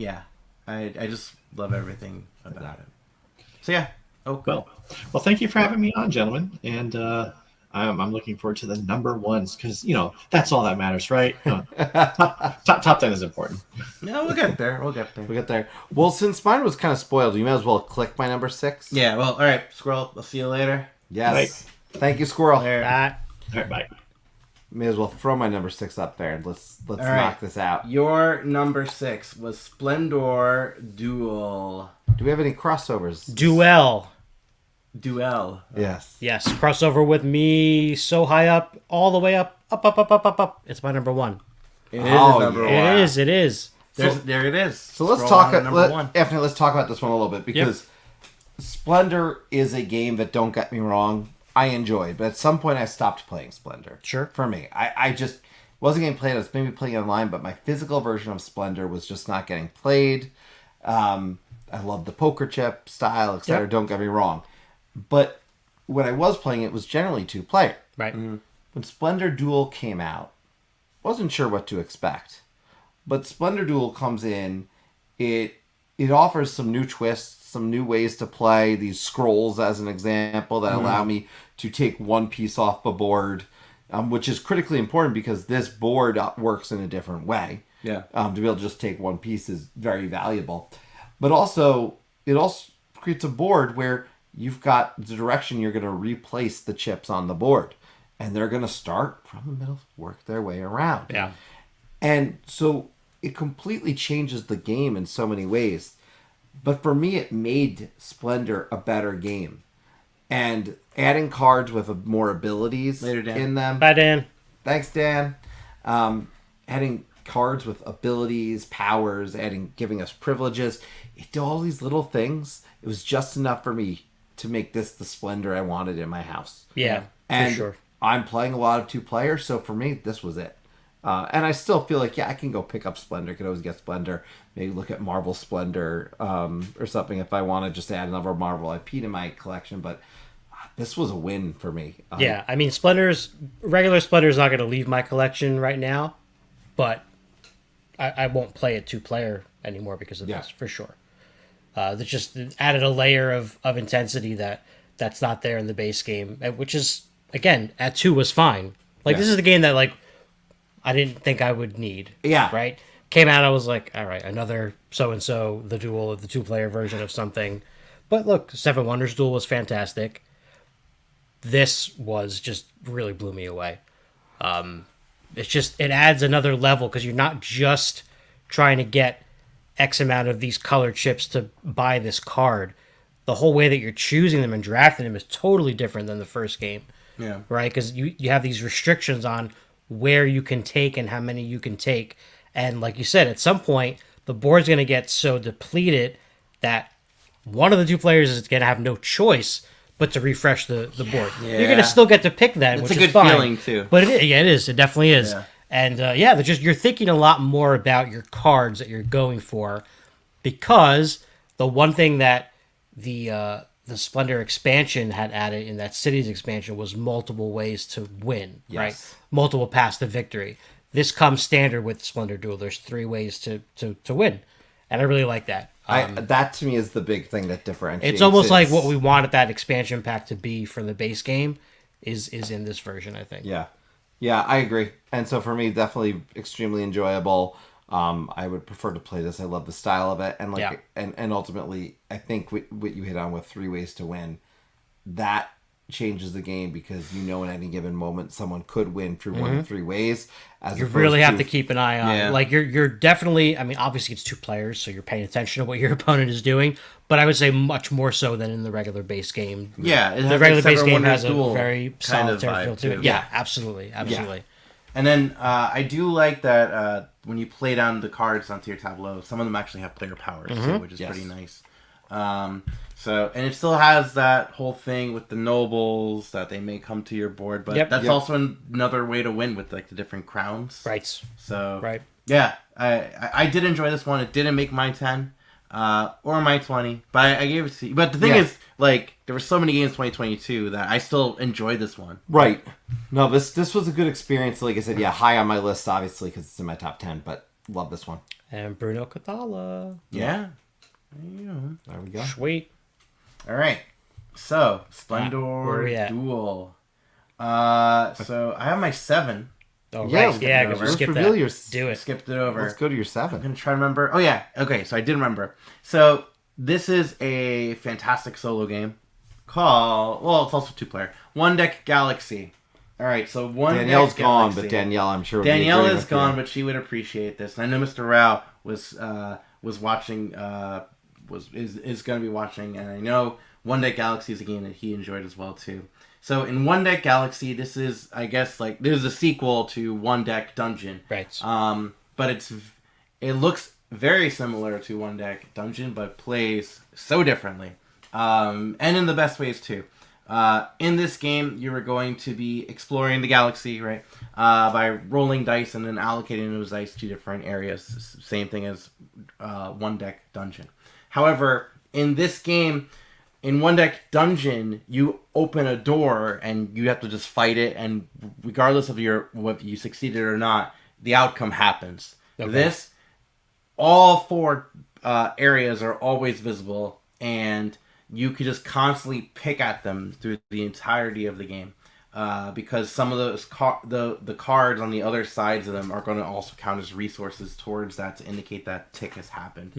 I just love everything about it. So yeah. Oh, well, thank you for having me on, gentlemen, and I'm looking forward to the number ones because that's all that matters, right? Top 10 is important. No, we'll get there. We'll get there. Well, since mine was kind of spoiled, you may as well click my number 6. Yeah. Well, all right, Squirrel. I'll see you later. Yes. Right. Thank you, Squirrel. All right, bye. May as well throw my number 6 up there and let's knock this out. Your number 6 was Splendor Duel. Do we have any crossovers? Duel. Yes. Yes. Crossover with me so high up, all the way up. It's my number 1. It is number 1. It is. There it is. So let's talk. Anthony, let's talk about this one a little bit because Splendor is a game that, don't get me wrong, I enjoyed, but at some point I stopped playing Splendor. Sure. For me, I just wasn't getting played. I was maybe playing online, but my physical version of Splendor was just not getting played. I love the poker chip style, etc. Don't get me wrong, but when I was playing, it was generally 2-player. Right. When Splendor Duel came out, wasn't sure what to expect, but Splendor Duel comes in. It offers some new twists, some new ways to play. These scrolls, as an example, that allow me to take one piece off the board, which is critically important because this board works in a different way. Yeah. To be able to just take one piece is very valuable. But also, it also creates a board where you've got the direction you're going to replace the chips on the board. And they're going to start from the middle, work their way around. Yeah. And so it completely changes the game in so many ways. But for me, it made Splendor a better game. And adding cards with more abilities in them. Bye, Dan. Thanks, Dan. Adding cards with abilities, powers, giving us privileges. It did all these little things. It was just enough for me to make this the Splendor I wanted in my house. Yeah, and for sure. I'm playing a lot of 2-player, so for me, this was it. And I still feel like, I can go pick up Splendor. Could always get Splendor. Maybe look at Marvel Splendor or something if I want to just add another Marvel IP to my collection. But this was a win for me. Yeah, I mean, regular Splendor's not going to leave my collection right now, but I won't play it 2-player anymore because of this, for sure. That just added a layer of intensity that's not there in the base game, which is, again, at 2 was fine. Like, this is the game that, like, I didn't think I would need. Yeah. Right? Came out, I was like, all right, another so-and-so, the duel of the 2-player version of something. But look, Seven Wonders Duel was fantastic. This was just really blew me away. It adds another level because you're not just trying to get X amount of these colored chips to buy this card. The whole way that you're choosing them and drafting them is totally different than the first game. Yeah. Right? Because you have these restrictions on where you can take and how many you can take. And like you said, at some point, the board's going to get so depleted that one of the 2 players is going to have no choice but to refresh the board. Yeah. You're going to still get to pick that, which is fine. It's a good feeling, too. But it is. It definitely is. Yeah. And, you're thinking a lot more about your cards that you're going for, because the one thing that the Splendor expansion had added in that Cities expansion was multiple ways to win, right? Multiple paths to victory. This comes standard with Splendor Duel. There's 3 ways to win, and I really like that. That to me is the big thing that differentiates. It's almost like what we wanted that expansion pack to be for the base game is in this version, I think. Yeah, I agree. And so for me, definitely extremely enjoyable. I would prefer to play this. I love the style of it, and and ultimately, I think what you hit on with 3 ways to win, that changes the game, because in any given moment someone could win through one of 3 ways. You really have to keep an eye on it. Like you're definitely, I mean, obviously it's 2 players, so you're paying attention to what your opponent is doing, but I would say much more so than in the regular base game. Yeah, the regular base game has a very solitary feel to it. Yeah, absolutely. Yeah. And then I do like that when you play down the cards onto your tableau, some of them actually have player powers too, which is pretty nice. And it still has that whole thing with the nobles that they may come to your board, but that's also another way to win with like the different crowns. Right. So yeah, I did enjoy this one. It didn't make my 10 or my 20, but I gave it to you. But the thing is, like, there were so many games 2022 that I still enjoyed this one. Right. No, this was a good experience. Like I said, high on my list, obviously, because it's in my top 10, but love this one. And Bruno Cathala. Yeah. There we go. Sweet. All right. So, Splendor Duel. So, I have my 7. Oh, right. Yeah, because we skipped that. Do it. Skipped it over. Let's go to your 7. I'm going to try to remember. Oh, yeah. Okay, so I did remember. So, this is a fantastic solo game called, well, it's also 2-player, One Deck Galaxy. All right, so Danielle's gone, but Danielle, I'm sure. Danielle is gone, but she would appreciate this. And I know Mr. Rao was watching, is going to be watching, and I know One Deck Galaxy is a game that he enjoyed as well too. So in One Deck Galaxy, this is, I guess, like, this is a sequel to One Deck Dungeon. Right. But it looks very similar to One Deck Dungeon, but plays so differently, and in the best ways too. In this game, you are going to be exploring the galaxy, right? By rolling dice and then allocating those dice to different areas. Same thing as One Deck Dungeon. However, in this game, in One Deck Dungeon, you open a door and you have to just fight it, and regardless of whether you succeeded or not, the outcome happens. Okay. This, all 4 areas are always visible, and you could just constantly pick at them through the entirety of the game. because some of those the cards on the other sides of them are going to also count as resources towards that to indicate that tick has happened.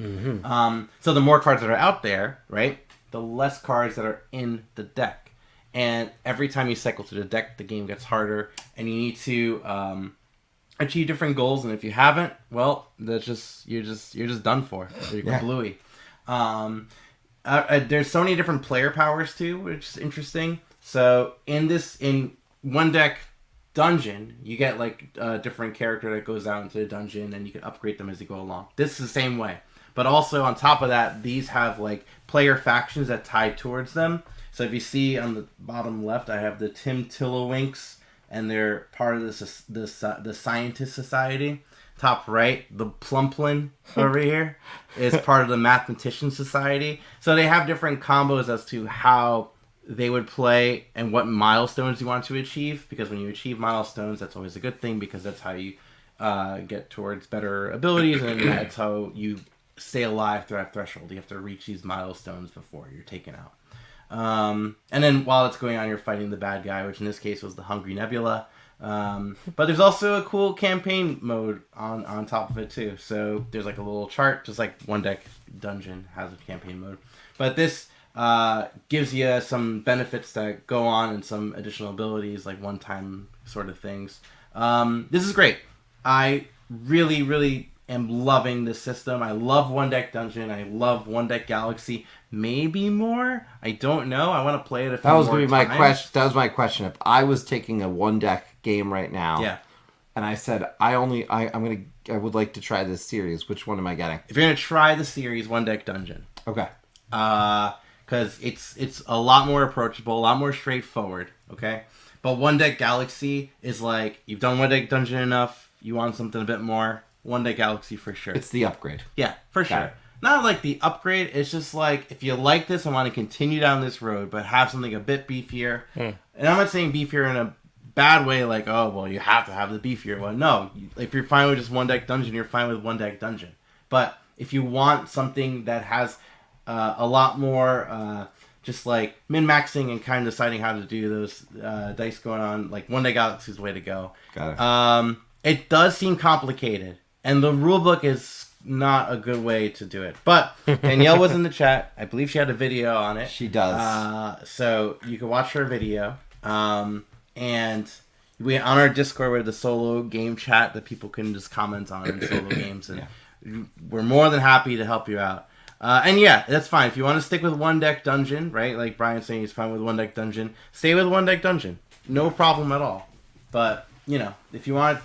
So the more cards that are out there, right, the less cards that are in the deck. And every time you cycle through the deck, the game gets harder, and you need to achieve different goals. And if you haven't, well, that's just you're just done for. You're bluey. There's so many different player powers too, which is interesting. So in one deck dungeon, you get like a different character that goes out into the dungeon, and you can upgrade them as you go along. This is the same way, but also on top of that, these have like player factions that tie towards them. So if you see on the bottom left, I have the Tim Tillowinks, and they're part of the Scientist Society. Top right, the Plumplin over here is part of the Mathematician Society. So they have different combos as to how they would play and what milestones you want to achieve. Because when you achieve milestones, that's always a good thing, because that's how you get towards better abilities, and that's how you stay alive through that threshold. You have to reach these milestones before you're taken out. And then while it's going on, you're fighting the bad guy, which in this case was the Hungry Nebula. But there's also a cool campaign mode on top of it too. So there's like a little chart, just like One Deck Dungeon has a campaign mode. But this gives you some benefits that go on and some additional abilities, like one-time sort of things. This is great. I really, really am loving this system. I love One Deck Dungeon. I love One Deck Galaxy. Maybe more. I don't know. I want to play it a few more times. That was going to be my question. That was my question. If I was taking a One Deck game right now, and I said I would like to try this series, which one am I getting? If you're going to try the series, One Deck Dungeon. Okay. Because it's a lot more approachable, a lot more straightforward. Okay. But One Deck Galaxy is like, you've done One Deck Dungeon enough. You want something a bit more. One Deck Galaxy for sure. It's the upgrade. Yeah, for sure. Not like the upgrade. It's just like, if you like this and want to continue down this road, but have something a bit beefier. And I'm not saying beefier in a bad way, like, oh, well, you have to have the beefier one. No, if you're fine with just One Deck Dungeon, you're fine with One Deck Dungeon. But if you want something that has a lot more just like min-maxing and kind of deciding how to do those dice going on, like One Deck Galaxy is the way to go. Got it. It does seem complicated, and the rulebook is not a good way to do it. But Danielle was in the chat. I believe she had a video on it. She does. So you can watch her video. And we on our Discord, we have the solo game chat that people can just comment on in solo games, and we're more than happy to help you out. And yeah, that's fine. If you want to stick with One Deck Dungeon, right? Like Brian's saying, he's fine with One Deck Dungeon. Stay with One Deck Dungeon. No problem at all. But, you know, if you want...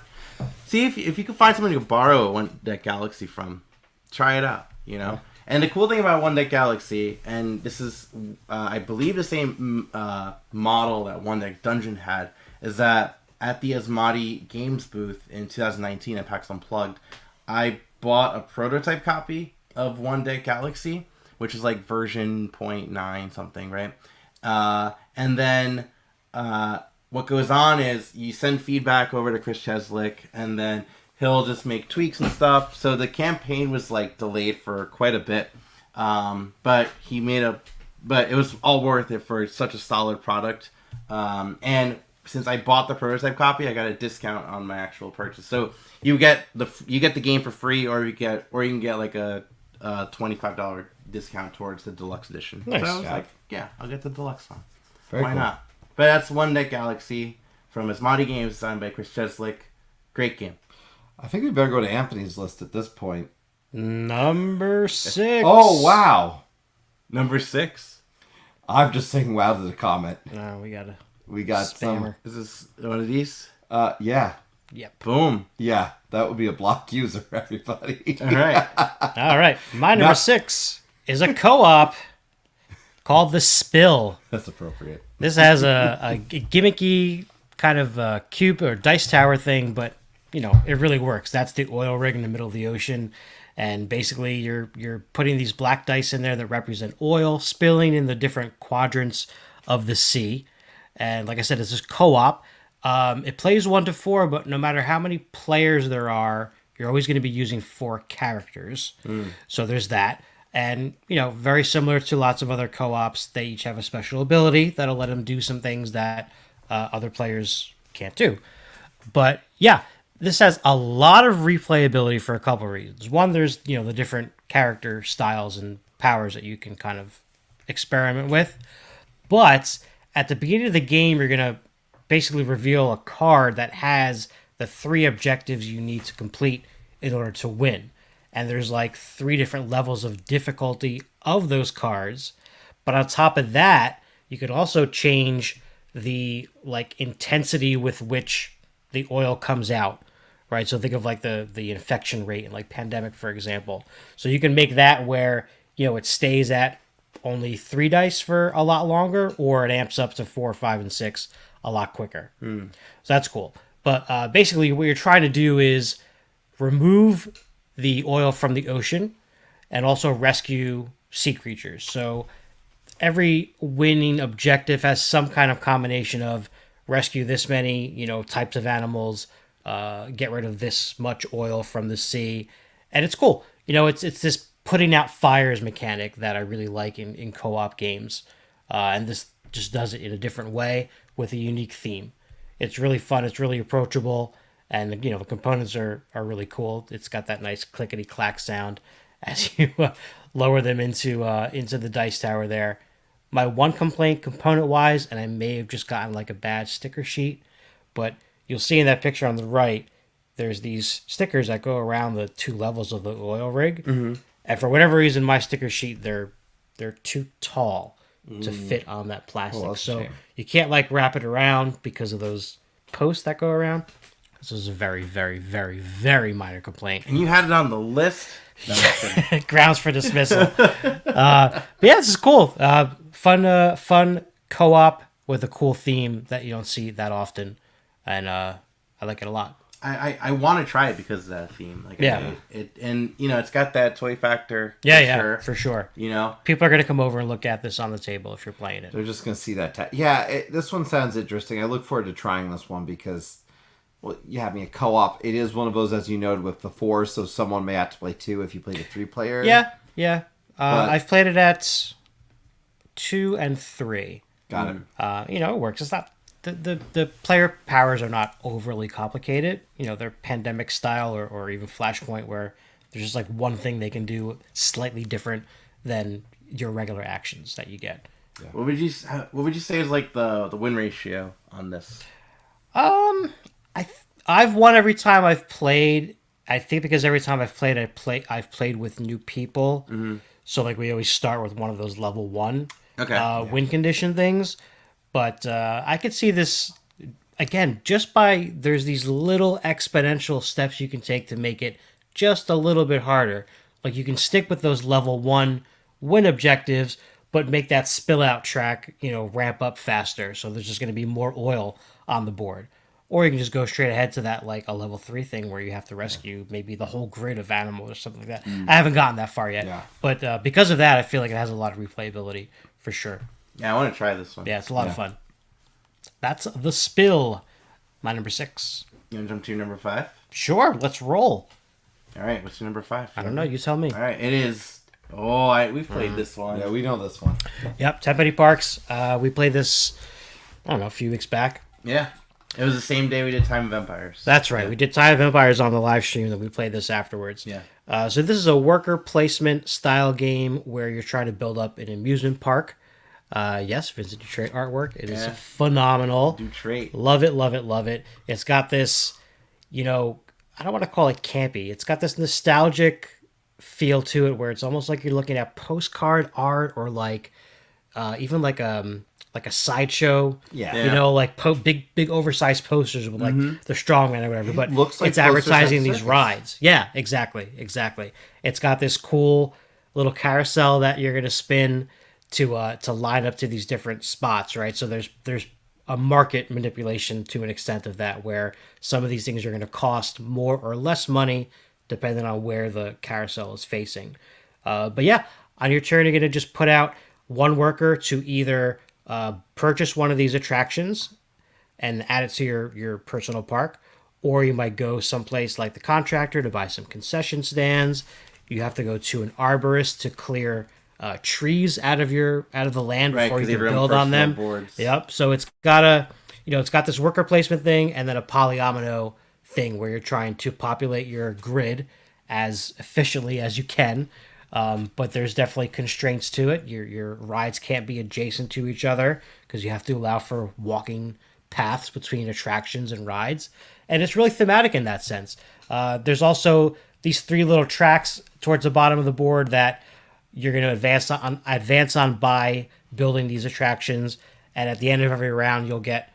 See if you can find someone to borrow a One Deck Galaxy from. Try it out, you know? And the cool thing about One Deck Galaxy, and this is, I believe, the same model that One Deck Dungeon had, is that at the Asmati Games booth in 2019 at PAX Unplugged, I bought a prototype copy of One Deck Galaxy, which is like version 0.9 something, right? And then what goes on is you send feedback over to Chris Cheslick, and then he'll just make tweaks and stuff. So the campaign was like delayed for quite a bit, but it was all worth it for such a solid product. And since I bought the prototype copy, I got a discount on my actual purchase. So you get the game for free, or you can get like a $25 discount towards the deluxe edition. Nice. So I was like, yeah, I'll get the deluxe one. Very Why cool. not? But that's One Deck Galaxy from Asmati Games, designed by Chris Cheslick. Great game. I think we better go to Anthony's list at this point. Number 6. Oh, wow. Number 6. I'm just saying wow to the comment. No, We got spammer. Is this one of these? Yeah. Yep. Boom. Yeah, that would be a block user, everybody. All right. All right. My number 6 is a co-op called The Spill. That's appropriate. This has a gimmicky kind of cube or dice tower thing, but you know it really works. That's the oil rig in the middle of the ocean, and basically you're putting these black dice in there that represent oil spilling in the different quadrants of the sea. And like I said, it's this co-op. It plays 1 to 4, but no matter how many players there are, you're always going to be using 4 characters. So there's that. And, you know, very similar to lots of other co-ops, they each have a special ability that'll let them do some things that other players can't do. But yeah, this has a lot of replayability for a couple of reasons. One, there's the different character styles and powers that you can kind of experiment with. But at the beginning of the game, you're gonna basically reveal a card that has the 3 objectives you need to complete in order to win. And there's like 3 different levels of difficulty of those cards. But on top of that, you could also change the like intensity with which the oil comes out, right? So think of like the infection rate in like Pandemic, for example. So you can make that where, it stays at only 3 dice for a lot longer, or it amps up to 4, 5, and 6 a lot quicker. So that's cool. But basically what you're trying to do is remove the oil from the ocean and also rescue sea creatures. So every winning objective has some kind of combination of rescue this many, types of animals, get rid of this much oil from the sea. And it's cool. It's this putting out fires mechanic that I really like in co-op games. And this just does it in a different way with a unique theme. It's really fun. It's really approachable. And, the components are really cool. It's got that nice clickety-clack sound as you lower them into the dice tower there. My one complaint component-wise, and I may have just gotten like a bad sticker sheet, but you'll see in that picture on the right, there's these stickers that go around the 2 levels of the oil rig. Mm-hmm. And for whatever reason, my sticker sheet, they're too tall to fit on that plastic. So you can't like wrap it around because of those posts that go around. This is a very, very, very, very minor complaint. And you had it on the list? No, grounds for dismissal. But yeah, this is cool. Fun co-op with a cool theme that you don't see that often. And I like it a lot. I want to try it because of that theme. Like, yeah. It's got that toy factor. For sure. People are going to come over and look at this on the table if you're playing it. They're just going to see that. This one sounds interesting. I look forward to trying this one because, you have me a co-op. It is one of those, as you noted, with the 4, so someone may have to play 2 if you play the 3-player. Yeah. I've played it at 2 and 3. Got it. It works. It's not... The player powers are not overly complicated. They're Pandemic style or even Flashpoint, where there's just like one thing they can do slightly different than your regular actions that you get. Yeah. What would you say is like the win ratio on this? I've won every time I've played. I think because every time I've played with new people. Mm-hmm. So like we always start with one of those level 1 win condition things. But I could see this, again, just by there's these little exponential steps you can take to make it just a little bit harder. Like you can stick with those level 1 win objectives, but make that spill out track, ramp up faster. So there's just going to be more oil on the board. Or you can just go straight ahead to that, like a level 3 thing where you have to rescue maybe the whole grid of animals or something like that. I haven't gotten that far yet. Yeah. But because of that, I feel like it has a lot of replayability for sure. Yeah, I want to try this one. Yeah, it's a lot of fun. That's The Spill, my number 6. You want to jump to your number 5? Sure, let's roll. All right, what's your number 5? I don't know, you tell me. All right, it is... we've played this one. Yeah, we know this one. Yep, Tenpenny Parks. We played this, a few weeks back. Yeah. It was the same day we did Time of Empires. That's right. Yeah. We did Time of Empires on the live stream, and we played this afterwards. Yeah. So this is a worker placement style game where you're trying to build up an amusement park. Yes, Vincent Dutrait artwork. It is phenomenal. Dutrait. Love it, love it, love it. It's got this, I don't want to call it campy. It's got this nostalgic feel to it where it's almost like you're looking at postcard art or like even like a sideshow. Yeah. Like big oversized posters with like the strongman or whatever. But looks like it's advertising these circus. rides. Yeah, exactly. It's got this cool little carousel that you're gonna spin to line up to these different spots, right? So there's a market manipulation to an extent of that, where some of these things are going to cost more or less money depending on where the carousel is facing. But yeah, on your turn, you're going to just put out one worker to either purchase one of these attractions and add it to your personal park, or you might go someplace like the contractor to buy some concession stands. You have to go to an arborist to clear trees out of the land before you can build on them. Boards. Yep. So it's gotta it's got this worker placement thing and then a polyomino thing where you're trying to populate your grid as efficiently as you can. But there's definitely constraints to it. Your rides can't be adjacent to each other because you have to allow for walking paths between attractions and rides. And it's really thematic in that sense. There's also these 3 little tracks towards the bottom of the board that you're going to advance on by building these attractions. And at the end of every round, you'll get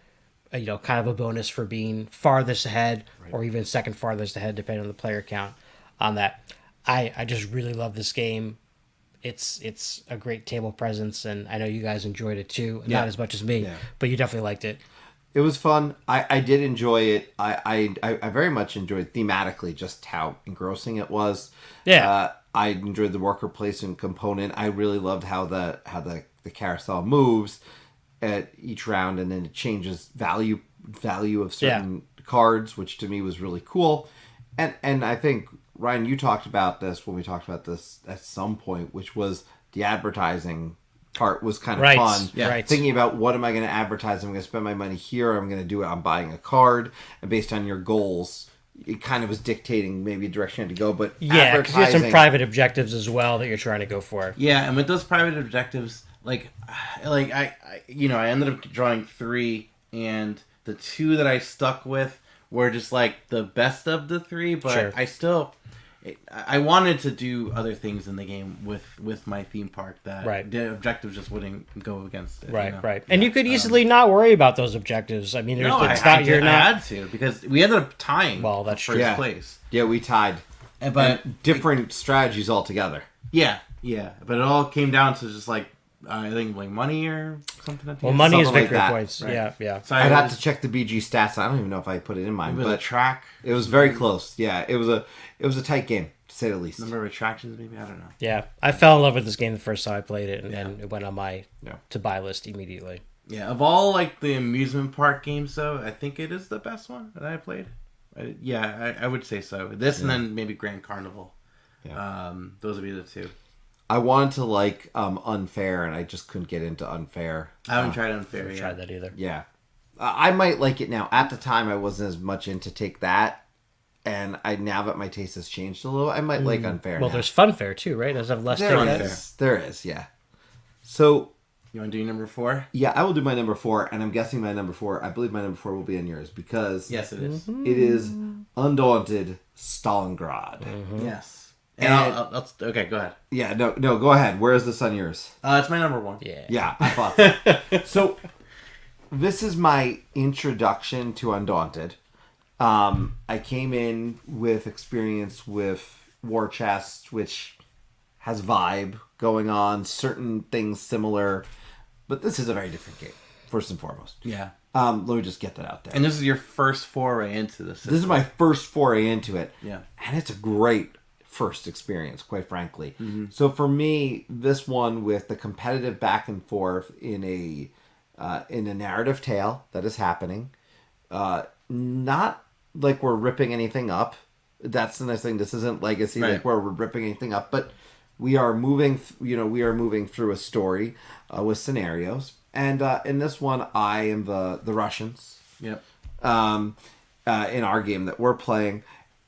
kind of a bonus for being farthest ahead or even second farthest ahead, depending on the player count on that. I just really love this game. It's a great table presence, and I know you guys enjoyed it too. Not as much as me, but you definitely liked it. It was fun. I did enjoy it. I very much enjoyed thematically just how engrossing it was. Yeah. I enjoyed the worker placement component. I really loved how the carousel moves at each round, and then it changes value of certain cards, which to me was really cool. And I think, Ryan, you talked about this when we talked about this at some point, which was the advertising part was kind of fun. Yeah. Right. Thinking about what am I going to advertise? I'm going to spend my money here. Or I'm going to do it. I'm buying a card. And based on your goals, it kind of was dictating maybe a direction you had to go. But yeah, because you have some private objectives as well that you're trying to go for. Yeah, and with those private objectives, I ended up drawing 3, and the 2 that I stuck with were just like the best of the 3, but sure. I wanted to do other things in the game with my theme park that the objectives just wouldn't go against it. Right. And you could easily not worry about those objectives. I mean, I had to because we ended up tying. Well, that's true. First place. Yeah, we tied. But different strategies altogether. Yeah. But it all came down to just I think money or something. Well, money is victory like points. Right. Yeah. So I'd have to check the BG stats. I don't even know if I put it in mine. But the track. It was very close. Yeah, it was a tight game to say the least. Number of attractions, maybe, I don't know. Yeah, I fell in love with this game the first time I played it, and then it went on my to buy list immediately. Yeah, of all the amusement park games, though, I think it is the best one that I played. I would say so. This and then maybe Grand Carnival. Yeah. Those would be the 2. I wanted to Unfair, and I just couldn't get into Unfair. I haven't tried Unfair yet. I haven't tried that either. Yeah. I might like it now. At the time, I wasn't as much into Take That, and now that my taste has changed a little, I might like Unfair Well, now. there's Funfair, too, right? Does it have less Take That? There is, yeah. So... You want to do your number 4? Yeah, I will do my number 4, and I'm guessing my number 4, I believe my number 4 will be on yours, because... Yes, it is. It is Undaunted Stalingrad. Mm-hmm. Yes. And okay, go ahead. Yeah, no, go ahead. Where is this on yours? It's my number 1. Yeah, I thought so. So, this is my introduction to Undaunted. I came in with experience with War Chest, which has vibe going on, certain things similar, but this is a very different game, first and foremost. Yeah. Let me just get that out there. And this is your first foray into this. This is my first foray into it. Yeah. And it's a great first experience, quite frankly. Mm-hmm. So for me, this one with the competitive back and forth in a narrative tale that is happening, not like we're ripping anything up. That's the nice thing. This isn't Legacy, like where we're ripping anything up, but we are moving. We are moving through a story with scenarios. And in this one, I am the Russians. Yep. In our game that we're playing,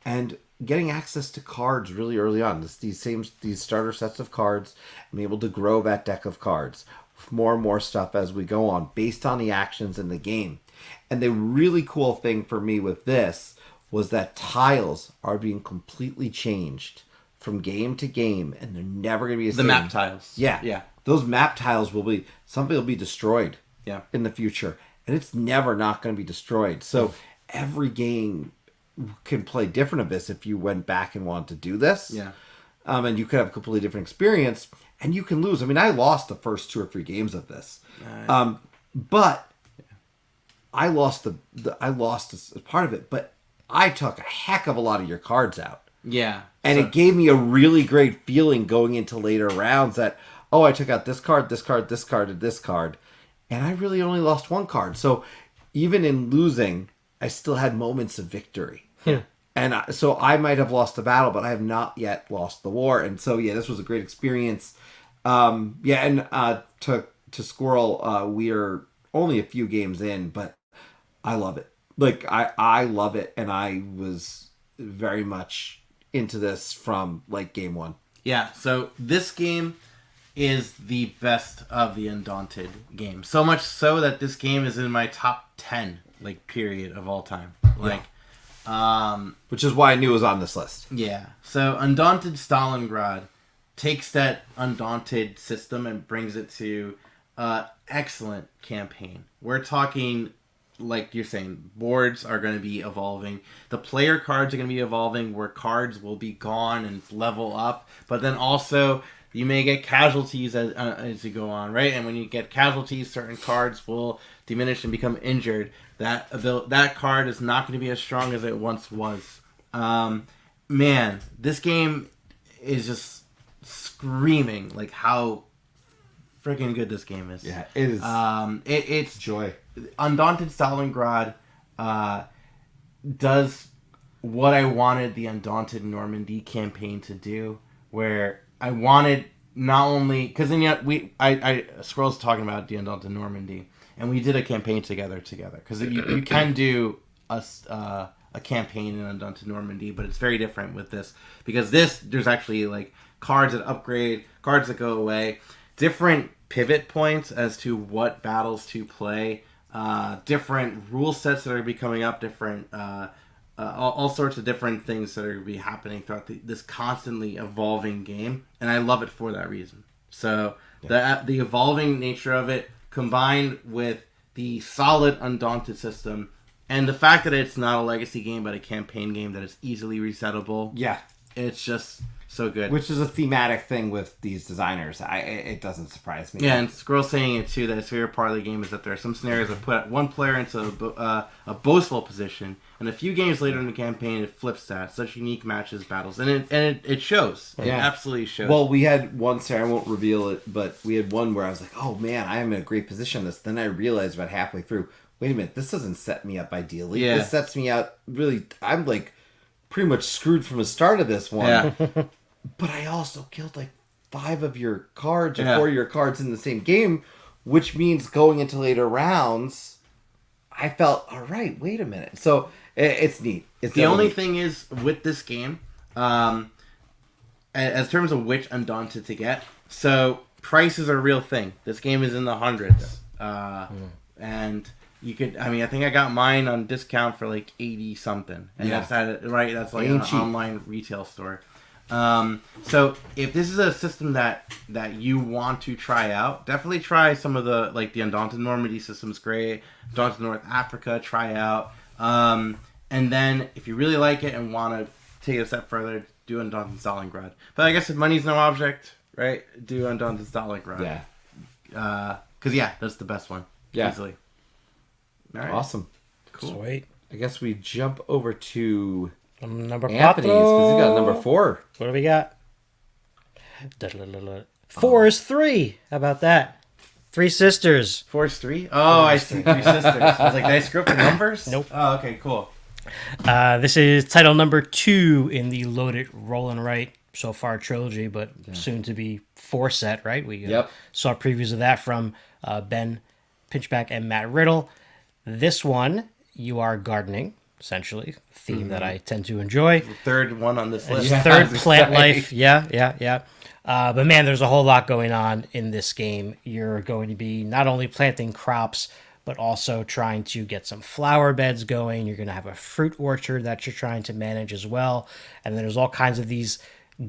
and getting access to cards really early on. These starter sets of cards, and able to grow that deck of cards. More and more stuff as we go on, based on the actions in the game. And the really cool thing for me with this was that tiles are being completely changed from game to game, and they're never going to be the same. The map tiles. Yeah. Those map tiles something will be destroyed. Yeah. In the future, and it's never not going to be destroyed. So every game can play different of this if you went back and wanted to do this. Yeah. And you could have a completely different experience, and you can lose. I mean, I lost the first 2 or 3 games of this, but I lost I lost a part of it. But I took a heck of a lot of your cards out. Yeah. And it gave me a really great feeling going into later rounds that, I took out this card, this card, this card, and this card. And I really only lost 1 card. So even in losing, I still had moments of victory. Yeah. And so I might have lost the battle, but I have not yet lost the war. And so, this was a great experience. To Squirrel, we are only a few games in, but I love it. Like I love it, and I was very much into this from like game one. Yeah, so this game is the best of the Undaunted games. So much so that this game is in my top 10, like, period of all time. Like, which is why I knew it was on this list. Yeah. So Undaunted Stalingrad takes that Undaunted system and brings it to excellent campaign. We're talking, like you're saying, boards are going to be evolving. The player cards are going to be evolving, where cards will be gone and level up. But then also, you may get casualties as you go on, right? And when you get casualties, certain cards will diminish and become injured. That card is not going to be as strong as it once was. Man, this game is just screaming like how freaking good this game is. Yeah, it is. It's joy. Undaunted Stalingrad does what I wanted the Undaunted Normandy campaign to do, where I wanted not only because Squirrel's talking about the Undaunted Normandy, and we did a campaign together because you can do a campaign in Undaunted Normandy, but it's very different with this because there's actually like cards that upgrade, cards that go away, different pivot points as to what battles to play, different rule sets that are be coming up, different all sorts of different things that are going to be happening throughout this constantly evolving game, and I love it for that reason. So the evolving nature of it, combined with the solid Undaunted system, and the fact that it's not a legacy game but a campaign game that is easily resettable. Yeah, it's just so good. Which is a thematic thing with these designers. It doesn't surprise me. Yeah, and Squirrel saying it too, that his favorite part of the game is that there are some scenarios that put one player into a boastful position, and a few games later in the campaign it flips that. Such unique matches, battles, and it shows. It absolutely shows. Well, we had one, sorry, I won't reveal it, but we had one where I was like, oh man, I am in a great position on this. Then I realized about halfway through, wait a minute, this doesn't set me up ideally. Yeah. This sets me out really, I'm like pretty much screwed from the start of this one. Yeah. But I also killed like 5 of your cards or 4 of your cards in the same game, which means going into later rounds, I felt, all right, wait a minute. So it's neat. It's the only thing is with this game, as terms of which Undaunted to get, so price is a real thing. This game is in the hundreds. And you could, I think I got mine on discount for like 80 something. And that's that's like an online retail store. So if this is a system that you want to try out, definitely try some of the, like the Undaunted Normandy system's great, Undaunted North Africa, try out. And then if you really like it and want to take it a step further, do Undaunted Stalingrad. But I guess if money's no object, right, do Undaunted Stalingrad. Yeah. Because that's the best one. Yeah. Easily. All right. Awesome. Cool. Sweet. I guess we jump over to number Anthony's, because he got number 4. What do we got? 4 is 3. How about that? 3 sisters. 4 is 3? Oh, I see. 3 sisters. I was like, did I screw up the numbers? Nope. Oh, okay, cool. This is title number 2 in the loaded Roll and Write so far trilogy, but soon to be 4 set, right? We saw previews of that from Ben Pinchback and Matt Riddle. This one, you are gardening, essentially, theme that I tend to enjoy. The third one on this list. Third plant life. Yeah. But man, there's a whole lot going on in this game. You're going to be not only planting crops, but also trying to get some flower beds going. You're going to have a fruit orchard that you're trying to manage as well. And then there's all kinds of these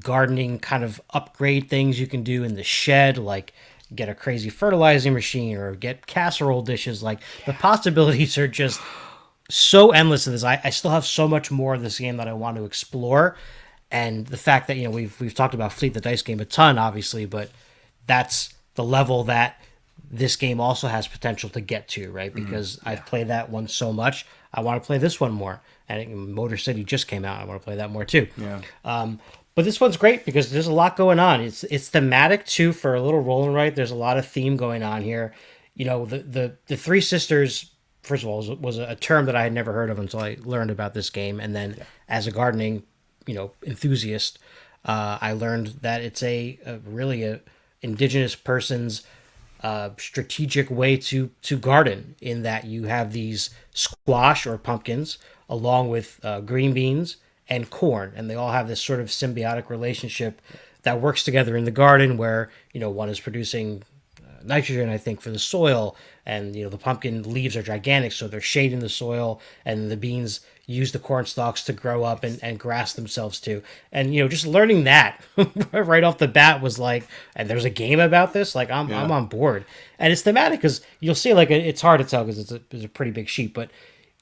gardening kind of upgrade things you can do in the shed, like get a crazy fertilizing machine or get casserole dishes. Like the possibilities are just so endless of this. I still have so much more of this game that I want to explore. And the fact that, we've talked about Fleet the Dice game a ton, obviously, but that's the level that this game also has potential to get to, right? Because I've played that one so much. I want to play this one more. And Motor City just came out. I want to play that more too. Yeah. But this one's great because there's a lot going on. It's thematic too for a little roll and write. There's a lot of theme going on here. The 3 sisters, first of all, was a term that I had never heard of until I learned about this game. And then as a gardening, enthusiast, I learned that it's a indigenous person's strategic way to garden, in that you have these squash or pumpkins along with green beans and corn, and they all have this sort of symbiotic relationship that works together in the garden, where one is producing nitrogen, I think, for the soil, and the pumpkin leaves are gigantic, so they're shading the soil, and the beans use the corn stalks to grow up and grass themselves too. And just learning that right off the bat was like, and there's a game about this, like I'm on board. And it's thematic, because you'll see, like, it's hard to tell because it's a pretty big sheet, but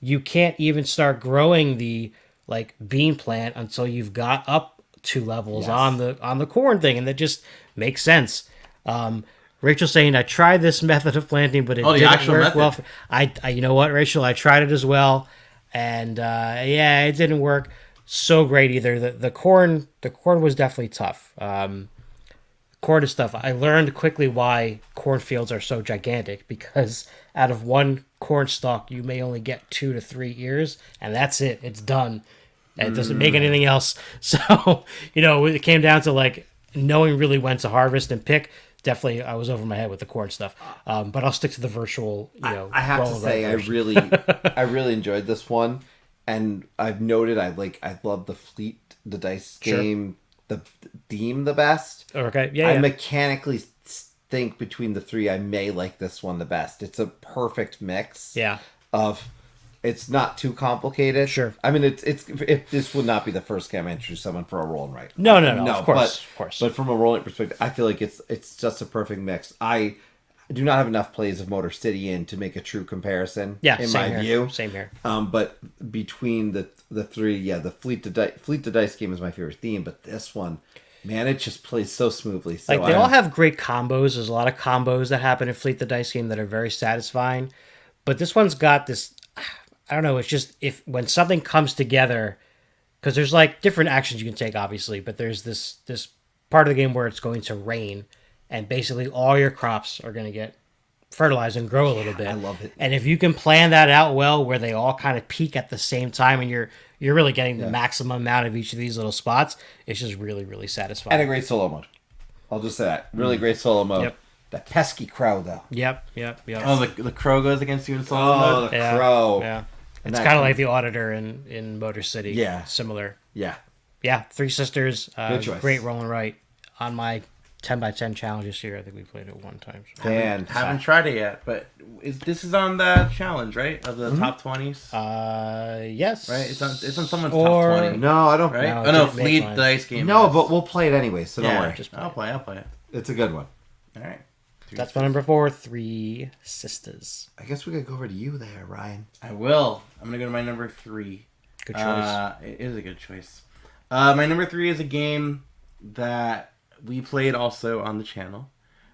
you can't even start growing the like bean plant until you've got up 2 levels on the corn thing, and that just makes sense. Rachel saying, I tried this method of planting, but it didn't work well. I you know what, Rachel, I tried it as well, and it didn't work so great either. The corn was definitely tough. Corn is tough. I learned quickly why cornfields are so gigantic, because out of one corn stalk you may only get 2 to 3 ears, and that's it. It's done. And it doesn't make anything else. So it came down to like knowing really when to harvest and pick. Definitely, I was over my head with the corn stuff, but I'll stick to the virtual. I have to say, I really enjoyed this one, and I've noted I love the dice game, the theme the best. Okay, I mechanically think between the 3, I may like this one the best. It's a perfect mix. Yeah. Of. It's not too complicated. Sure. I mean, if this would not be the first game I introduce someone for a roll and write. No, of course. But from a rolling perspective, I feel like it's just a perfect mix. I do not have enough plays of Motor City in to make a true comparison. Yeah, in my view. Same here. But between the 3, the Fleet the Dice game is my favorite theme. But this one, man, it just plays so smoothly. So they all have great combos. There's a lot of combos that happen in Fleet the Dice game that are very satisfying. But this one's got this. I don't know. It's just when something comes together, because there's like different actions you can take, obviously, but there's this part of the game where it's going to rain, and basically all your crops are going to get fertilized and grow a little bit. I love it. And if you can plan that out well, where they all kind of peak at the same time, and you're really getting the maximum amount of each of these little spots, it's just really, really satisfying. And a great solo mode. I'll just say that. Really great solo mode. Yep. That pesky crow, though. Yep. Oh, the crow goes against you in solo mode? The crow. Yeah. It's kind of like the Auditor in Motor City. Yeah. Similar. Yeah. Yeah. 3 Sisters. Good choice. Great roll and write. On my 10x10 challenge this year, I think we played it 1 time. So. Haven't tried it yet, but this is on the challenge, right? Of the top 20s? Yes. Right? It's on someone's top 20. No, I don't. Right? No, Fleet the Dice game. No, but we'll play it anyway, so don't worry. I'll play it. It's a good one. All right. That's my number 4, 3 Sisters. I guess we could go over to you there, Ryan. I will. I'm going to go to my number 3. Good choice. It is a good choice. My number 3 is a game that we played also on the channel,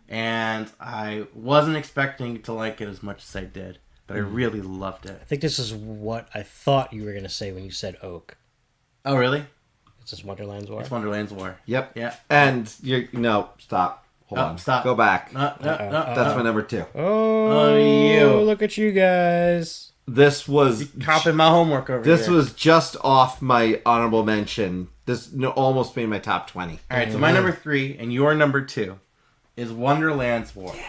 and I wasn't expecting to like it as much as I did, but I really loved it. I think this is what I thought you were going to say when you said Oak. Oh, really? It's just Wonderland's War. It's Wonderland's War. Yep. Yeah. And stop. Hold on. Stop. Go back. No. That's my number 2. Oh, you. Look at you guys. This was copying my homework over here. This was just off my honorable mention. This almost made my top 20. All right, so my number 3 and your number 2 is Wonderland's War. Yeah.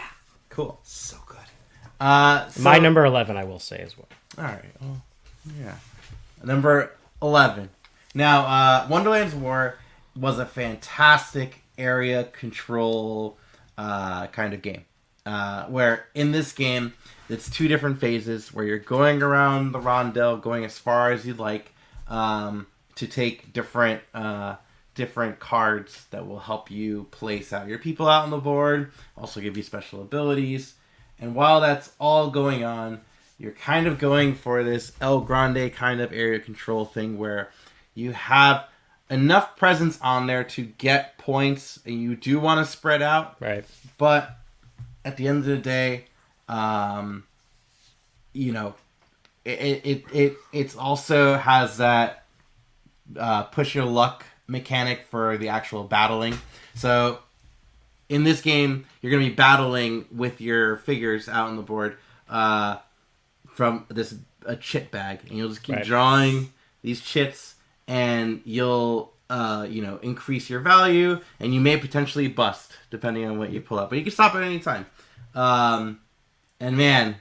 Cool. So good. My number 11, I will say as well. All right. Well, yeah. Number 11. Now, Wonderland's War was a fantastic area control kind of game. Where in this game, it's 2 different phases where you're going around the rondel, going as far as you'd like, to take different cards that will help you place out your people out on the board, also give you special abilities. And while that's all going on, you're kind of going for this El Grande kind of area control thing where you have enough presence on there to get points, and you do want to spread out. Right. But at the end of the day, it also has that push your luck mechanic for the actual battling. So in this game, you're going to be battling with your figures out on the board from a chit bag, and you'll just keep drawing these chits, and you'll increase your value, and you may potentially bust depending on what you pull out, but you can stop at any time. And man,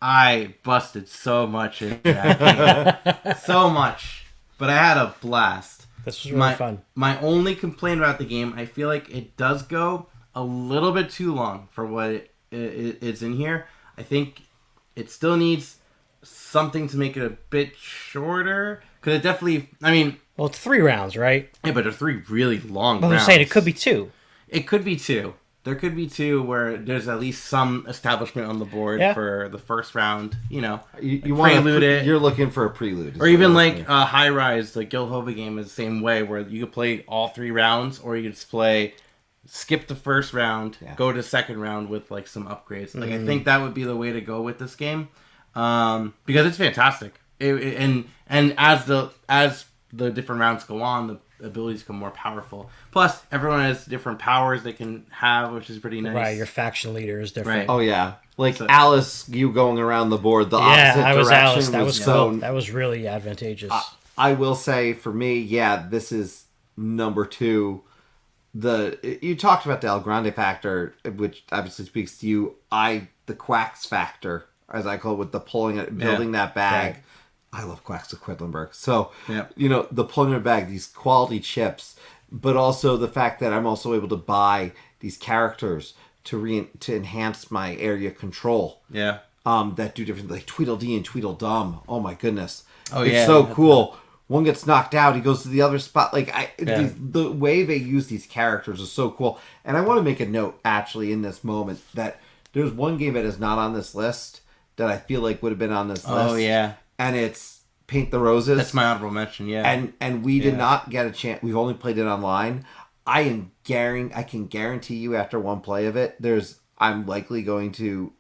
I busted so much in that game. So much. But I had a blast. This was really fun. My only complaint about the game, I feel like it does go a little bit too long for what it's in here. I think it still needs something to make it a bit shorter. Because it definitely, I mean... Well, it's 3 rounds, right? Yeah, but they're 3 really long rounds. I'm saying it could be 2. It could be 2. There could be 2 where there's at least some establishment on the board for the first round. You know, you want to prelude it. You're looking for a prelude, or even like a High Rise, the Guildhova game is the same way, where you could play all 3 rounds, or you could just skip the first round, go to the second round with like some upgrades. Like I think that would be the way to go with this game, because it's fantastic. And as the different rounds go on, the abilities become more powerful. Plus, everyone has different powers they can have, which is pretty nice. Right, your faction leader is different. Right. Oh yeah, like Alice, you going around the board the opposite direction. Was Alice. That was cool. That was really advantageous. I will say, for me, this is number 2. You talked about the El Grande factor, which obviously speaks to you. The Quacks factor, as I call it, with the pulling it, building that bag. Right. I love Quacks of Quedlinburg. So, the pulling of the bag, these quality chips, but also the fact that I'm also able to buy these characters to enhance my area control. Yeah. That do different, like Tweedledee and Tweedledum. Oh my goodness. It's so cool. One gets knocked out, he goes to the other spot. The way they use these characters is so cool. And I want to make a note, actually, in this moment, that there's one game that is not on this list that I feel like would have been on this list. Oh, yeah. And it's Paint the Roses. That's my honorable mention, yeah. And we did not get a chance. We've only played it online. I can guarantee you after one play of it, I'm likely going to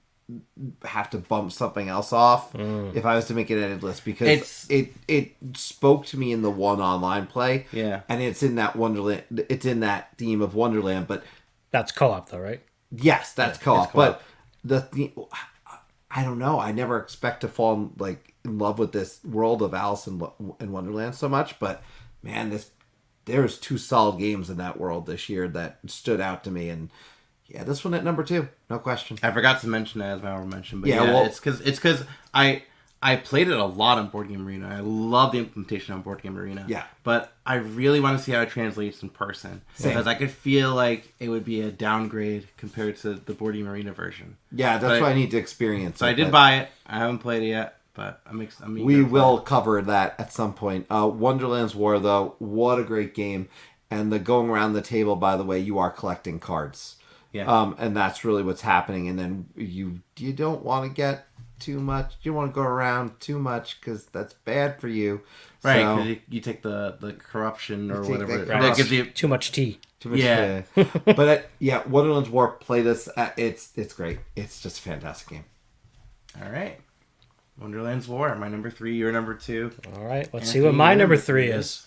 have to bump something else off if I was to make an edited list, because it spoke to me in the one online play. Yeah. And it's in that Wonderland. It's in that theme of Wonderland, but that's co-op though, right? Yes, that's co-op. But I don't know. I never expect to fall in love with this world of Alice in Wonderland so much, but man, there's 2 solid games in that world this year that stood out to me, and this one at number 2, no question. I forgot to mention that as my honorable mention, but it's because I played it a lot on Board Game Arena. I love the implementation on Board Game Arena. Yeah, but I really want to see how it translates in person. Same. Because I could feel like it would be a downgrade compared to the Board Game Arena version. Yeah, that's why I need to experience. So I did buy it. I haven't played it yet, but we will cover that at some point. Wonderland's War, though, what a great game! And the going around the table, by the way, you are collecting cards. Yeah. And that's really what's happening. And then you don't want to get too much. You don't want to go around too much because that's bad for you. Right, because you take the corruption or whatever. That gives you too much tea. Too much tea. But Wonderland's War, play this. It's great. It's just a fantastic game. All right. Wonderland's War, my number 3, your number 2. All right, let's see what my number 3 is.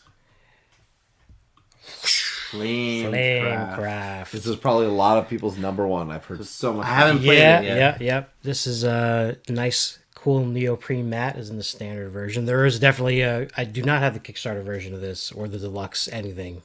Flamecraft. This is probably a lot of people's number 1. I've heard so much. I haven't played it yet. Yeah. This is a nice, cool neoprene mat is in the standard version. There is definitely I do not have the Kickstarter version of this or the deluxe anything.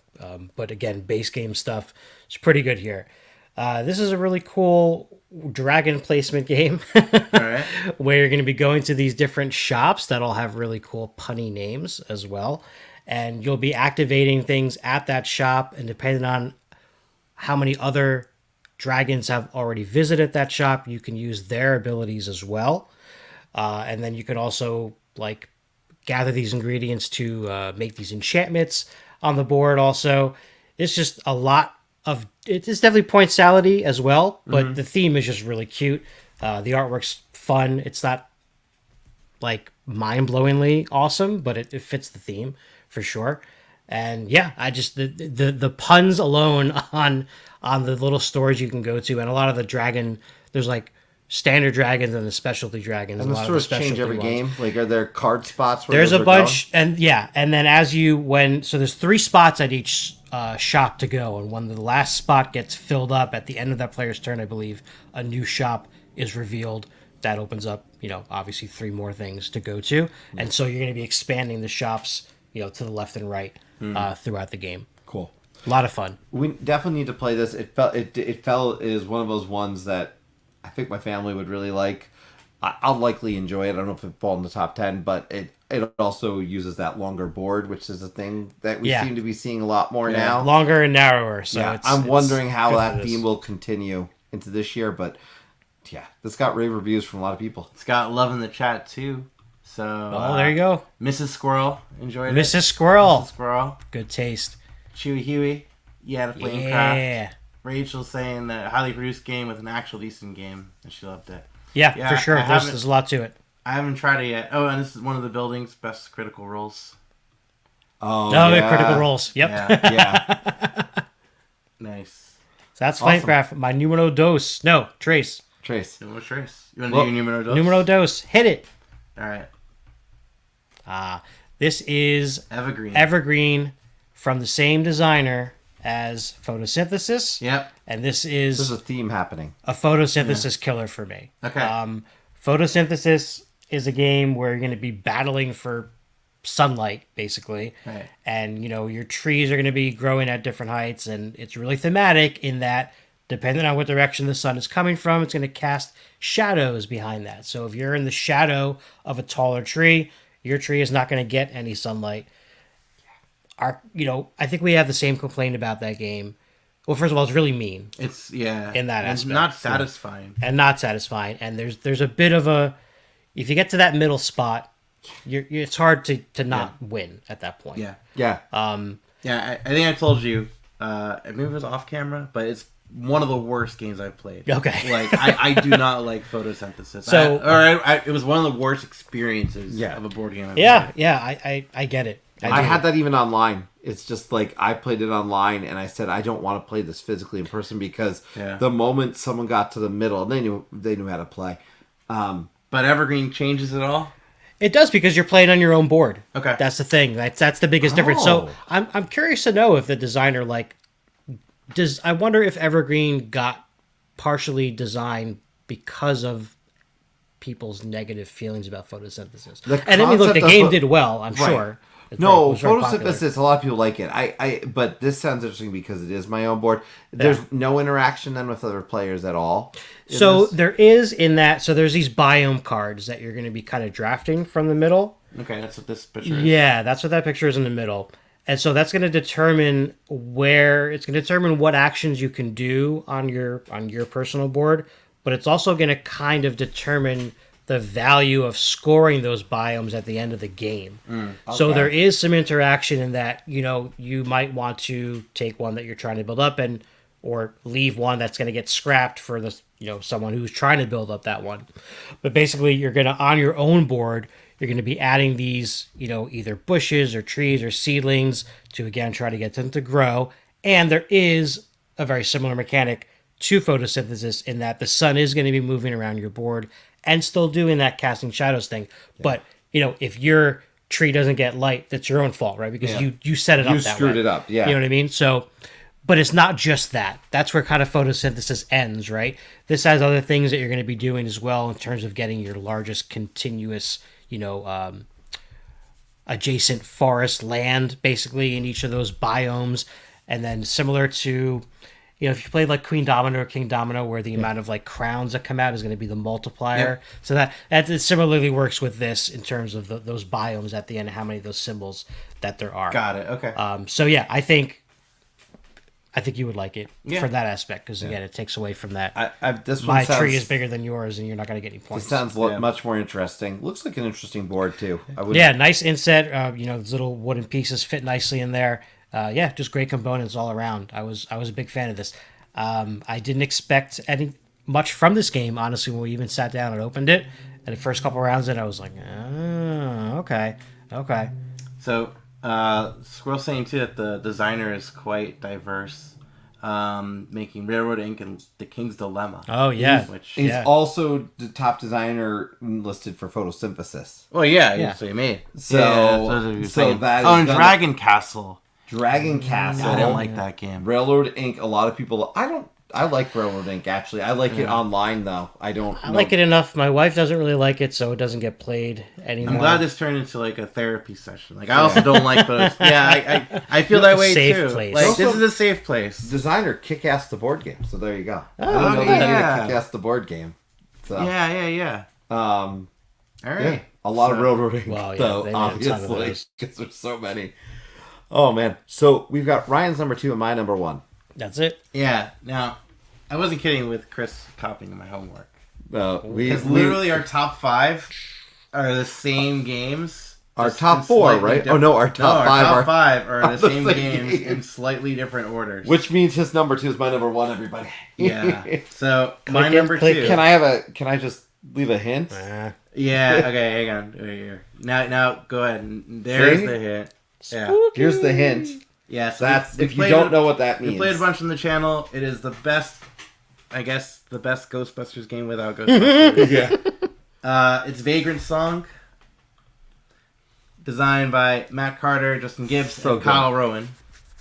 But again, base game stuff is pretty good here. This is a really cool dragon placement game right. where you're going to be going to these different shops that all have really cool punny names as well. And you'll be activating things at that shop, and depending on how many other dragons have already visited that shop, you can use their abilities as well. And then you can also gather these ingredients to make these enchantments on the board also. It's just a lot of... It's definitely point salad-y as well, but the theme is just really cute. The artwork's fun. It's not mind-blowingly awesome, but it fits the theme for sure. And I just the puns alone on the little stores you can go to, and a lot of the dragon, there's standard dragons and the specialty dragons. And the stores change every game. Are there card spots where there's a bunch going? And then there's 3 spots at each shop to go, and when the last spot gets filled up at the end of that player's turn, I believe a new shop is revealed that opens up obviously 3 more things to go to, and so you're going to be expanding the shops to the left and right throughout the game. Cool. A lot of fun. We definitely need to play this. It felt is one of those ones that I think my family would really like. I'll likely enjoy it. I don't know if it fall in the top 10, but it also uses that longer board, which is a thing that we seem to be seeing a lot more now. Longer and narrower. So I'm wondering how that theme will continue into this year, but yeah, this got rave reviews from a lot of people. It's got love in the chat too. So there you go. Mrs. Squirrel enjoyed it. Mrs. Squirrel. Mrs. Squirrel. Good taste. Chewy Huey. Yeah, the Flamecraft. Yeah. Rachel saying that highly produced game with an actual decent game, and she loved it. Yeah, for sure. There's a lot to it. I haven't tried it yet. Oh, and this is one of the building's best critical roles. Oh, yeah. Critical roles. Yep. Yeah. Nice. So that's awesome. Flamecraft. My numero dos. No, Trace. Trace. You want to do your numero dos? Numero dos. Hit it. All right. This is Evergreen. Evergreen from the same designer as Photosynthesis. Yep. And this is a theme happening. A photosynthesis killer for me. Okay. Photosynthesis is a game where you're going to be battling for sunlight, basically. Right. And, your trees are going to be growing at different heights. And it's really thematic in that, depending on what direction the sun is coming from, it's going to cast shadows behind that. So if you're in the shadow of a taller tree, your tree is not going to get any sunlight. I think we have the same complaint about that game. Well, first of all, it's really mean. It's in that aspect. Not satisfying. And not satisfying. And there's a bit of a, if you get to that middle spot, it's hard to not win at that point. Yeah. Yeah. I think I told you. Maybe it was off camera, but it's one of the worst games I've played. Okay. Like I do not like photosynthesis. So it was one of the worst experiences of a board game. I get it. I had that even online. It's just like I played it online and I said I don't want to play this physically in person because the moment someone got to the middle, they knew how to play. But Evergreen changes it all. It does because you're playing on your own board. Okay, that's the thing. That's the biggest difference. So I'm curious to know if the designer I wonder if Evergreen got partially designed because of people's negative feelings about photosynthesis. The game did well, I'm sure. No, photosynthesis, a lot of people like it. But this sounds interesting because it is my own board. There's no interaction then with other players at all. So there is in that. So there's these biome cards that you're going to be kind of drafting from the middle. Okay, that's what this picture is. Yeah, that's what that picture is in the middle. And so that's going to determine what actions you can do on your personal board, but it's also going to kind of determine the value of scoring those biomes at the end of the game. Okay. So there is some interaction in that, you might want to take one that you're trying to build up or leave one that's going to get scrapped for the, someone who's trying to build up that one. But basically you're going to, on your own board, you're going to be adding these, either bushes or trees or seedlings to, again, try to get them to grow. And there is a very similar mechanic to photosynthesis in that the sun is going to be moving around your board and still doing that casting shadows thing. Yeah. But, if your tree doesn't get light, that's your own fault, right? Because you set it up that way. You screwed it up, yeah. You know what I mean? So, but it's not just that. That's where kind of photosynthesis ends, right? This has other things that you're going to be doing as well in terms of getting your largest continuous, adjacent forest land, basically, in each of those biomes. And then similar to... if you played like Queen Domino or King Domino, where the amount of crowns that come out is going to be the multiplier. Yeah. So that it similarly works with this in terms of those biomes at the end, and how many of those symbols that there are. Got it. Okay. So yeah, I think you would like it for that aspect because again, it takes away from that. My tree is bigger than yours, and you're not going to get any points. It sounds much more interesting. Looks like an interesting board too. Nice inset. Those little wooden pieces fit nicely in there. Just great components all around. I was a big fan of this. I didn't expect much from this game, honestly, when we even sat down and opened it. And the first couple rounds in, I was like, okay. So, Squirrel saying too that the designer is quite diverse, making Railroad Ink and The King's Dilemma. Oh yeah, he's also the top designer listed for photosynthesis. Well, yeah. So you made that. And Dragon Castle. Dragon Castle. I didn't like that game. Railroad Ink. A lot of people. I I like Railroad Ink, actually. I like it online, though. I like it enough. My wife doesn't really like it, so it doesn't get played anymore. I'm glad this turned into like a therapy session. Like I also don't like those. Yeah, I feel that way safe too. Place. Like Also, this is a safe place. Designer Kick-Ass the board game, so there you go. Oh, I didn't know they yeah. did Kick-Ass the board game. So, Yeah. All right. yeah, a lot of Railroad Ink, Well, yeah, though, they made a ton of obviously, those. because there's so many. Oh, man. So we've got Ryan's number 2 and my number 1. That's it. Yeah. Now, I wasn't kidding with Chris copying my homework. Because Literally our top 5 are the same games. Our just top in 4, slightly right? different- Oh, no, our top 5 top are... 5 are the same the games same. in slightly different orders. Which means his number 2 is my number 1, everybody. Yeah. So, my Click it, number click 2. Can I just leave a hint? Yeah, okay, hang on. Right here. Now, go ahead. There's See? the hint. Yeah. Here's the hint. Yeah, so That's we if you played don't it- know what that means. We played a bunch on the channel. It is the best, I guess, the best Ghostbusters game without Ghostbusters. Yeah. It's Vagrantsong, designed by Matt Carter, Justin Gibbs, So and good. Kyle Rowan.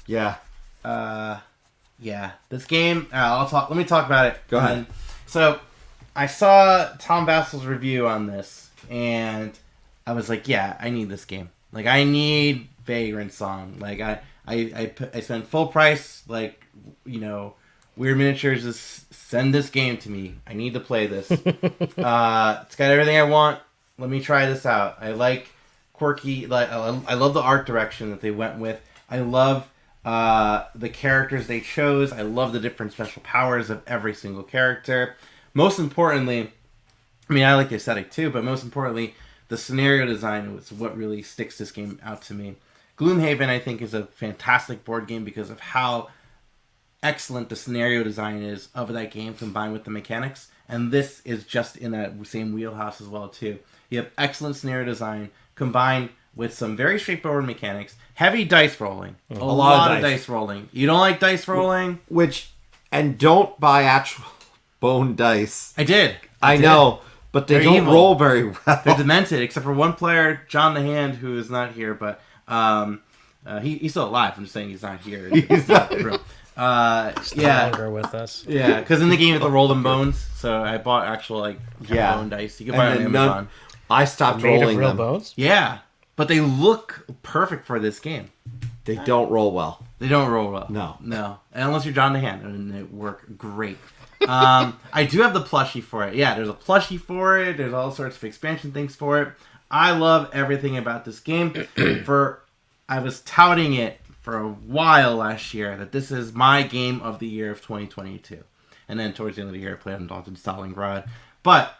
Yeah. Yeah, this game. Let me talk about it. Go ahead. So, I saw Tom Bassel's review on this, and I was like, "Yeah, I need this game. Like, I need Vagrantsong. Like, I spent full price. Like, Weird Miniatures just send this game to me. I need to play this. It's got everything I want. Let me try this out. I like quirky. Like, I love the art direction that they went with. I love the characters they chose. I love the different special powers of every single character. Most importantly, I mean, I like the aesthetic too, but most importantly, the scenario design was what really sticks this game out to me. Gloomhaven, I think, is a fantastic board game because of how excellent the scenario design is of that game combined with the mechanics. And this is just in that same wheelhouse as well, too. You have excellent scenario design combined with some very straightforward mechanics. Heavy dice rolling. A lot of dice rolling. You don't like dice rolling? And don't buy actual bone dice. I did. I know, but they They're don't evil. roll very well. They're demented, except for one player, John the Hand, who is not here, but he's still alive. I'm just saying he's not here. He's not real. No longer with us. Yeah, because in the game you have to roll them bones, so I bought actual bone dice. You can buy them on Amazon. I stopped Made of rolling real them. bones? Yeah, but they look perfect for this game. They don't roll well. They don't roll well. No. And unless you're John the Hand, and they work great. I do have the plushie for it. Yeah, there's a plushie for it. There's all sorts of expansion things for it. I love everything about this game. I was touting it for a while last year that this is my game of the year of 2022. And then towards the end of the year, I played Undaunted Stalingrad. But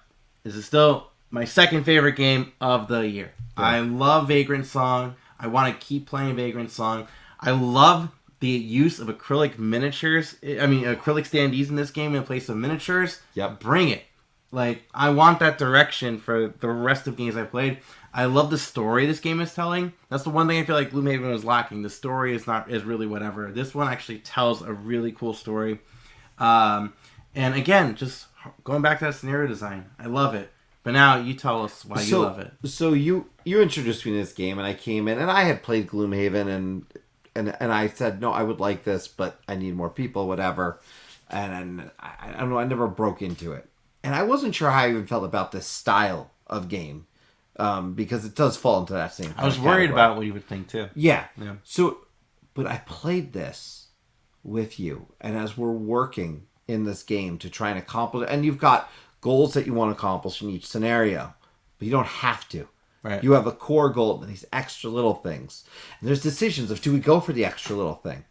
this is still my second favorite game of the year. Yeah. I love Vagrantsong. I want to keep playing Vagrantsong. I love the use of acrylic miniatures. Acrylic standees in this game in place of miniatures. Yep. Bring it. Like, I want that direction for the rest of games I played. I love the story this game is telling. That's the one thing I feel like Gloomhaven was lacking. The story is really whatever. This one actually tells a really cool story. And again, just going back to that scenario design. I love it. But now you tell us why you love it. So you introduced me to this game, and I came in, and I had played Gloomhaven, and I said, no, I would like this, but I need more people, whatever. And I don't know, I never broke into it. And I wasn't sure how I even felt about this style of game, because it does fall into that same. I was worried about what you would think too. Yeah. So, but I played this with you, and as we're working in this game to try and accomplish, and you've got goals that you want to accomplish in each scenario, but you don't have to. Right. You have a core goal and these extra little things. And there's decisions of, do we go for the extra little thing?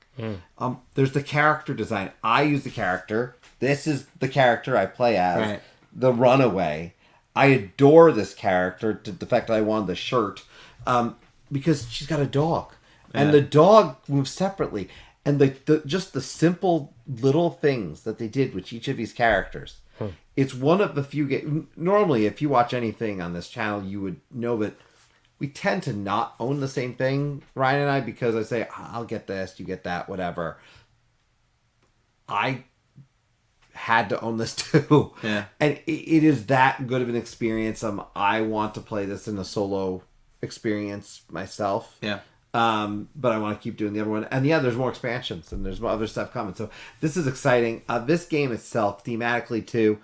There's the character design. I use the character. This is the character I play as. Right. The runaway. I adore this character to the fact that I wanted the shirt because she's got a dog. Yeah. And the dog moves separately. And just the simple little things that they did with each of these characters. It's one of the few games. Normally, if you watch anything on this channel, you would know that we tend to not own the same thing, Ryan and I, because I say, I'll get this, you get that, whatever. I had to own this too. Yeah. And it is that good of an experience. I want to play this in a solo experience myself. Yeah. But I want to keep doing the other one. And yeah, there's more expansions and there's more other stuff coming. So this is exciting. This game itself, thematically too,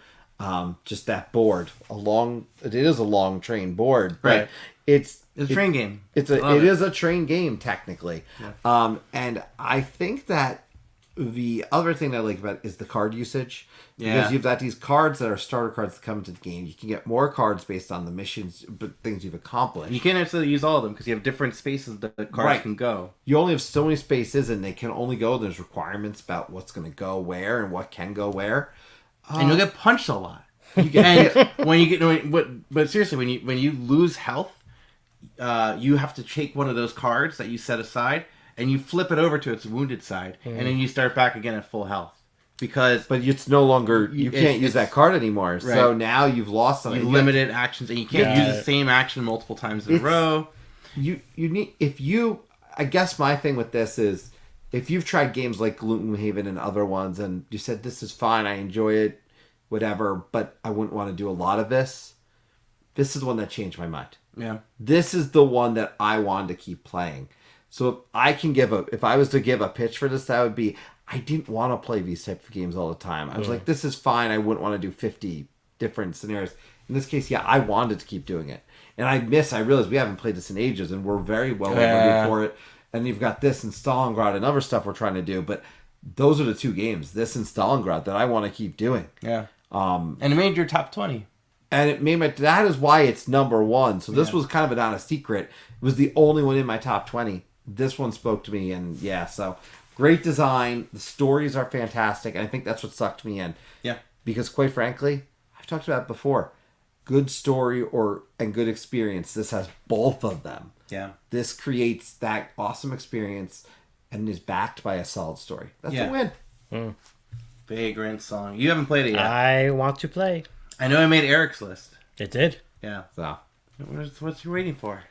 just that board, it is a long train board, but Right. it's a train game. It is a train game technically. Yeah. And I think that the other thing that I like about it is the card usage. Yeah. Because you've got these cards that are starter cards that come into the game. You can get more cards based on the missions, but things you've accomplished. You can't necessarily use all of them because you have different spaces that the cards can go. You only have so many spaces, and they can only go. There's requirements about what's going to go where and what can go where. And you'll get punched a lot. But seriously, when you lose health, you have to take one of those cards that you set aside and you flip it over to its wounded side, and then you start back again at full health. But it's no longer you can't use that card anymore. Right. So now you've lost something. You limited actions, and you can't use the same action multiple times in a row. You need I guess my thing with this is if you've tried games like Gloomhaven and other ones, and you said this is fine, I enjoy it, whatever, but I wouldn't want to do a lot of this. This is the one that changed my mind. Yeah, this is the one that I wanted to keep playing. So if I was to give a pitch for this, that would be. I didn't want to play these type of games all the time. I was like, this is fine. I wouldn't want to do 50 different scenarios. In this case, I wanted to keep doing it. And I realized we haven't played this in ages, and we're very well overdue for it. And you've got this and Stalingrad and other stuff we're trying to do. But those are the two games, this and Stalingrad, that I want to keep doing. Yeah. And it made your top 20. And it made that is why it's number one. So this was kind of not a secret. It was the only one in my top 20. This one spoke to me, and so... Great design. The stories are fantastic. And I think that's what sucked me in. Yeah. Because quite frankly, I've talked about it before. Good story and good experience. This has both of them. Yeah. This creates that awesome experience and is backed by a solid story. That's a win. Vagrantsong. You haven't played it yet. I want to play. I know I made Eric's list. It did. Yeah. So. What's you waiting for?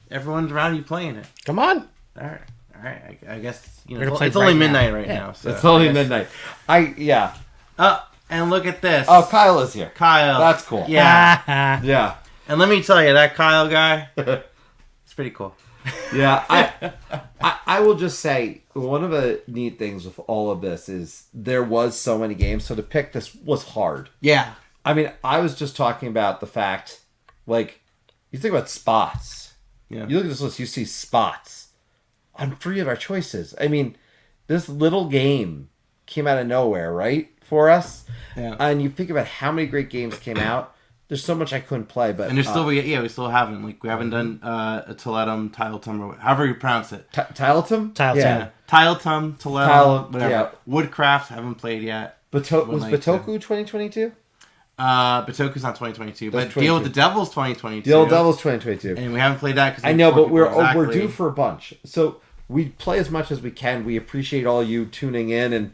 Everyone's around you playing it. Come on. All right. I guess it's only midnight right now. So it's only midnight. And look at this. Oh, Kyle is here. Kyle. That's cool. Yeah. Yeah. And let me tell you, that Kyle guy, it's pretty cool. Yeah. I will just say, one of the neat things with all of this is there was so many games, so to pick this was hard. Yeah. I mean, I was just talking about the fact, like, you think about spots. Yeah. You look at this list, you see spots on 3 of our choices. I mean, this little game came out of nowhere, right? For us. Yeah. And you think about how many great games came out. There's so much I couldn't play, but... And there's still, we still haven't. Like, we haven't done a Tiletum, or however you pronounce it. Tiletum? Tiletum. Yeah. Tiletum, whatever. Yeah. Woodcraft, haven't played yet. Was Batoku 2022? Batoku's not 2022, That's but Deal with the Devil's 2022. Deal with the Devil's 2022. And we haven't played that because I know, but we're due for a bunch. So we play as much as we can. We appreciate all you tuning in, and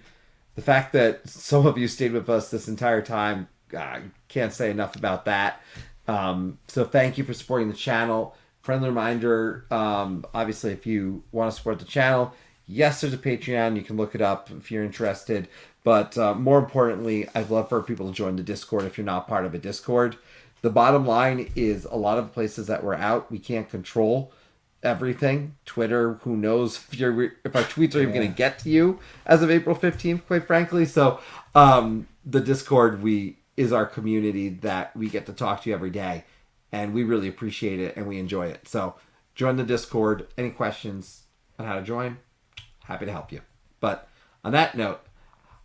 the fact that some of you stayed with us this entire time. I can't say enough about that. So thank you for supporting the channel. Friendly reminder, obviously, if you want to support the channel, yes, there's a Patreon. You can look it up if you're interested. But more importantly, I'd love for people to join the Discord if you're not part of a Discord. The bottom line is a lot of the places that we're out, we can't control everything. Twitter, who knows if our tweets are even going to get to you as of April 15th, quite frankly. So the Discord is our community that we get to talk to you every day. And we really appreciate it and we enjoy it. So join the Discord. Any questions on how to join? Happy to help you. But on that note,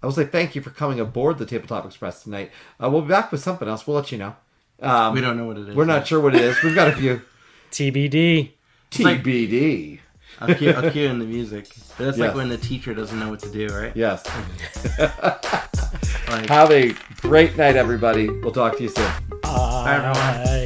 I will say thank you for coming aboard the Tabletop Express tonight. We'll be back with something else. We'll let you know. We don't know what it is. We're not sure what it is. We've got a few. TBD. TBD. I'll cue in the music. That's like when the teacher doesn't know what to do, right? Yes. Have a great night, everybody. We'll talk to you soon. Bye, everyone.